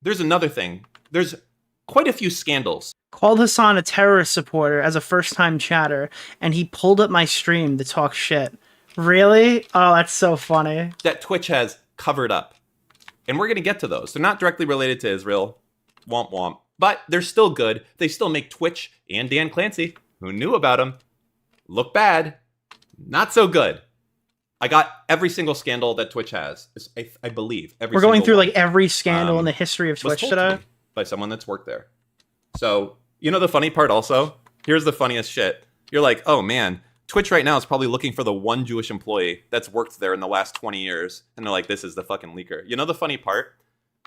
There's another thing. There's quite a few scandals. Called Hassan a terrorist supporter as a first-time chatter, and he pulled up my stream to talk shit. Really? Oh, that's so funny. That Twitch has covered up. And we're going to get to those. They're not directly related to Israel. Womp womp. But they're still good. They still make Twitch and Dan Clancy, who knew about them, look bad. Not so good. I got every single scandal that Twitch has. I believe. We're going through like every scandal in the history of Twitch today. By someone that's worked there. So, you know the funny part also? Here's the funniest shit. You're like, oh man, Twitch right now is probably looking for the one Jewish employee that's worked there in the last 20 years. And they're like, this is the fucking leaker. You know the funny part?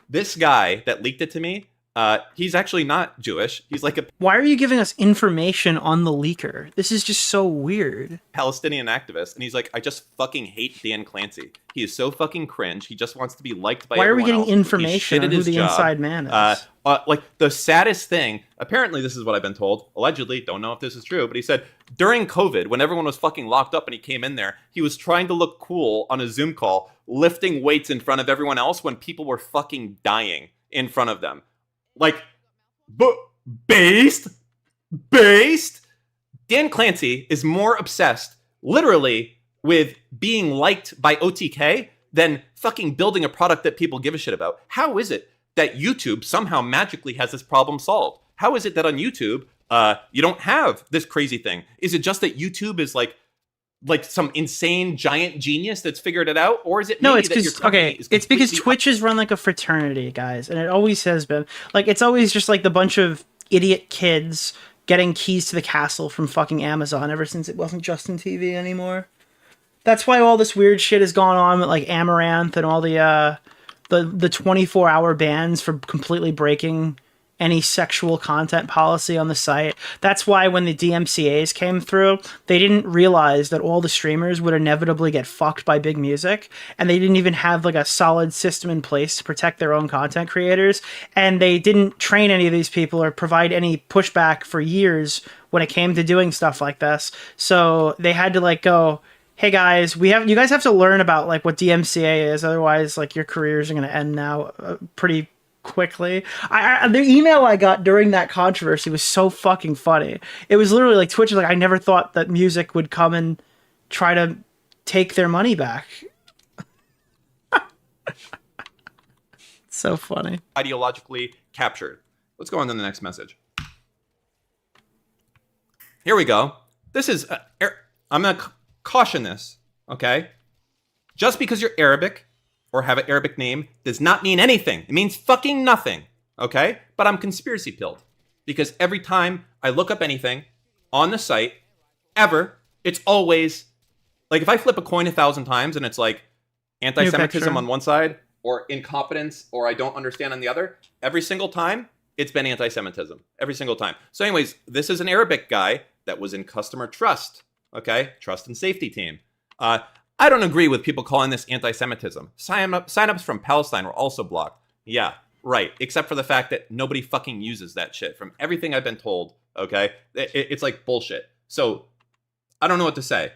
This guy that leaked it to me, he's actually not Jewish. He's like a... Why are you giving us information on the leaker? This is just so weird. Palestinian activist. And he's like, I just fucking hate Dan Clancy. He is so fucking cringe. He just wants to be liked by everyone else. Why are we getting information on who the inside man is? Like the saddest thing, apparently this is what I've been told, allegedly, don't know if this is true, but he said during COVID, when everyone was fucking locked up and he came in there, he was trying to look cool on a Zoom call, lifting weights in front of everyone else when people were fucking dying in front of them. Like, based. Dan Clancy is more obsessed, literally, with being liked by OTK than fucking building a product that people give a shit about. How is it that YouTube somehow magically has this problem solved? How is it that on YouTube, you don't have this crazy thing? Is it just that YouTube is like some insane giant genius that's figured it out, or is it no? It's because it's because Twitch is run like a fraternity, guys, and it always has been. Like it's always just like the bunch of idiot kids getting keys to the castle from fucking Amazon ever since it wasn't Justin TV anymore. That's why all this weird shit has gone on with like Amaranth and all the 24-hour bans for completely breaking any sexual content policy on the site. That's why when the DMCAs came through, they didn't realize that all the streamers would inevitably get fucked by big music, and they didn't even have like a solid system in place to protect their own content creators, and they didn't train any of these people or provide any pushback for years when it came to doing stuff like this. So they had to like go, hey guys, you guys have to learn about like what DMCA is, otherwise like your careers are going to end now pretty quickly. The email I got during that controversy was so fucking funny. It was literally like Twitch is like, I never thought that music would come and try to take their money back. So funny. Ideologically captured. Let's go on to the next message. Here we go. This is I'm gonna caution this, okay? Just because you're Arabic or have an Arabic name does not mean anything. It means fucking nothing, okay? But I'm conspiracy pilled because every time I look up anything on the site, ever, it's always, like if I flip a coin 1,000 times and it's like anti-Semitism on one side or incompetence or I don't understand on the other, every single time, it's been anti-Semitism. Every single time. So anyways, this is an Arabic guy that was in customer trust, okay? Trust and safety team. I don't agree with people calling this anti-Semitism. Sign-ups from Palestine were also blocked. Yeah, right. Except for the fact that nobody fucking uses that shit. From everything I've been told, okay? It's like bullshit. So, I don't know what to say.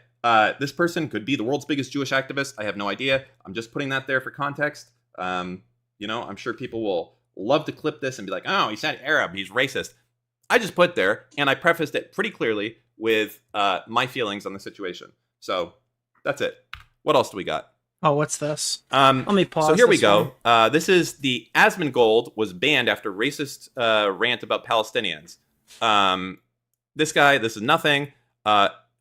This person could be the world's biggest Jewish activist. I have no idea. I'm just putting that there for context. You know, I'm sure people will love to clip this and be like, oh, he said Arab, he's racist. I just put there, and I prefaced it pretty clearly with my feelings on the situation. So, that's it. What else do we got? Oh, what's this? Let me pause. So here we go. This is the Asmongold was banned after racist rant about Palestinians. This guy, this is nothing.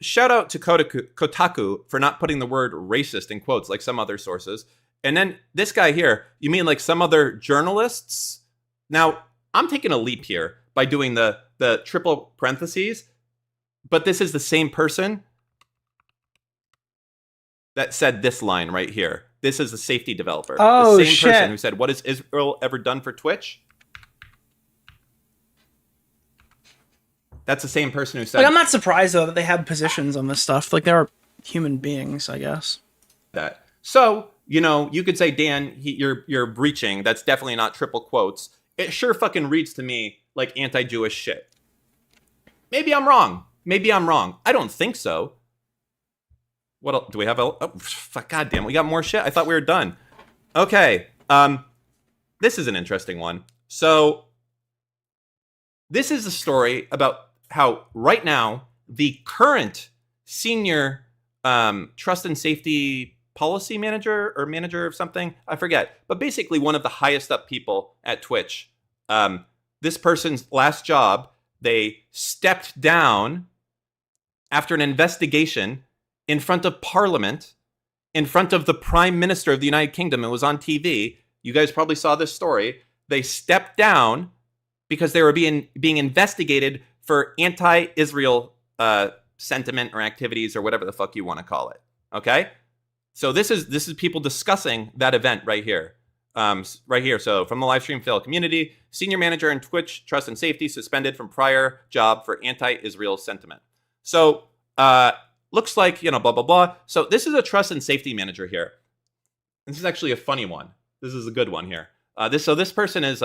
shout out to Kotaku for not putting the word racist in quotes like some other sources. And then this guy here, you mean like some other journalists? Now, I'm taking a leap here by doing the triple parentheses, but this is the same person that said this line right here. This is the safety developer. Oh, the same shit. person who said, "What has Israel ever done for Twitch?" That's the same person who said Like, I'm not surprised though that they have positions on this stuff. Like, they're human beings, I guess. that. So, you know, you could say, Dan, you're breaching. That's definitely not triple quotes. It sure fucking reads to me like anti-Jewish shit. Maybe I'm wrong. Maybe I'm wrong. I don't think so. What else? Do we have? Oh, fuck, goddamn, we got more shit. I thought we were done. Okay. This is an interesting one. So, this is a story about how right now the current senior trust and safety policy manager or manager of something, I forget, but basically one of the highest up people at Twitch. This person's last job, they stepped down after an investigation in front of Parliament, in front of the Prime Minister of the United Kingdom. It was on TV. You guys probably saw this story. They stepped down because they were being investigated for anti-Israel sentiment or activities or whatever the fuck you want to call it. Okay? So this is people discussing that event right here. Right here. So from the live stream fail community, senior manager in Twitch Trust and Safety suspended from prior job for anti-Israel sentiment. So looks like, you know, blah, blah, blah. So this is a trust and safety manager here. This is actually a funny one. This is a good one here. This person is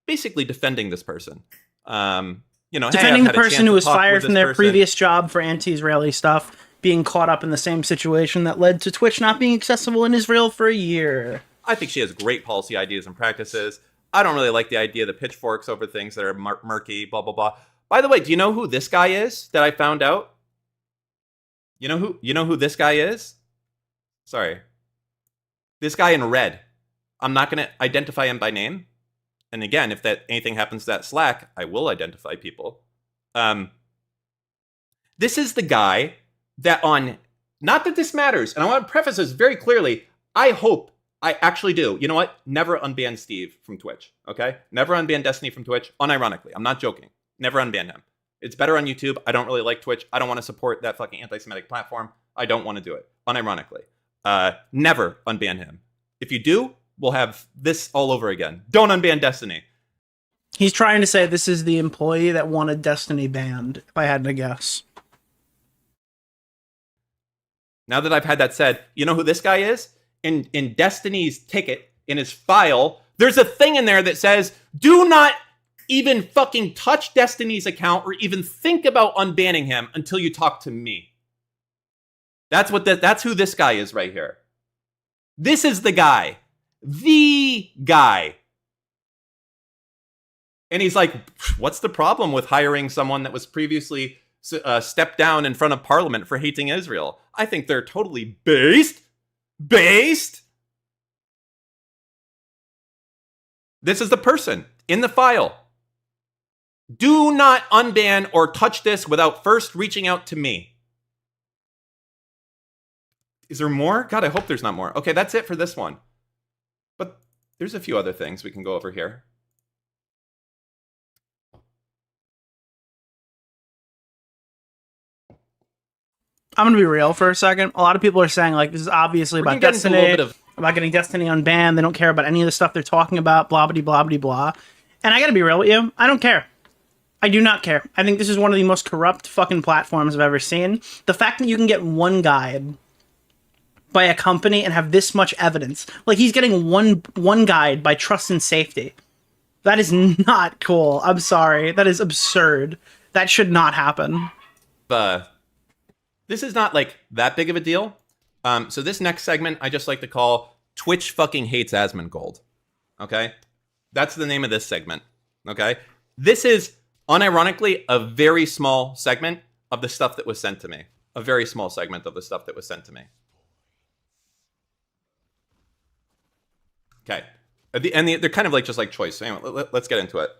basically defending this person. You know, defending hey, the person who was fired from their person. previous job for anti-Israeli stuff, being caught up in the same situation that led to Twitch not being accessible in Israel for a year. I think she has great policy ideas and practices. I don't really like the idea of the pitchforks over things that are murky, blah, blah, blah. By the way, do you know who this guy is that I found out? You know who this guy is? Sorry. This guy in red. I'm not going to identify him by name. And again, if anything happens to that Slack, I will identify people. This is the guy that not that this matters, and I want to preface this very clearly. I actually do. You know what? Never unban Steve from Twitch, okay? Never unban Destiny from Twitch, unironically. I'm not joking. Never unban him. It's better on YouTube. I don't really like Twitch. I don't want to support that fucking anti-Semitic platform. I don't want to do it, unironically. Never unban him. If you do, we'll have this all over again. Don't unban Destiny. He's trying to say this is the employee that wanted Destiny banned, if I had to guess. Now that I've had that said, you know who this guy is? In Destiny's ticket, in his file, there's a thing in there that says, do not even fucking touch Destiny's account or even think about unbanning him until you talk to me. That's who this guy is right here. This is the guy. The guy. And he's like, what's the problem with hiring someone that was previously stepped down in front of Parliament for hating Israel? I think they're totally based. This is the person in the file. Do not unban or touch this without first reaching out to me. Is there more? God, I hope there's not more. Okay, that's it for this one. But there's a few other things we can go over here. I'm gonna be real for a second. A lot of people are saying like this is obviously about Destiny, about getting Destiny unbanned. They don't care about any of the stuff they're talking about. Blah blah blah blah blah. And I gotta be real with you. I don't care. I do not care. I think this is one of the most corrupt fucking platforms I've ever seen. The fact that you can get one guide by a company and have this much evidence, like he's getting one guide by Trust and Safety. That is not cool. I'm sorry. That is absurd. That should not happen. This is not like that big of a deal. So this next segment I just like to call Twitch fucking hates Asmongold. Okay? That's the name of this segment. Okay? This is unironically a very small segment of the stuff that was sent to me. A very small segment of the stuff that was sent to me. Okay. They're kind of like just like choice. So anyway, let's get into it.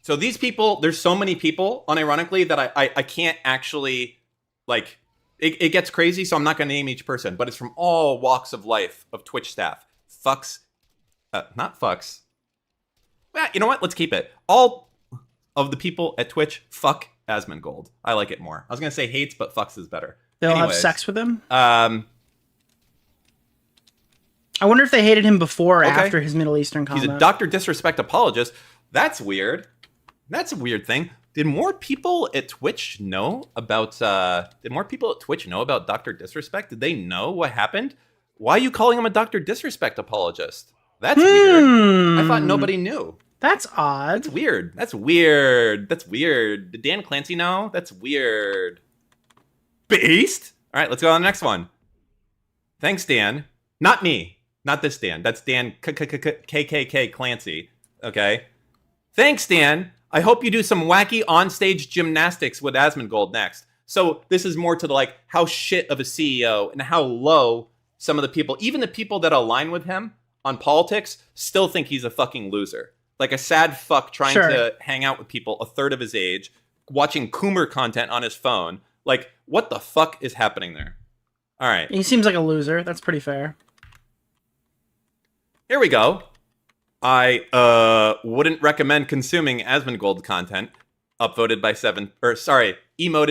So these people, there's so many people, unironically, that I can't actually, like, it gets crazy, so I'm not going to name each person, but it's from all walks of life of Twitch staff. Fucks, not fucks. You know what? Let's keep it. All of the people at Twitch fuck Asmongold. I like it more. I was going to say hates, but fucks is better. They'll have sex with him? I wonder if they hated him before or after his Middle Eastern comment. He's a Dr. Disrespect apologist. That's weird. That's a weird thing. Did more people at Twitch know about Dr. Disrespect? Did they know what happened? Why are you calling him a Dr. Disrespect apologist? That's weird. I thought nobody knew. That's odd. That's weird. That's weird. That's weird. Did Dan Clancy know? That's weird. Beast? All right, let's go on the next one. Thanks, Dan. Not me. Not this Dan. That's Dan KKK Clancy. Okay. Thanks, Dan. I hope you do some wacky onstage gymnastics with Asmongold next. So this is more to the, like, how shit of a CEO and how low some of the people, even the people that align with him on politics, still think he's a fucking loser. Like a sad fuck trying to hang out with people a third of his age, watching Coomer content on his phone. Like, what the fuck is happening there? All right. He seems like a loser. That's pretty fair. Here we go. I wouldn't recommend consuming Asmongold content. Emoted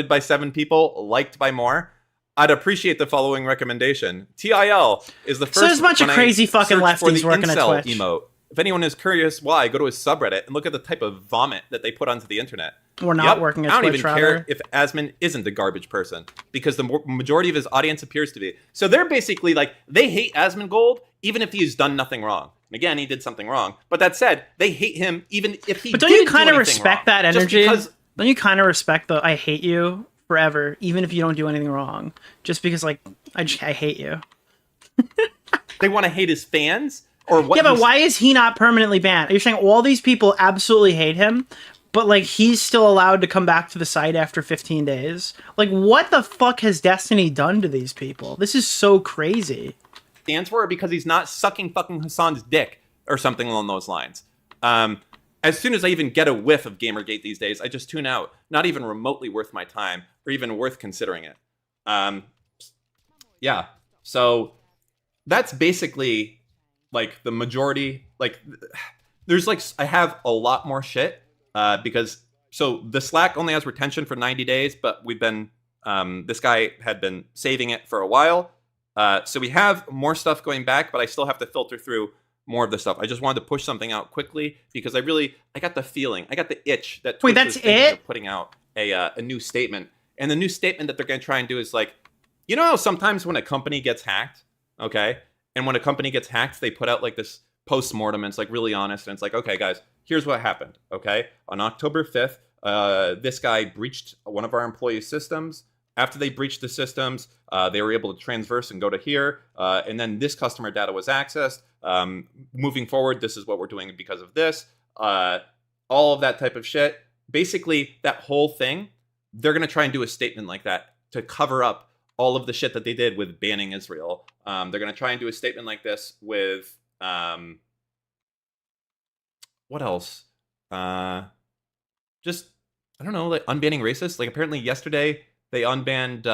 by 7 people, liked by more. I'd appreciate the following recommendation. TIL is the first. So there's a bunch of crazy fucking lefties working at Twitch. Emote. If anyone is curious why, go to his subreddit and look at the type of vomit that they put onto the internet. We're not working at Twitch, I don't even care if Asmon isn't a garbage person, because the majority of his audience appears to be. So they're basically like, they hate Asmongold even if he's done nothing wrong. And again, he did something wrong. But that said, they hate him even if he. But don't you kind of respect that energy? Don't you kind of respect the "I hate you" forever, even if you don't do anything wrong? Just because, like, I hate you. They want to hate his fans, or what? Yeah, but why is he not permanently banned? You're saying all these people absolutely hate him, but, like, he's still allowed to come back to the site after 15 days? Like, what the fuck has Destiny done to these people? This is so crazy. Stands for it because he's not sucking fucking Hassan's dick or something along those lines. As soon as I even get a whiff of Gamergate these days, I just tune out. Not even remotely worth my time or even worth considering it. Yeah. So that's basically, like, the majority. Like, there's, like, I have a lot more shit because, so the Slack only has retention for 90 days, but we've been, this guy had been saving it for a while. So we have more stuff going back, but I still have to filter through more of the stuff. I just wanted to push something out quickly because I got the feeling, I got the itch that Twitch was thinking of putting out a new statement. And the new statement that they're going to try and do is, like, you know how sometimes when a company gets hacked, okay, and when a company gets hacked, they put out, like, this post-mortem, and it's, like, really honest, and it's like, okay, guys, here's what happened, okay? On October 5th, this guy breached one of our employees' systems. After they breached the systems, they were able to transverse and go to here, and then this customer data was accessed. Moving forward, this is what we're doing because of this. All of that type of shit. Basically, that whole thing, they're going to try and do a statement like that to cover up all of the shit that they did with banning Israel. They're going to try and do a statement like this with... what else? Just, I don't know, like, unbanning racists. Like, apparently yesterday... they unbanned,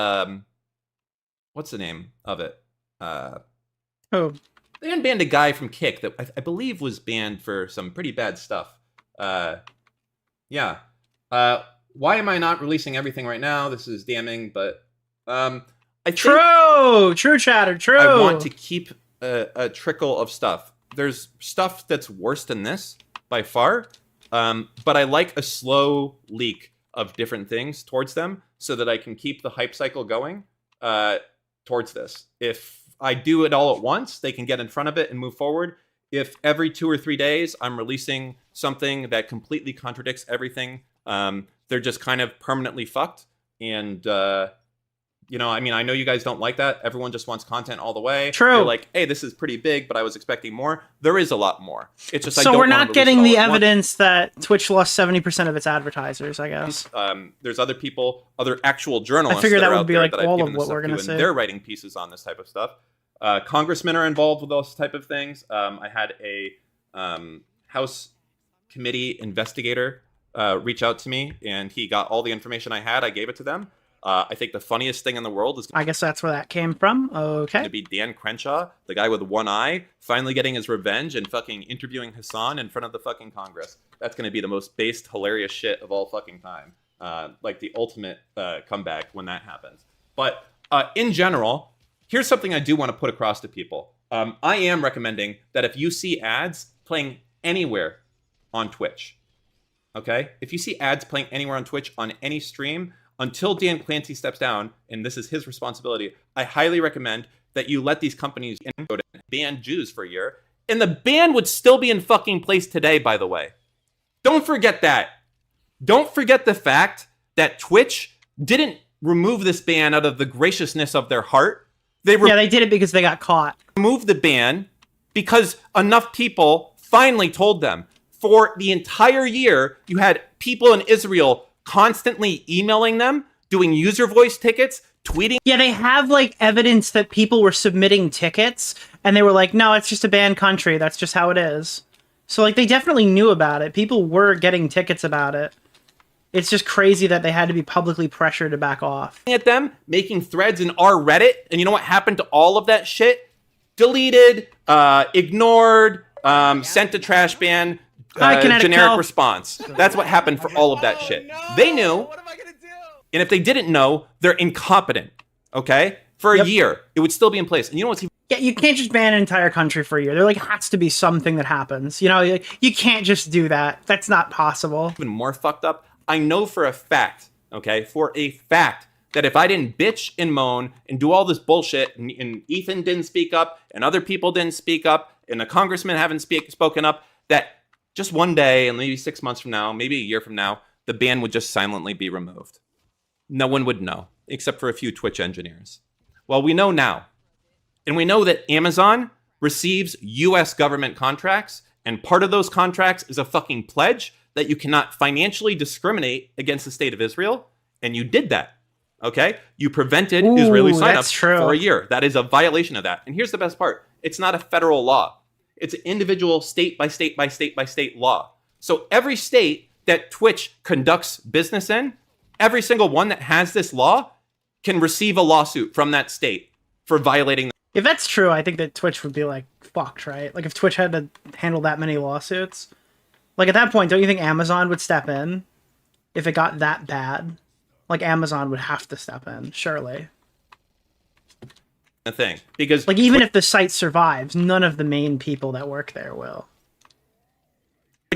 what's the name of it? Oh. They unbanned a guy from Kick that I believe was banned for some pretty bad stuff. Yeah. Why am I not releasing everything right now? This is damning, but I think True chatter, true. I want to keep a trickle of stuff. There's stuff that's worse than this by far, but I like a slow leak of different things towards them so that I can keep the hype cycle going towards this. If I do it all at once, they can get in front of it and move forward. If every 2 or 3 days I'm releasing something that completely contradicts everything, they're just kind of permanently fucked. And, you know, I mean, I know you guys don't like that. Everyone just wants content all the way. True. You're like, hey, this is pretty big, but I was expecting more. There is a lot more. It's just so we're not getting the evidence that Twitch lost 70% of its advertisers, I guess. There's other people, other actual journalists. I figured that would be like all all of what we're going to say. They're writing pieces on this type of stuff. Congressmen are involved with those type of things. I had a House committee investigator reach out to me, and he got all the information I had. I gave it to them. I think the funniest thing in the world is I guess that's where that came from. Okay. to be Dan Crenshaw, the guy with one eye, finally getting his revenge and fucking interviewing Hassan in front of the fucking Congress. That's going to be the most based, hilarious shit of all fucking time. Like the ultimate comeback when that happens. But in general, here's something I do want to put across to people. I am recommending that if you see ads playing anywhere on Twitch, okay? If you see ads playing anywhere on Twitch on any stream, until Dan Clancy steps down, and this is his responsibility, I highly recommend that you let these companies ban Jews for a year. And the ban would still be in fucking place today, by the way. Don't forget that. Don't forget the fact that Twitch didn't remove this ban out of the graciousness of their heart. They did it because they got caught. Removed the ban because enough people finally told them. For the entire year, you had people in Israel constantly emailing them, doing user voice tickets, tweeting. Yeah, they have like evidence that people were submitting tickets and they were like, no, it's just a banned country. That's just how it is. So like they definitely knew about it. People were getting tickets about it. It's just crazy that they had to be publicly pressured to back off. At them, making threads in our Reddit, and you know what happened to all of that shit? Deleted, ignored, sent to trash ban, generic response. That's what happened for all of that shit. They knew. What am I gonna do? And if they didn't know, they're incompetent. Okay? For a year, it would still be in place. And you know what's even... Yeah, you can't just ban an entire country for a year. There like has to be something that happens. You know, you can't just do that. That's not possible. Even more fucked up. I know for a fact, okay, that if I didn't bitch and moan and do all this bullshit, and Ethan didn't speak up, and other people didn't speak up, and the congressmen haven't spoken up, that just one day, and maybe 6 months from now, maybe a year from now, the ban would just silently be removed. No one would know, except for a few Twitch engineers. Well, we know now. And we know that Amazon receives US government contracts, and part of those contracts is a fucking pledge that you cannot financially discriminate against the state of Israel, and you did that. Okay? You prevented Israeli signups for a year. That is a violation of that. And here's the best part. It's not a federal law. It's an individual state by state by state by state law. So every state that Twitch conducts business in, every single one that has this law can receive a lawsuit from that state for violating the... If that's true, I think that Twitch would be like fucked, right? Like if Twitch had to handle that many lawsuits, like at that point, don't you think Amazon would step in if it got that bad? Like Amazon would have to step in, surely. The thing, because like even if the site survives, none of the main people that work there will.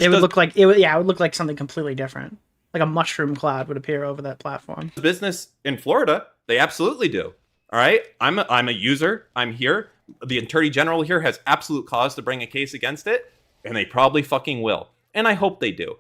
It would look like it would look like something completely different. Like a mushroom cloud would appear over that platform. Business in Florida, they absolutely do. All right, I'm a user. I'm here. The Attorney General here has absolute cause to bring a case against it, and they probably fucking will. And I hope they do.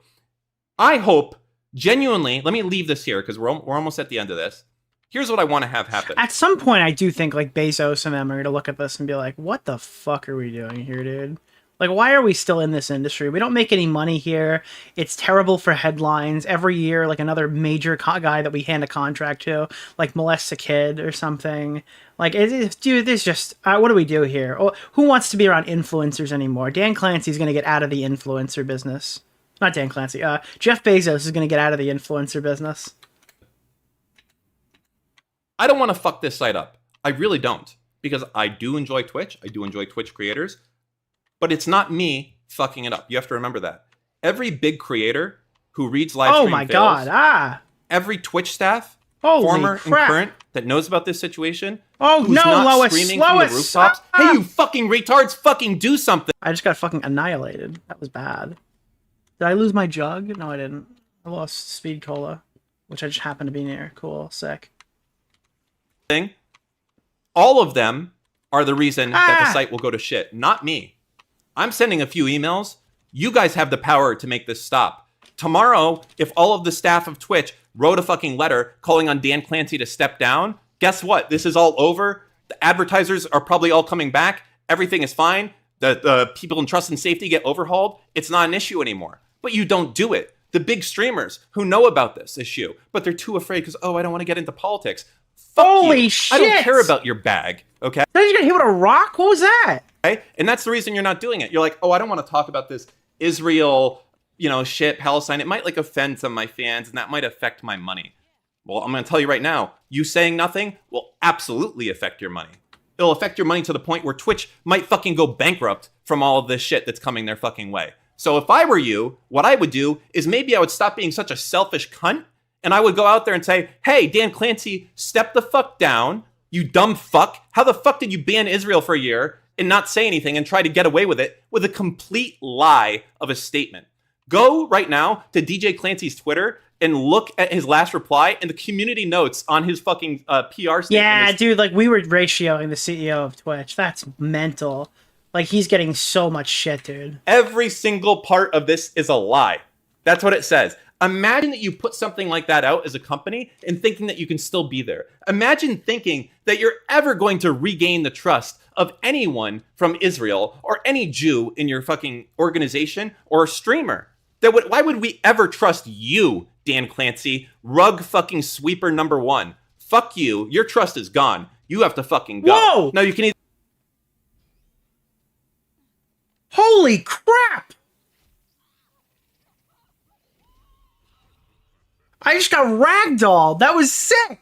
I hope genuinely. Let me leave this here because we're almost at the end of this. Here's what I want to have happen. At some point, I do think like Bezos and them are going to look at this and be like, what the fuck are we doing here, dude? Like, why are we still in this industry? We don't make any money here. It's terrible for headlines. Every year, like another major guy that we hand a contract to, like molests a kid or something. Like, dude, this just, what do we do here? Oh, who wants to be around influencers anymore? Dan Clancy's going to get out of the influencer business. Not Dan Clancy. Jeff Bezos is going to get out of the influencer business. I don't want to fuck this site up. I really don't. Because I do enjoy Twitch. I do enjoy Twitch creators. But it's not me fucking it up. You have to remember that. Every big creator who reads live stream fails, God. Every Twitch staff, Holy former crap. and current, that knows about this situation, who's not Lois, screaming from the rooftops, hey, you fucking retards, fucking do something. I just got fucking annihilated. That was bad. Did I lose my jug? No, I didn't. I lost Speed Cola, which I just happened to be near. Cool, sick. All of them are the reason that the site will go to shit, not me. I'm sending a few emails. You guys have the power to make this stop. Tomorrow, if all of the staff of Twitch wrote a fucking letter calling on Dan Clancy to step down, guess what? This is all over. The advertisers are probably all coming back. Everything is fine. The people in trust and safety get overhauled. It's not an issue anymore. But you don't do it. The big streamers who know about this issue, but they're too afraid because, I don't want to get into politics. Holy shit! I don't care about your bag, okay? Did you get hit with a rock? What was that? Okay? And that's the reason you're not doing it. You're like, I don't want to talk about this Israel shit, Palestine, it might like offend some of my fans and that might affect my money. Well, I'm going to tell you right now, you saying nothing will absolutely affect your money. It'll affect your money to the point where Twitch might fucking go bankrupt from all of this shit that's coming their fucking way. So if I were you, what I would do is maybe I would stop being such a selfish cunt and I would go out there and say, hey, Dan Clancy, step the fuck down, you dumb fuck. How the fuck did you ban Israel for a year and not say anything and try to get away with it with a complete lie of a statement? Go right now to DJ Clancy's Twitter and look at his last reply and the community notes on his fucking PR statement. Yeah, dude, like we were ratioing the CEO of Twitch. That's mental. Like he's getting so much shit, dude. Every single part of this is a lie. That's what it says. Imagine that you put something like that out as a company and thinking that you can still be there. Imagine thinking that you're ever going to regain the trust of anyone from Israel or any Jew in your fucking organization or streamer. Why would we ever trust you, Dan Clancy, rug fucking sweeper number 1? Fuck you. Your trust is gone. You have to fucking go. Whoa! No, you can either... Holy crap! I just got ragdolled. That was sick.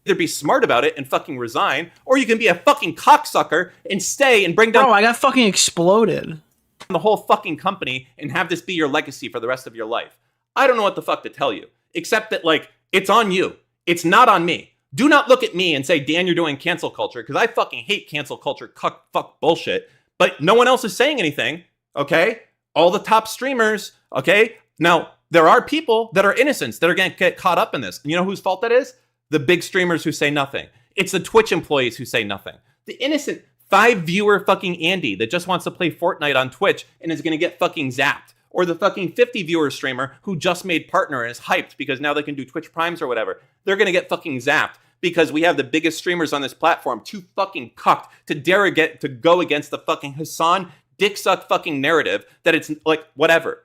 Either be smart about it and fucking resign, or you can be a fucking cocksucker and stay and bring down... Bro, I got fucking exploded. ...the whole fucking company and have this be your legacy for the rest of your life. I don't know what the fuck to tell you, except that, like, it's on you. It's not on me. Do not look at me and say, Dan, you're doing cancel culture, because I fucking hate cancel culture fuck bullshit, but no one else is saying anything, okay? All the top streamers, okay? Now, there are people that are innocents that are going to get caught up in this. And you know whose fault that is? The big streamers who say nothing. It's the Twitch employees who say nothing. The innocent 5-viewer fucking Andy that just wants to play Fortnite on Twitch and is going to get fucking zapped. Or the fucking 50-viewer streamer who just made partner and is hyped because now they can do Twitch Primes or whatever. They're going to get fucking zapped because we have the biggest streamers on this platform too fucking cucked to dare to go against the fucking Hassan dick suck fucking narrative that it's like whatever.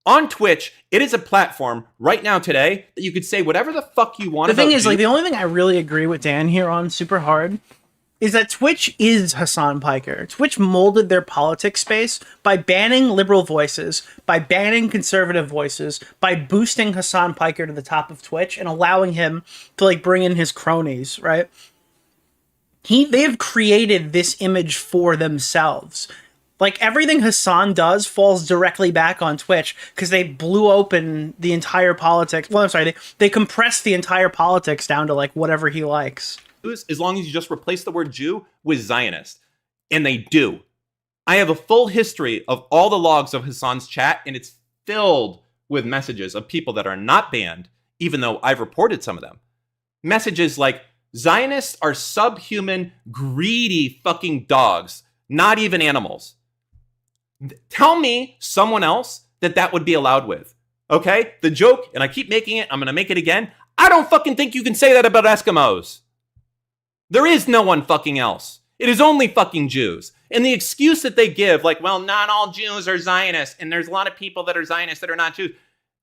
On Twitch, it is a platform right now today that you could say whatever the fuck you want. The thing is, like, the only thing I really agree with Dan here on super hard is that Twitch is Hassan Piker. Twitch molded their politics space by banning liberal voices, by banning conservative voices, by boosting Hassan Piker to the top of Twitch and allowing him to, like, bring in his cronies, right? They have created this image for themselves. Like, everything Hassan does falls directly back on Twitch because they blew open the entire politics. Well, I'm sorry, they compressed the entire politics down to, like, whatever he likes. As long as you just replace the word Jew with Zionist. And they do. I have a full history of all the logs of Hassan's chat, and it's filled with messages of people that are not banned, even though I've reported some of them. Messages like, Zionists are subhuman, greedy fucking dogs, not even animals. Tell me someone else that would be allowed with. Okay? The joke, and I keep making it, I'm going to make it again. I don't fucking think you can say that about Eskimos. There is no one fucking else. It is only fucking Jews. And the excuse that they give, like, well, not all Jews are Zionists, and there's a lot of people that are Zionists that are not Jews.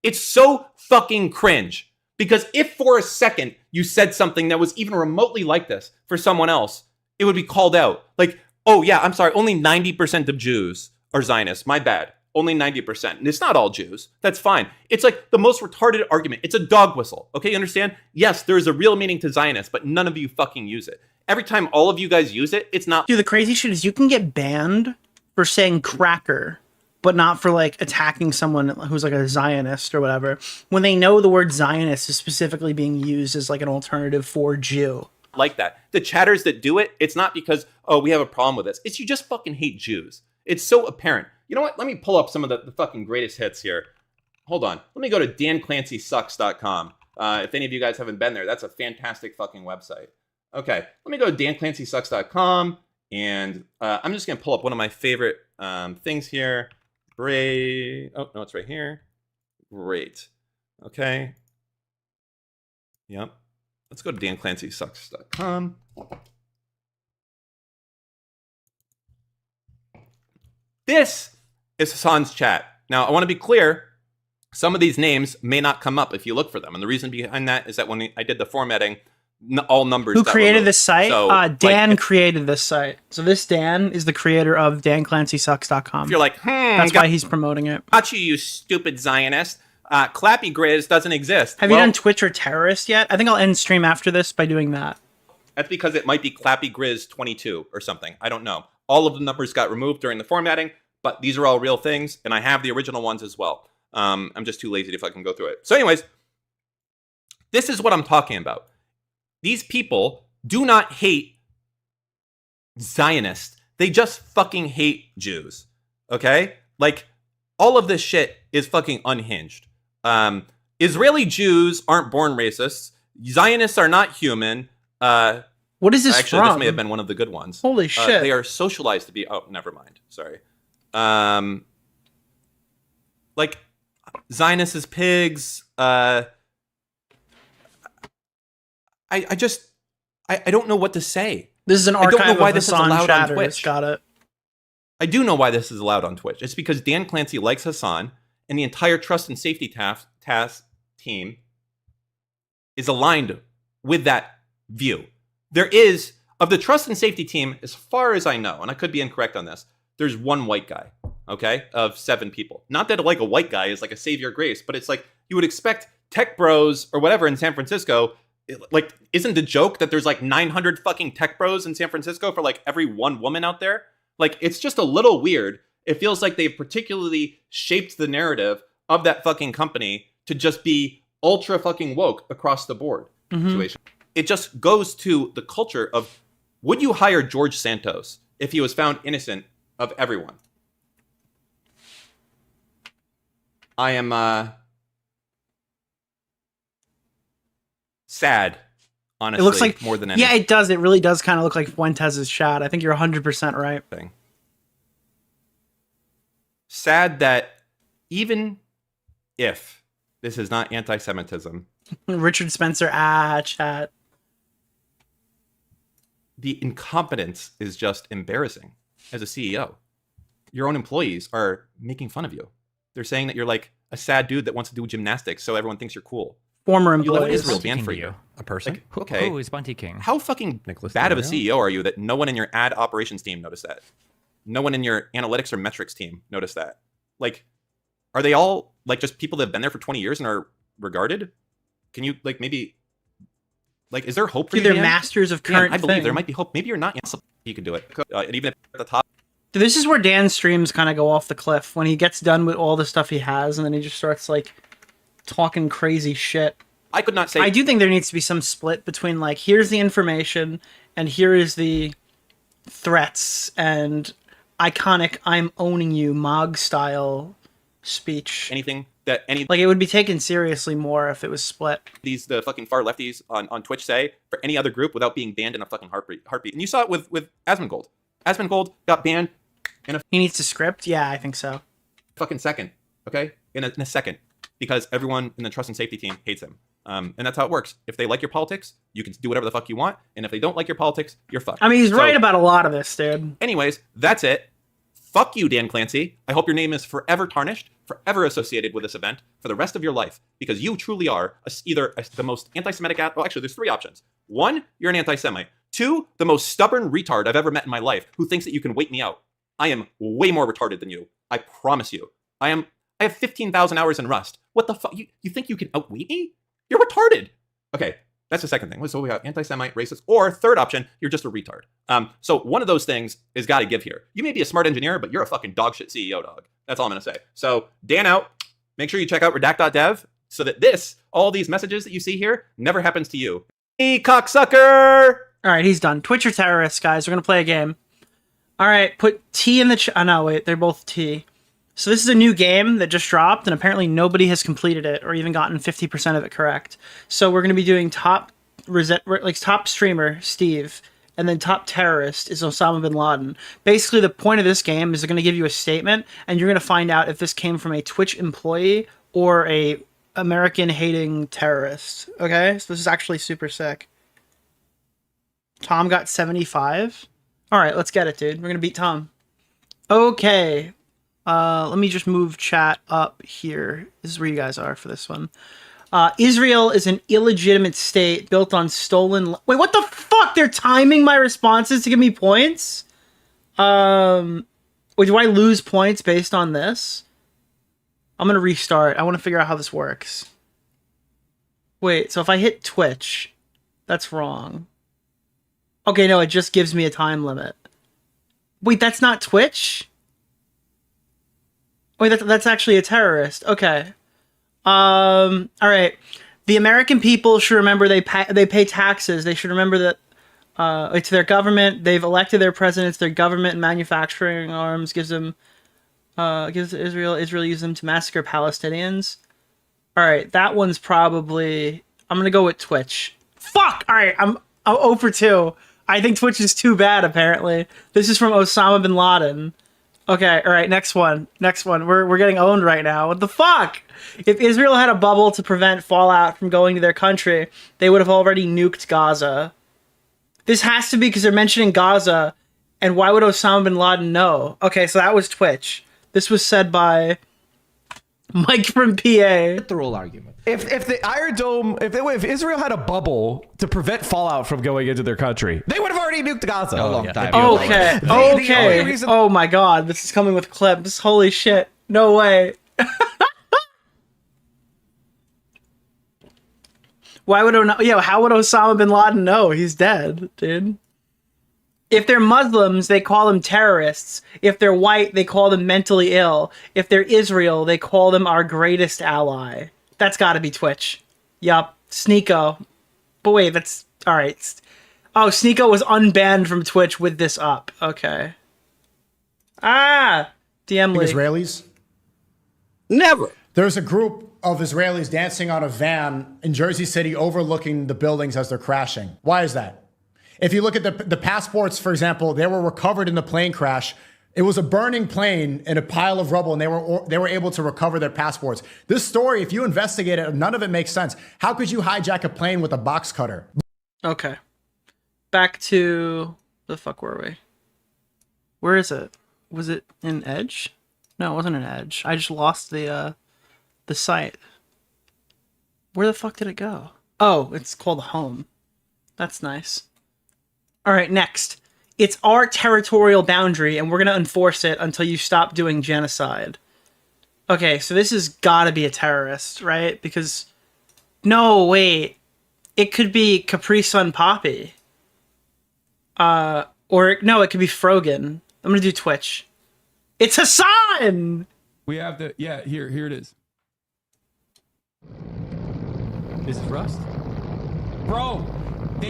It's so fucking cringe. Because if for a second you said something that was even remotely like this for someone else, it would be called out. Like, oh yeah, I'm sorry, only 90% of Jews are Zionists. My bad. Only 90%. And it's not all Jews. That's fine. It's like the most retarded argument. It's a dog whistle. Okay, you understand? Yes, there is a real meaning to Zionist, but none of you fucking use it. Every time all of you guys use it, it's not... Dude, the crazy shit is you can get banned for saying cracker, but not for, like, attacking someone who's, like, a Zionist or whatever, when they know the word Zionist is specifically being used as, like, an alternative for Jew. Like that. The chatters that do it, it's not because, oh, we have a problem with this. It's you just fucking hate Jews. It's so apparent. You know what? Let me pull up some of the fucking greatest hits here. Hold on. Let me go to danclancysucks.com. If any of you guys haven't been there, that's a fantastic fucking website. Okay, let me go to danclancysucks.com, and I'm just going to pull up one of my favorite things here. Great. Oh, no, it's right here. Great. Okay. Yep. Let's go to danclancysucks.com. This is Hassan's chat. Now, I want to be clear. Some of these names may not come up if you look for them. And the reason behind that is that when I did the formatting, all numbers. Who got created removed. this site? So, Dan created this site. So this Dan is the creator of DanClancySucks.com. If you're like, that's why he's promoting it. Got you stupid Zionist. Clappy Grizz doesn't exist. Have you done Twitch or Terrorist yet? I think I'll end stream after this by doing that. That's because it might be Clappy Grizz 22 or something. I don't know. All of the numbers got removed during the formatting, but these are all real things, and I have the original ones as well. I'm just too lazy to fucking go through it. So anyways, this is what I'm talking about. These people do not hate Zionists. They just fucking hate Jews. Okay? Like, all of this shit is fucking unhinged. Israeli Jews aren't born racists. Zionists are not human. What is this actually, from? this may have been one of the good ones. Holy shit. They are socialized to be... Oh, never mind. Sorry. Like, Zionists is pigs. I don't know what to say. This is an archive I don't know why of this is Hassan allowed chatters. on Twitch. Got it. I do know why this is allowed on Twitch. It's because Dan Clancy likes Hassan, and the entire trust and safety task team is aligned with that view. There is, of the trust and safety team, as far as I know, and I could be incorrect on this, there's one white guy, okay, of 7 people. Not that like a white guy is like a savior grace, but it's like you would expect tech bros or whatever in San Francisco. Like, isn't the joke that there's like 900 fucking tech bros in San Francisco for like every one woman out there? Like, it's just a little weird. It feels like they've particularly shaped the narrative of that fucking company to just be ultra fucking woke across the board situation. It just goes to the culture of, would you hire George Santos if he was found innocent of everyone? I am sad, honestly. It looks like more than anything. Yeah, it does. It really does kind of look like Fuentes' chat. I think you're 100% right. Sad that even if this is not anti-Semitism, Richard Spencer, chat. The incompetence is just embarrassing as a CEO. Your own employees are making fun of you. They're saying that you're like a sad dude that wants to do gymnastics so everyone thinks you're cool. Former You live in employees. Israel, banned for you. A person? Like, okay. Who is Bunty King? How fucking Nicholas bad of a DeOrio? CEO are you that no one in your ad operations team noticed that? No one in your analytics or metrics team noticed that? Like, are they all like just people that have been there for 20 years and are regarded? Can you like maybe like is there hope for Dude, you? they're Dan? masters of Dan, current I believe thing. there might be hope. Maybe you're not. You can do it. And even at the top. Dude, this is where Dan's streams kind of go off the cliff when he gets done with all the stuff he has, and then he just starts like talking crazy shit. I could not say. I do think there needs to be some split between like here's the information and here is the threats and iconic "I'm owning you" Mog style speech. Anything that any like it would be taken seriously more if it was split. The fucking far lefties on Twitch say for any other group without being banned in a fucking heartbeat. And you saw it with Asmongold. Asmongold got banned in a He needs to script. Yeah, I think so. fucking second. Okay, in a second, because everyone in the trust and safety team hates him. And that's how it works. If they like your politics, you can do whatever the fuck you want. And if they don't like your politics, you're fucked. I mean, he's So, right about a lot of this, dude. Anyways, that's it. Fuck you, Dan Clancy. I hope your name is forever tarnished, forever associated with this event for the rest of your life, because you truly are the most anti-Semitic. Well, actually, there's 3 options. 1, you're an anti-Semite. 2, the most stubborn retard I've ever met in my life, who thinks that you can wait me out. I am way more retarded than you. I promise you. I have 15,000 hours in Rust. What the fuck? You think you can outwait me? You're retarded. Okay, that's the second thing. So we got anti-Semite, racist, or third option, you're just a retard. So one of those things is got to give here. You may be a smart engineer, but you're a fucking dogshit CEO, dog. That's all I'm going to say. So Dan out. Make sure you check out redact.dev so that all these messages that you see here never happens to you. Hey, cocksucker! All right, he's done. Twitch or terrorists, guys. We're going to play a game. All right, put T in the chat. Oh, no, wait. They're both T. So this is a new game that just dropped, and apparently nobody has completed it or even gotten 50% of it correct. So we're going to be doing top streamer, Steve, and then top terrorist is Osama bin Laden. Basically, the point of this game is they're going to give you a statement, and you're going to find out if this came from a Twitch employee or a American-hating terrorist. Okay? So this is actually super sick. Tom got 75. All right, let's get it, dude. We're going to beat Tom. Okay. Let me just move chat up here. This is where you guys are for this one. Israel is an illegitimate state built on stolen... Wait, what the fuck? They're timing my responses to give me points? Wait, do I lose points based on this? I'm gonna restart. I want to figure out how this works. Wait, so if I hit Twitch, that's wrong. Okay, no, it just gives me a time limit. Wait, that's not Twitch? Wait, that's actually a terrorist. Okay. All right. The American people should remember they pay taxes. They should remember that it's their government. They've elected their presidents. Their government and manufacturing arms gives Israel. Israel uses them to massacre Palestinians. All right, that one's probably. I'm gonna go with Twitch. Fuck. All right, I'm 0 for 2. I think Twitch is too bad. Apparently, this is from Osama bin Laden. Okay, all right, next one. We're getting owned right now. What the fuck? If Israel had a bubble to prevent fallout from going to their country, they would have already nuked Gaza. This has to be because they're mentioning Gaza, and why would Osama bin Laden know? Okay, so that was Twitch. This was said by Mike from PA. The rule argument. If the Iron Dome, if Israel had a bubble to prevent fallout from going into their country, they would have already nuked Gaza a long time ago. Okay, The only reason- Oh my god, this is coming with clips. Holy shit. No way. Why would how would Osama bin Laden know? He's dead, dude. If they're Muslims, they call them terrorists. If they're white, they call them mentally ill. If they're Israel, they call them our greatest ally. That's gotta be Twitch. Yup. Sneeko. But wait, that's... Alright. Oh, Sneeko was unbanned from Twitch with this up. Okay. DM leak. Israelis? Never. There's a group of Israelis dancing on a van in Jersey City overlooking the buildings as they're crashing. Why is that? If you look at the passports, for example, they were recovered in the plane crash. It was a burning plane in a pile of rubble, and they were able to recover their passports. This story, if you investigate it, none of it makes sense. How could you hijack a plane with a box cutter? Okay. Back to... The fuck were we? Where is it? Was it in Edge? No, it wasn't in Edge. I just lost the site. Where the fuck did it go? Oh, it's called Home. That's nice. All right, next. It's our territorial boundary, and we're going to enforce it until you stop doing genocide. Okay, so this has got to be a terrorist, right? Because... No, wait. It could be Capri Sun Poppy. Or, no, it could be Frogan. I'm going to do Twitch. It's Hassan! We have the... Yeah, here it is. This is Rust? Bro!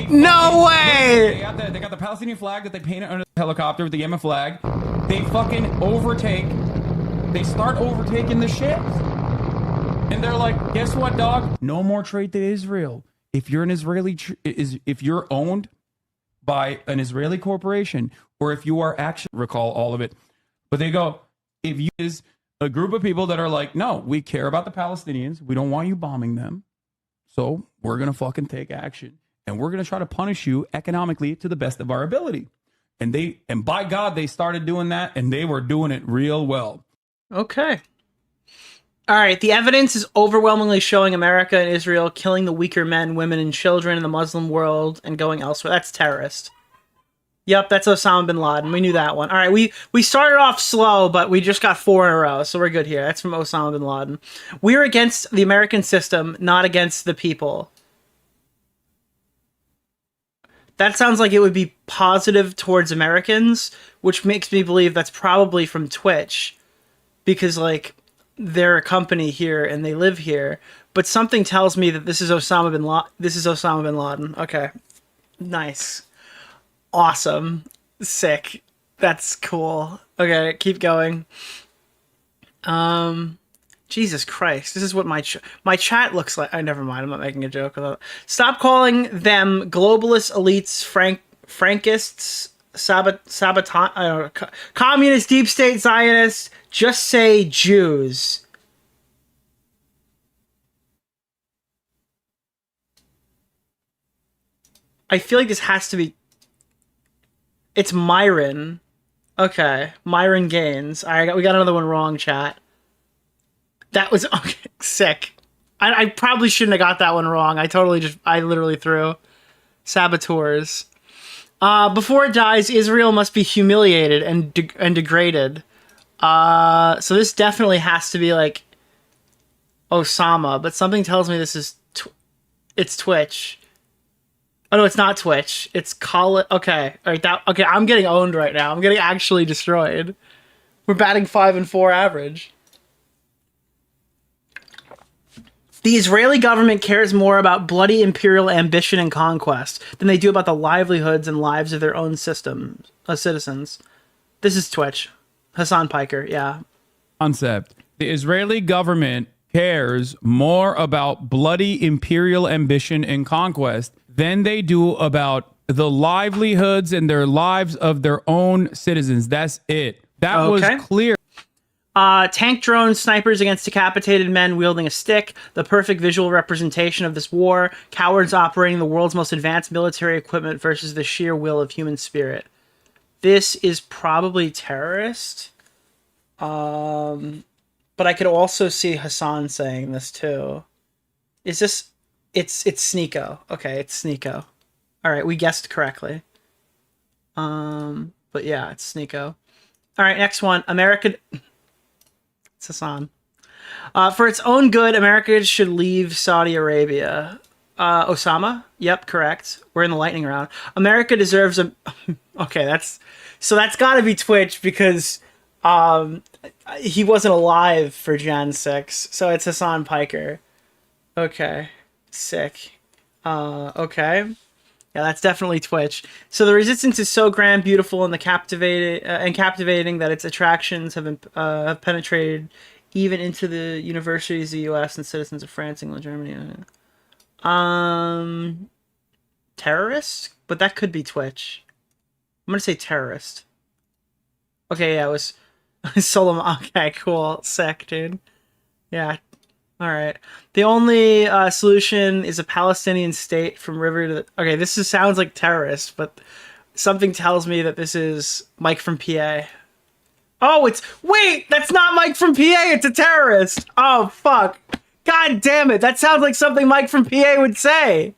No way! They got the Palestinian flag that they painted under the helicopter with the Yemen flag. They fucking overtake. They start overtaking the ships. And they're like, guess what, dog? No more trade to Israel. If you're an Israeli, if you're owned by an Israeli corporation, or if you are actually, recall all of it. But they go, if you is a group of people that are like, no, we care about the Palestinians. We don't want you bombing them. So we're going to fucking take action. And we're going to try to punish you economically to the best of our ability. And by God, they started doing that, and they were doing it real well. Okay. All right. The evidence is overwhelmingly showing America and Israel killing the weaker men, women, and children in the Muslim world and going elsewhere. That's terrorist. Yep, that's Osama bin Laden. We knew that one. All right, we started off slow, but we just got 4 in a row, so we're good here. That's from Osama bin Laden. We're against the American system, not against the people. That sounds like it would be positive towards Americans, which makes me believe that's probably from Twitch, because, like, they're a company here and they live here. But something tells me that this is Osama bin Laden. Okay. Nice. Awesome. Sick. That's cool. Okay, keep going. Jesus Christ. This is what my chat looks like. Never mind. I'm not making a joke about it. Stop calling them globalist elites, Frankists, communist, deep state Zionists. Just say Jews. I feel like this has to be... It's Myron. Okay. Myron Gaines. Alright, we got another one wrong, chat. That was... Okay, sick. I probably shouldn't have got that one wrong. I literally threw saboteurs. Before it dies, Israel must be humiliated and degraded. So this definitely has to be like Osama, but something tells me this is it's Twitch. Oh no, it's not Twitch. It's okay. All right, okay, I'm getting owned right now. I'm getting actually destroyed. We're batting 5-4 average. The Israeli government cares more about bloody imperial ambition and conquest than they do about the livelihoods and lives of their own citizens. This is Twitch. Hassan Piker, yeah. Concept. The Israeli government cares more about bloody imperial ambition and conquest than they do about the livelihoods and their lives of their own citizens. That's it. That was clear. Tank drones, snipers against decapitated men wielding a stick, the perfect visual representation of this war, cowards operating the world's most advanced military equipment versus the sheer will of human spirit. This is probably terrorist. But I could also see Hassan saying this too. Is this... It's Sneeko. Okay, it's Sneeko. Alright, we guessed correctly. But yeah, it's Sneeko. Alright, next one. America... It's Hassan. For its own good, America should leave Saudi Arabia. Osama? Yep, correct. We're in the lightning round. America deserves a... Okay, that's got to be Twitch because he wasn't alive for Gen 6. So it's Hassan Piker. Okay. Sick. Okay. Yeah, that's definitely Twitch. So the resistance is so grand, beautiful, and captivating that its attractions have penetrated even into the universities of the U.S. and citizens of France, England, Germany. Terrorist? But that could be Twitch. I'm gonna say terrorist. Okay, yeah, it was Solomon. Okay, cool. Sick, dude. Yeah. Alright. The only solution is a Palestinian state from river to... Okay, this sounds like terrorist, but something tells me that this is Mike from PA. Oh, wait! That's not Mike from PA! It's a terrorist! Oh, fuck. God damn it! That sounds like something Mike from PA would say!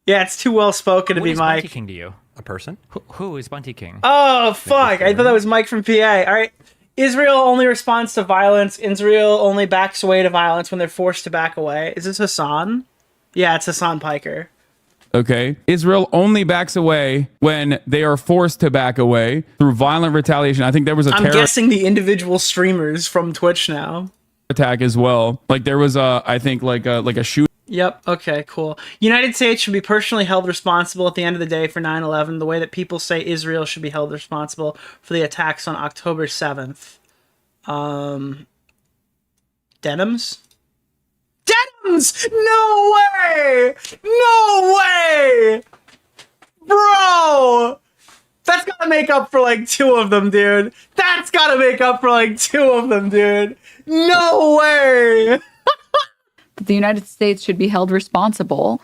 Yeah, it's too well spoken to be Mike. What is Bunty King to you? A person? Who is Bunty King? Oh, fuck! I thought that was Mike from PA. Alright. Israel only responds to violence. Israel only backs away to violence when they're forced to back away. Is this Hassan? Yeah, it's Hassan Piker. Okay. Israel only backs away when they are forced to back away through violent retaliation. I think there was a I'm guessing the individual streamers from Twitch now. Attack as well. Like there was I think like a shoot. Yep. Okay, cool. United States should be personally held responsible at the end of the day for 9/11, the way that people say Israel should be held responsible for the attacks on October 7th. Denims? Denims! No way! No way! Bro! That's gotta make up for like 2 of them, dude. That's gotta make up for like 2 of them, dude. No way! The United States should be held responsible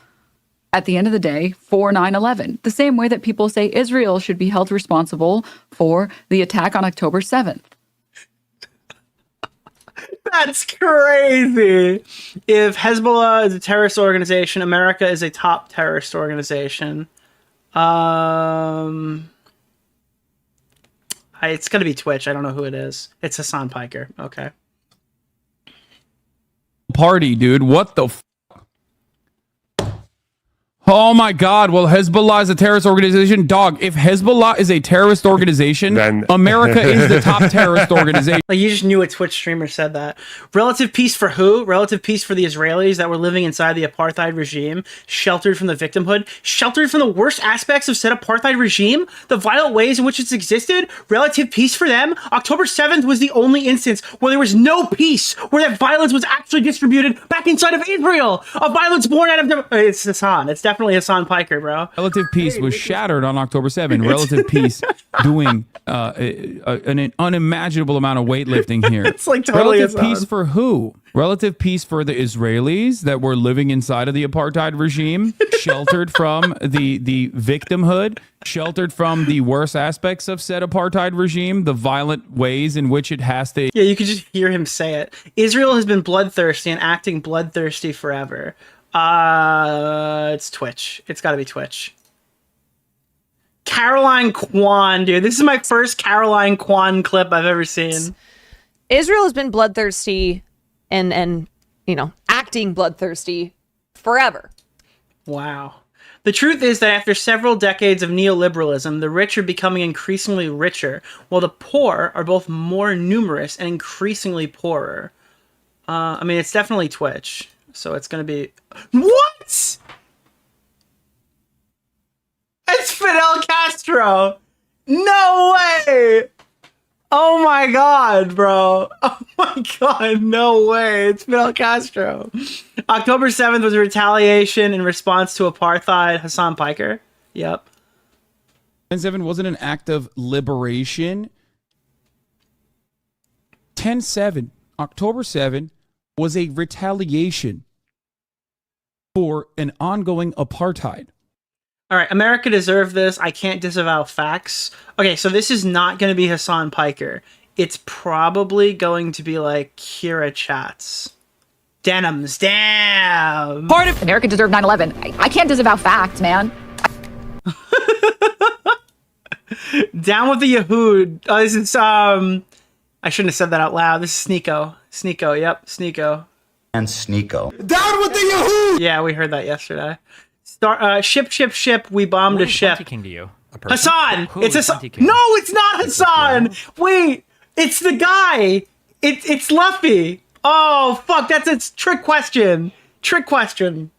at the end of the day for 9/11, the same way that people say Israel should be held responsible for the attack on October 7th. That's crazy. If Hezbollah is a terrorist organization, America is a top terrorist organization. It's gonna be Twitch. I don't know who it is. It's Hassan Piker. Okay. Party, dude. What the Oh my God. Well, Hezbollah is a terrorist organization. Dog, if Hezbollah is a terrorist organization, then America is the top terrorist organization. Like, you just knew a Twitch streamer said that. Relative peace for who? Relative peace for the Israelis that were living inside the apartheid regime, sheltered from the victimhood, sheltered from the worst aspects of said apartheid regime, the violent ways in which it's existed. Relative peace for them. October 7th was the only instance where there was no peace, where that violence was actually distributed back inside of Israel. A violence born out of... It's Hassan. It's definitely definitely Hassan Piker, bro. Relative peace was shattered on October 7. Relative peace doing an unimaginable amount of weightlifting here. It's like totally Relative Hassan. peace for who? Relative peace for the Israelis that were living inside of the apartheid regime, sheltered from the victimhood, sheltered from the worst aspects of said apartheid regime, the violent ways in which it has to. Yeah, you could just hear him say it. Israel has been bloodthirsty and acting bloodthirsty forever. It's Twitch. It's got to be Twitch. Caroline Kwan, dude. This is my first Caroline Kwan clip I've ever seen. Israel has been bloodthirsty and acting bloodthirsty forever. Wow. The truth is that after several decades of neoliberalism, the rich are becoming increasingly richer, while the poor are both more numerous and increasingly poorer. I mean, it's definitely Twitch, so it's going to be... What?! It's Fidel Castro! No way! Oh my god, bro. Oh my god, no way. It's Fidel Castro. October 7th was a retaliation in response to apartheid. Hassan Piker. Yep. 10/7 wasn't an act of liberation. 10/7, October 7, was a retaliation for an ongoing apartheid. All right, America deserved this. I can't disavow facts. Okay, so this is not going to be Hassan Piker. It's probably going to be like Kira Chats. Denims, damn! Part of America deserved 9/11. I can't disavow facts, man. Down with the Yahood. Oh, this is, I shouldn't have said that out loud. This is Sneeko. Sneeko, yep, Sneeko. And Sneeko. Down with the Yahoo! Yeah, we heard that yesterday. Ship, we bombed a ship. King to you? Hassan! Who It's is Hassan! King? No, it's not Hassan! Wait! It's the guy! It's Luffy! Oh, fuck, that's a trick question. Trick question.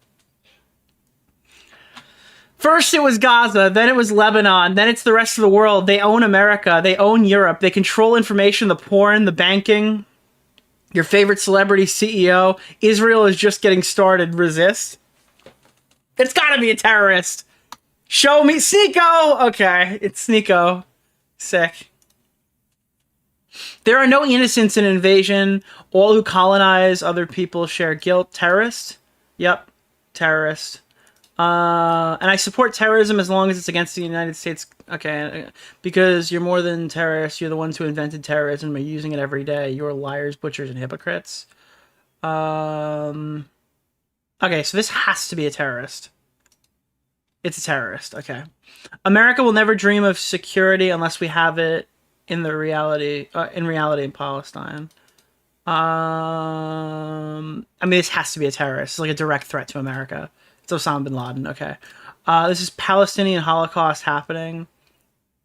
First it was Gaza, then it was Lebanon, then it's the rest of the world. They own America, they own Europe, they control information, the porn, the banking. Your favorite celebrity CEO. Israel is just getting started. Resist. It's gotta be a terrorist. Show me Sneeko! Okay, it's Sneeko. Sick. There are no innocents in invasion. All who colonize other people share guilt. Terrorist? Yep. Terrorist. And I support terrorism as long as it's against the United States. Okay, because you're more than terrorists. You're the ones who invented terrorism. You're using it every day. You're liars, butchers, and hypocrites. Okay, so this has to be a terrorist. It's a terrorist. Okay. America will never dream of security unless we have it in the reality. In Palestine. I mean, this has to be a terrorist. It's like a direct threat to America. It's Osama bin Laden. Okay. This is Palestinian Holocaust happening.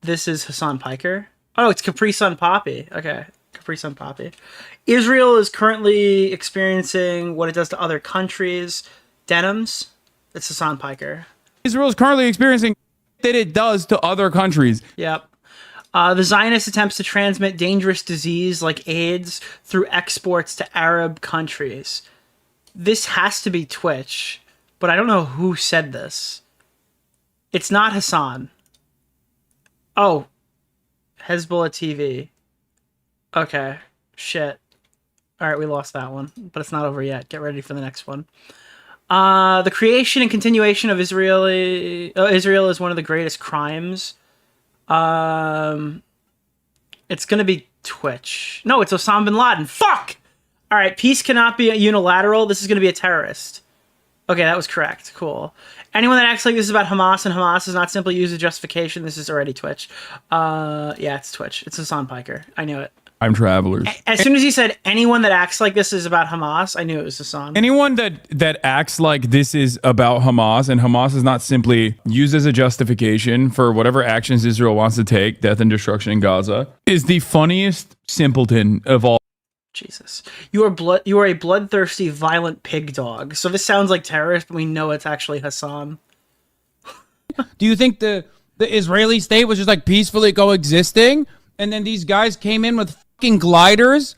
This is Hassan Piker. Oh, it's Capri Sun Poppy. Okay. Capri Sun Poppy. Israel is currently experiencing what it does to other countries. Denims. It's Hassan Piker. Israel is currently experiencing that it does to other countries. Yep. The Zionist attempts to transmit dangerous disease like AIDS through exports to Arab countries. This has to be Twitch, but I don't know who said this. It's not Hassan. Oh. Hezbollah TV. Okay. Shit. All right, we lost that one, but it's not over yet. Get ready for the next one. The creation and continuation of Israel is one of the greatest crimes. It's gonna be Twitch. No, it's Osama bin Laden. Fuck! All right, peace cannot be unilateral. This is gonna be a terrorist. Okay, that was correct. Cool. Anyone that acts like this is about Hamas and Hamas does not simply use a justification. This is already Twitch. Yeah, it's Twitch. It's Hassan Piker. I knew it. I'm Travelers. As soon as he said anyone that acts like this is about Hamas, I knew it was Hassan. Anyone that acts like this is about Hamas and Hamas is not simply used as a justification for whatever actions Israel wants to take, death and destruction in Gaza, is the funniest simpleton of all. Jesus. You are a bloodthirsty, violent pig dog. So this sounds like terrorist, but we know it's actually Hassan. Do you think the Israeli state was just like peacefully coexisting? And then these guys came in with fucking gliders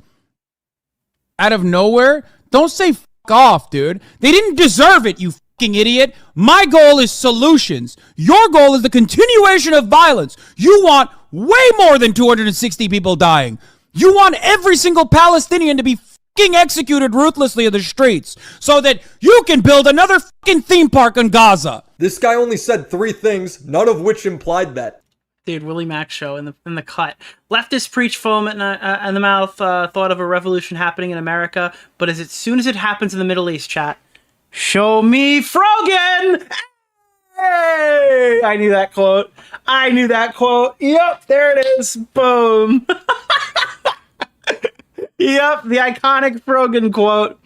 out of nowhere? Don't say fuck off, dude. They didn't deserve it, you fucking idiot. My goal is solutions. Your goal is the continuation of violence. You want way more than 260 people dying. You want every single Palestinian to be fucking executed ruthlessly in the streets so that you can build another fucking theme park in Gaza. This guy only said 3 things, none of which implied that. Dude, Willie Mack show in the cut. Leftists preach foam in the mouth, thought of a revolution happening in America, but as soon as it happens in the Middle East, chat, show me Frogan! Hey! I knew that quote. Yep, there it is. Boom. Yep, the iconic Frogan quote.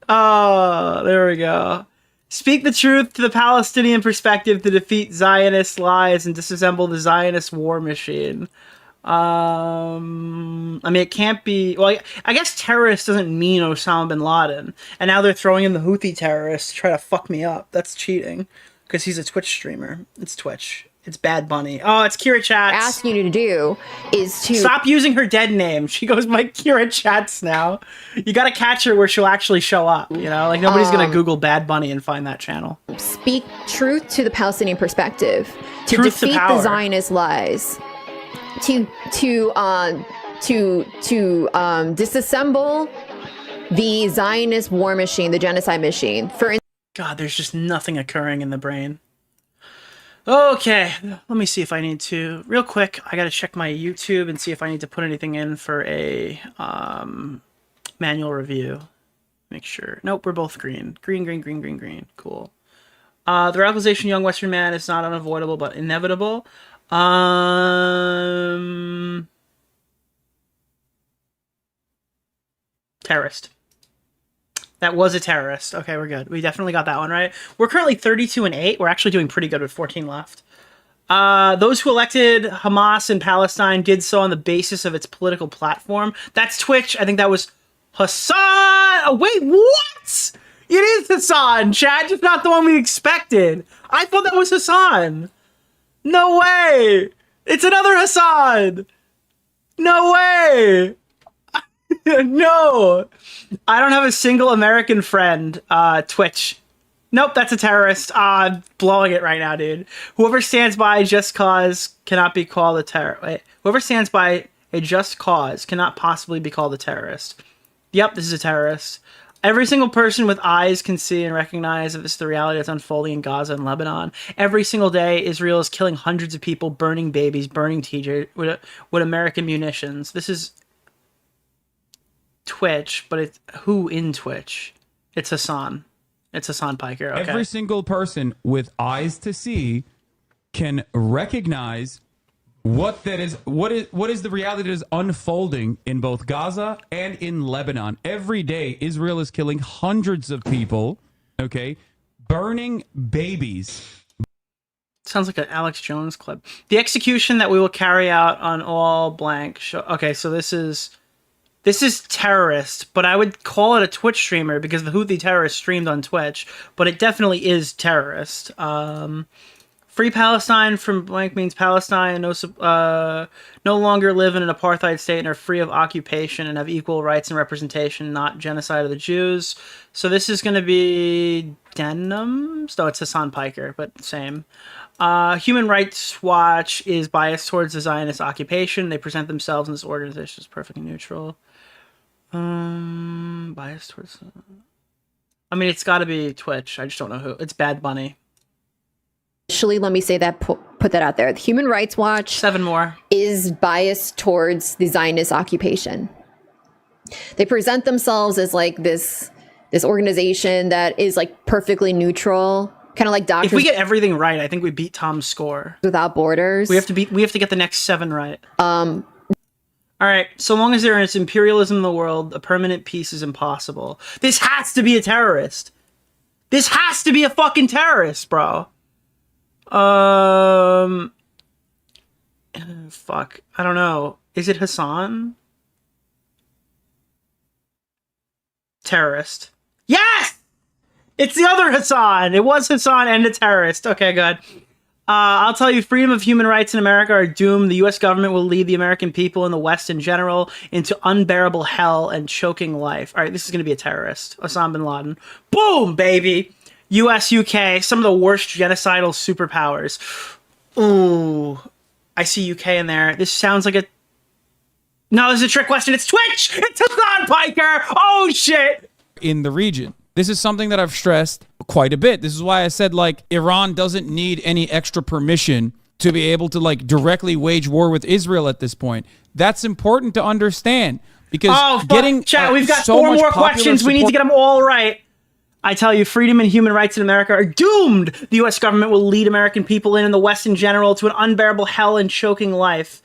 Oh, there we go. Speak the truth to the Palestinian perspective to defeat Zionist lies and disassemble the Zionist war machine. I mean, it can't be... Well, I guess terrorist doesn't mean Osama bin Laden. And now they're throwing in the Houthi terrorists to try to fuck me up. That's cheating. Because he's a Twitch streamer. It's Twitch. It's Bad Bunny. Oh, it's Kira Chats. Asking you to do is to stop using her dead name. She goes by Kira Chats now. You gotta catch her where she'll actually show up. You know, like nobody's gonna Google Bad Bunny and find that channel. Speak truth to the Palestinian perspective, to Truth to defeat power. the Zionist lies, to disassemble the Zionist war machine, the genocide machine. God, there's just nothing occurring in the brain. Okay, let me see if I need to... Real quick, I gotta check my YouTube and see if I need to put anything in for a manual review. Make sure. Nope, we're both green. Green. Cool. The radicalization of young Western man is not unavoidable, but inevitable. Terrorist. That was a terrorist. Okay, we're good. We definitely got that one right. We're currently 32-8. We're actually doing pretty good with 14 left. Those who elected Hamas in Palestine did so on the basis of its political platform. That's Twitch. I think that was Hassan. Oh, wait, what? It is Hassan, chat. Just not the one we expected. I thought that was Hassan. No way. It's another Hassan. No way. No. I don't have a single American friend. Twitch. Nope, that's a terrorist. Blowing it right now, dude. Whoever stands by a just cause cannot be called a terrorist. Wait, whoever stands by a just cause cannot possibly be called a terrorist. Yep, this is a terrorist. Every single person with eyes can see and recognize that this is the reality that's unfolding in Gaza and Lebanon. Every single day, Israel is killing hundreds of people, burning babies, burning TJ with American munitions. This is Twitch, but it's who in Twitch? It's Hassan. It's Hassan Piker. Okay. Every single person with eyes to see can recognize what is the reality that is unfolding in both Gaza and in Lebanon. Every day, Israel is killing hundreds of people, okay? Burning babies. Sounds like an Alex Jones clip. The execution that we will carry out on all blank show. Okay, so this is terrorist, but I would call it a Twitch streamer because the Houthi terrorist streamed on Twitch, but it definitely is terrorist. Free Palestine from blank means Palestine no longer live in an apartheid state and are free of occupation and have equal rights and representation, not genocide of the Jews. So this is going to be Denim. So it's Hassan Piker, but same. Human Rights Watch is biased towards the Zionist occupation. They present themselves in this organization as perfectly neutral. Biased towards... I mean, it's got to be Twitch. I just don't know who. It's Bad Bunny. Actually, let me say that, put that out there. The Human Rights Watch 7 more is biased towards the Zionist occupation. They present themselves as like this organization that is like perfectly neutral, kind of like Doctors If we get everything right, I think we beat Tom's score. Without Borders. We have to get the next 7 right. All right, so long as there is imperialism in the world, a permanent peace is impossible. This has to be a terrorist. This has to be a fucking terrorist, bro. Fuck. I don't know. Is it Hassan? Terrorist. Yes! It's the other Hassan. It was Hassan and a terrorist. Okay, good. I'll tell you, freedom of human rights in America are doomed. The U.S. government will lead the American people and the West in general into unbearable hell and choking life. All right, this is going to be a terrorist. Osama bin Laden. Boom, baby. US, UK, some of the worst genocidal superpowers. Ooh, I see UK in there. This sounds like a... No, this is a trick question. It's Twitch! It's Hassan Piker! Oh, shit! In the region. This is something that I've stressed quite a bit. This is why I said, like, Iran doesn't need any extra permission to be able to, like, directly wage war with Israel at this point. That's important to understand. Because getting chat, we've got so 4 much more popular questions. We need to support- get them all right. I tell you, freedom and human rights in America are doomed. The U.S. government will lead American people and the West in general to an unbearable hell and choking life.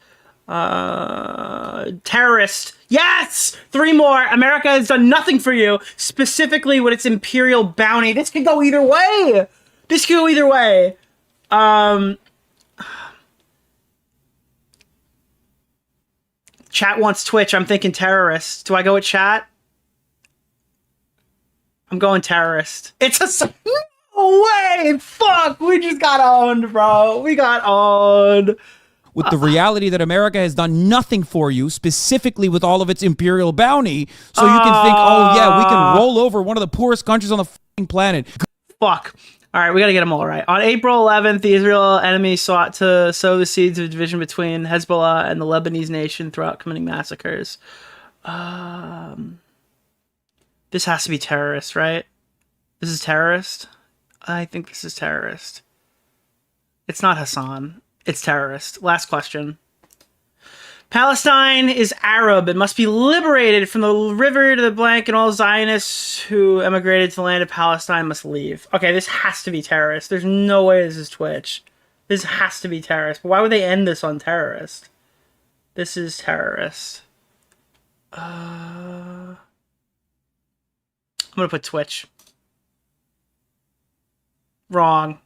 Terrorist. Yes! 3 more. America has done nothing for you, specifically with its imperial bounty. This could go either way. This could go either way. Chat wants Twitch. I'm thinking terrorist. Do I go with chat? I'm going terrorist. It's a... No way! Fuck! We just got owned, bro. We got owned. With the reality that America has done nothing for you, specifically with all of its imperial bounty, so you can think, oh yeah, we can roll over one of the poorest countries on the fucking planet. Fuck. All right, we got to get them all right. On April 11th, the Israel enemy sought to sow the seeds of division between Hezbollah and the Lebanese nation throughout committing massacres. This has to be terrorist, right? This is terrorist? I think this is terrorist. It's not Hassan. It's terrorist. Last question. Palestine is Arab and must be liberated from the river to the blank, and all Zionists who emigrated to the land of Palestine must leave. Okay, this has to be terrorist. There's no way this is Twitch. This has to be terrorist. But why would they end this on terrorist? This is terrorist. I'm gonna put Twitch. Wrong.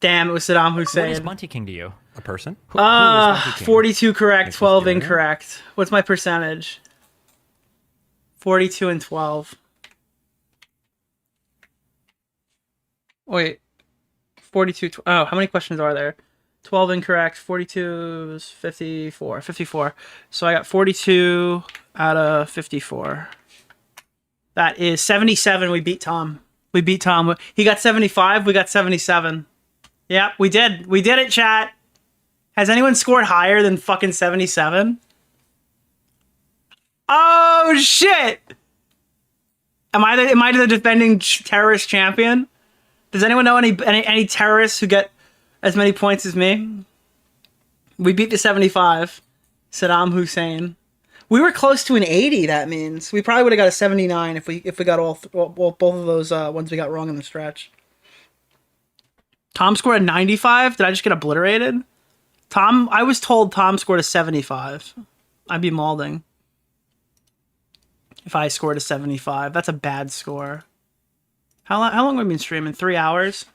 Damn, it was Saddam Hussein. What is Monty King to you? A person? Who is Monty King? 42 correct, 12 incorrect. What's my percentage? 42 and 12. Wait. 42. Oh, how many questions are there? 12 incorrect. 42 is 54. 54. So I got 42 out of 54. That is 77. We beat Tom. We beat Tom. He got 75. We got 77. Yep, we did. We did it, chat. Has anyone scored higher than fucking 77? Oh, shit! Am I the defending terrorist champion? Does anyone know any terrorists who get as many points as me? We beat the 75. Saddam Hussein. We were close to an 80, that means. We probably would have got a 79 if we got both of those ones we got wrong in the stretch. Tom scored a 95? Did I just get obliterated? I was told Tom scored a 75. I'd be malding if I scored a 75. That's a bad score. How long have we been streaming? 3 hours?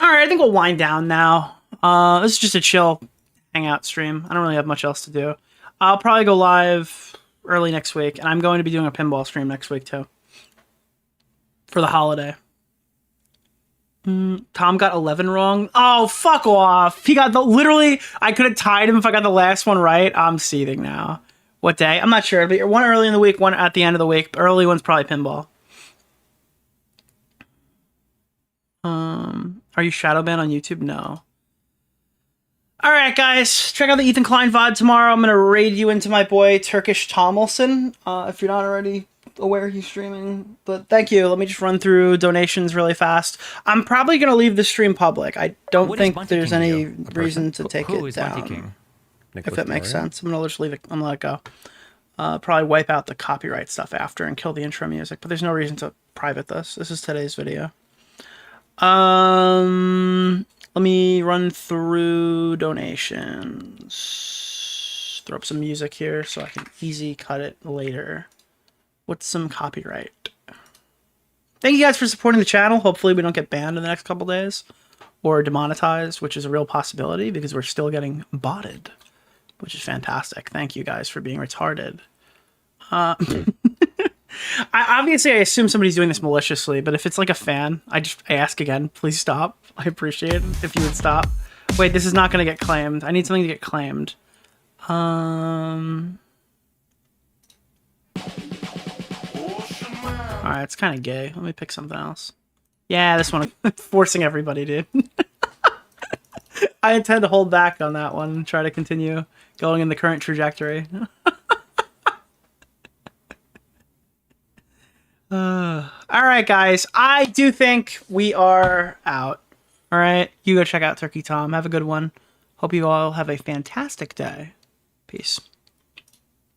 Alright, I think we'll wind down now. This is just a chill hangout stream. I don't really have much else to do. I'll probably go live early next week, and I'm going to be doing a pinball stream next week too. For the holiday. Tom got 11 wrong. Oh, fuck off. He got literally, I could have tied him if I got the last one right. I'm seething now. What day? I'm not sure. It'll be one early in the week, one at the end of the week. Early one's probably pinball. Are you shadow banned on YouTube? No. Alright, guys. Check out the Ethan Klein VOD tomorrow. I'm going to raid you into my boy Turkish Tomlinson. If you're not already aware he's streaming. But thank you. Let me just run through donations really fast. I'm probably going to leave the stream public. I don't think there's any reason to take it down. If it makes sense. I'm going to just leave it. I'm going to let it go. Probably wipe out the copyright stuff after and kill the intro music. But there's no reason to private this. This is today's video. Let me run through donations. Throw up some music here so I can easy cut it later. What's some copyright? Thank you guys for supporting the channel. Hopefully we don't get banned in the next couple days or demonetized, which is a real possibility because we're still getting botted, which is fantastic. Thank you guys for being retarded. I assume somebody's doing this maliciously, but if it's like a fan, I ask again, please stop. I appreciate it if you would stop. Wait, this is not going to get claimed. I need something to get claimed. Alright, it's kind of gay. Let me pick something else. Yeah, this one. Forcing everybody, dude. I intend to hold back on that one and try to continue going in the current trajectory. Alright, guys. I do think we are out. Alright, you go check out Turkey Tom. Have a good one. Hope you all have a fantastic day. Peace.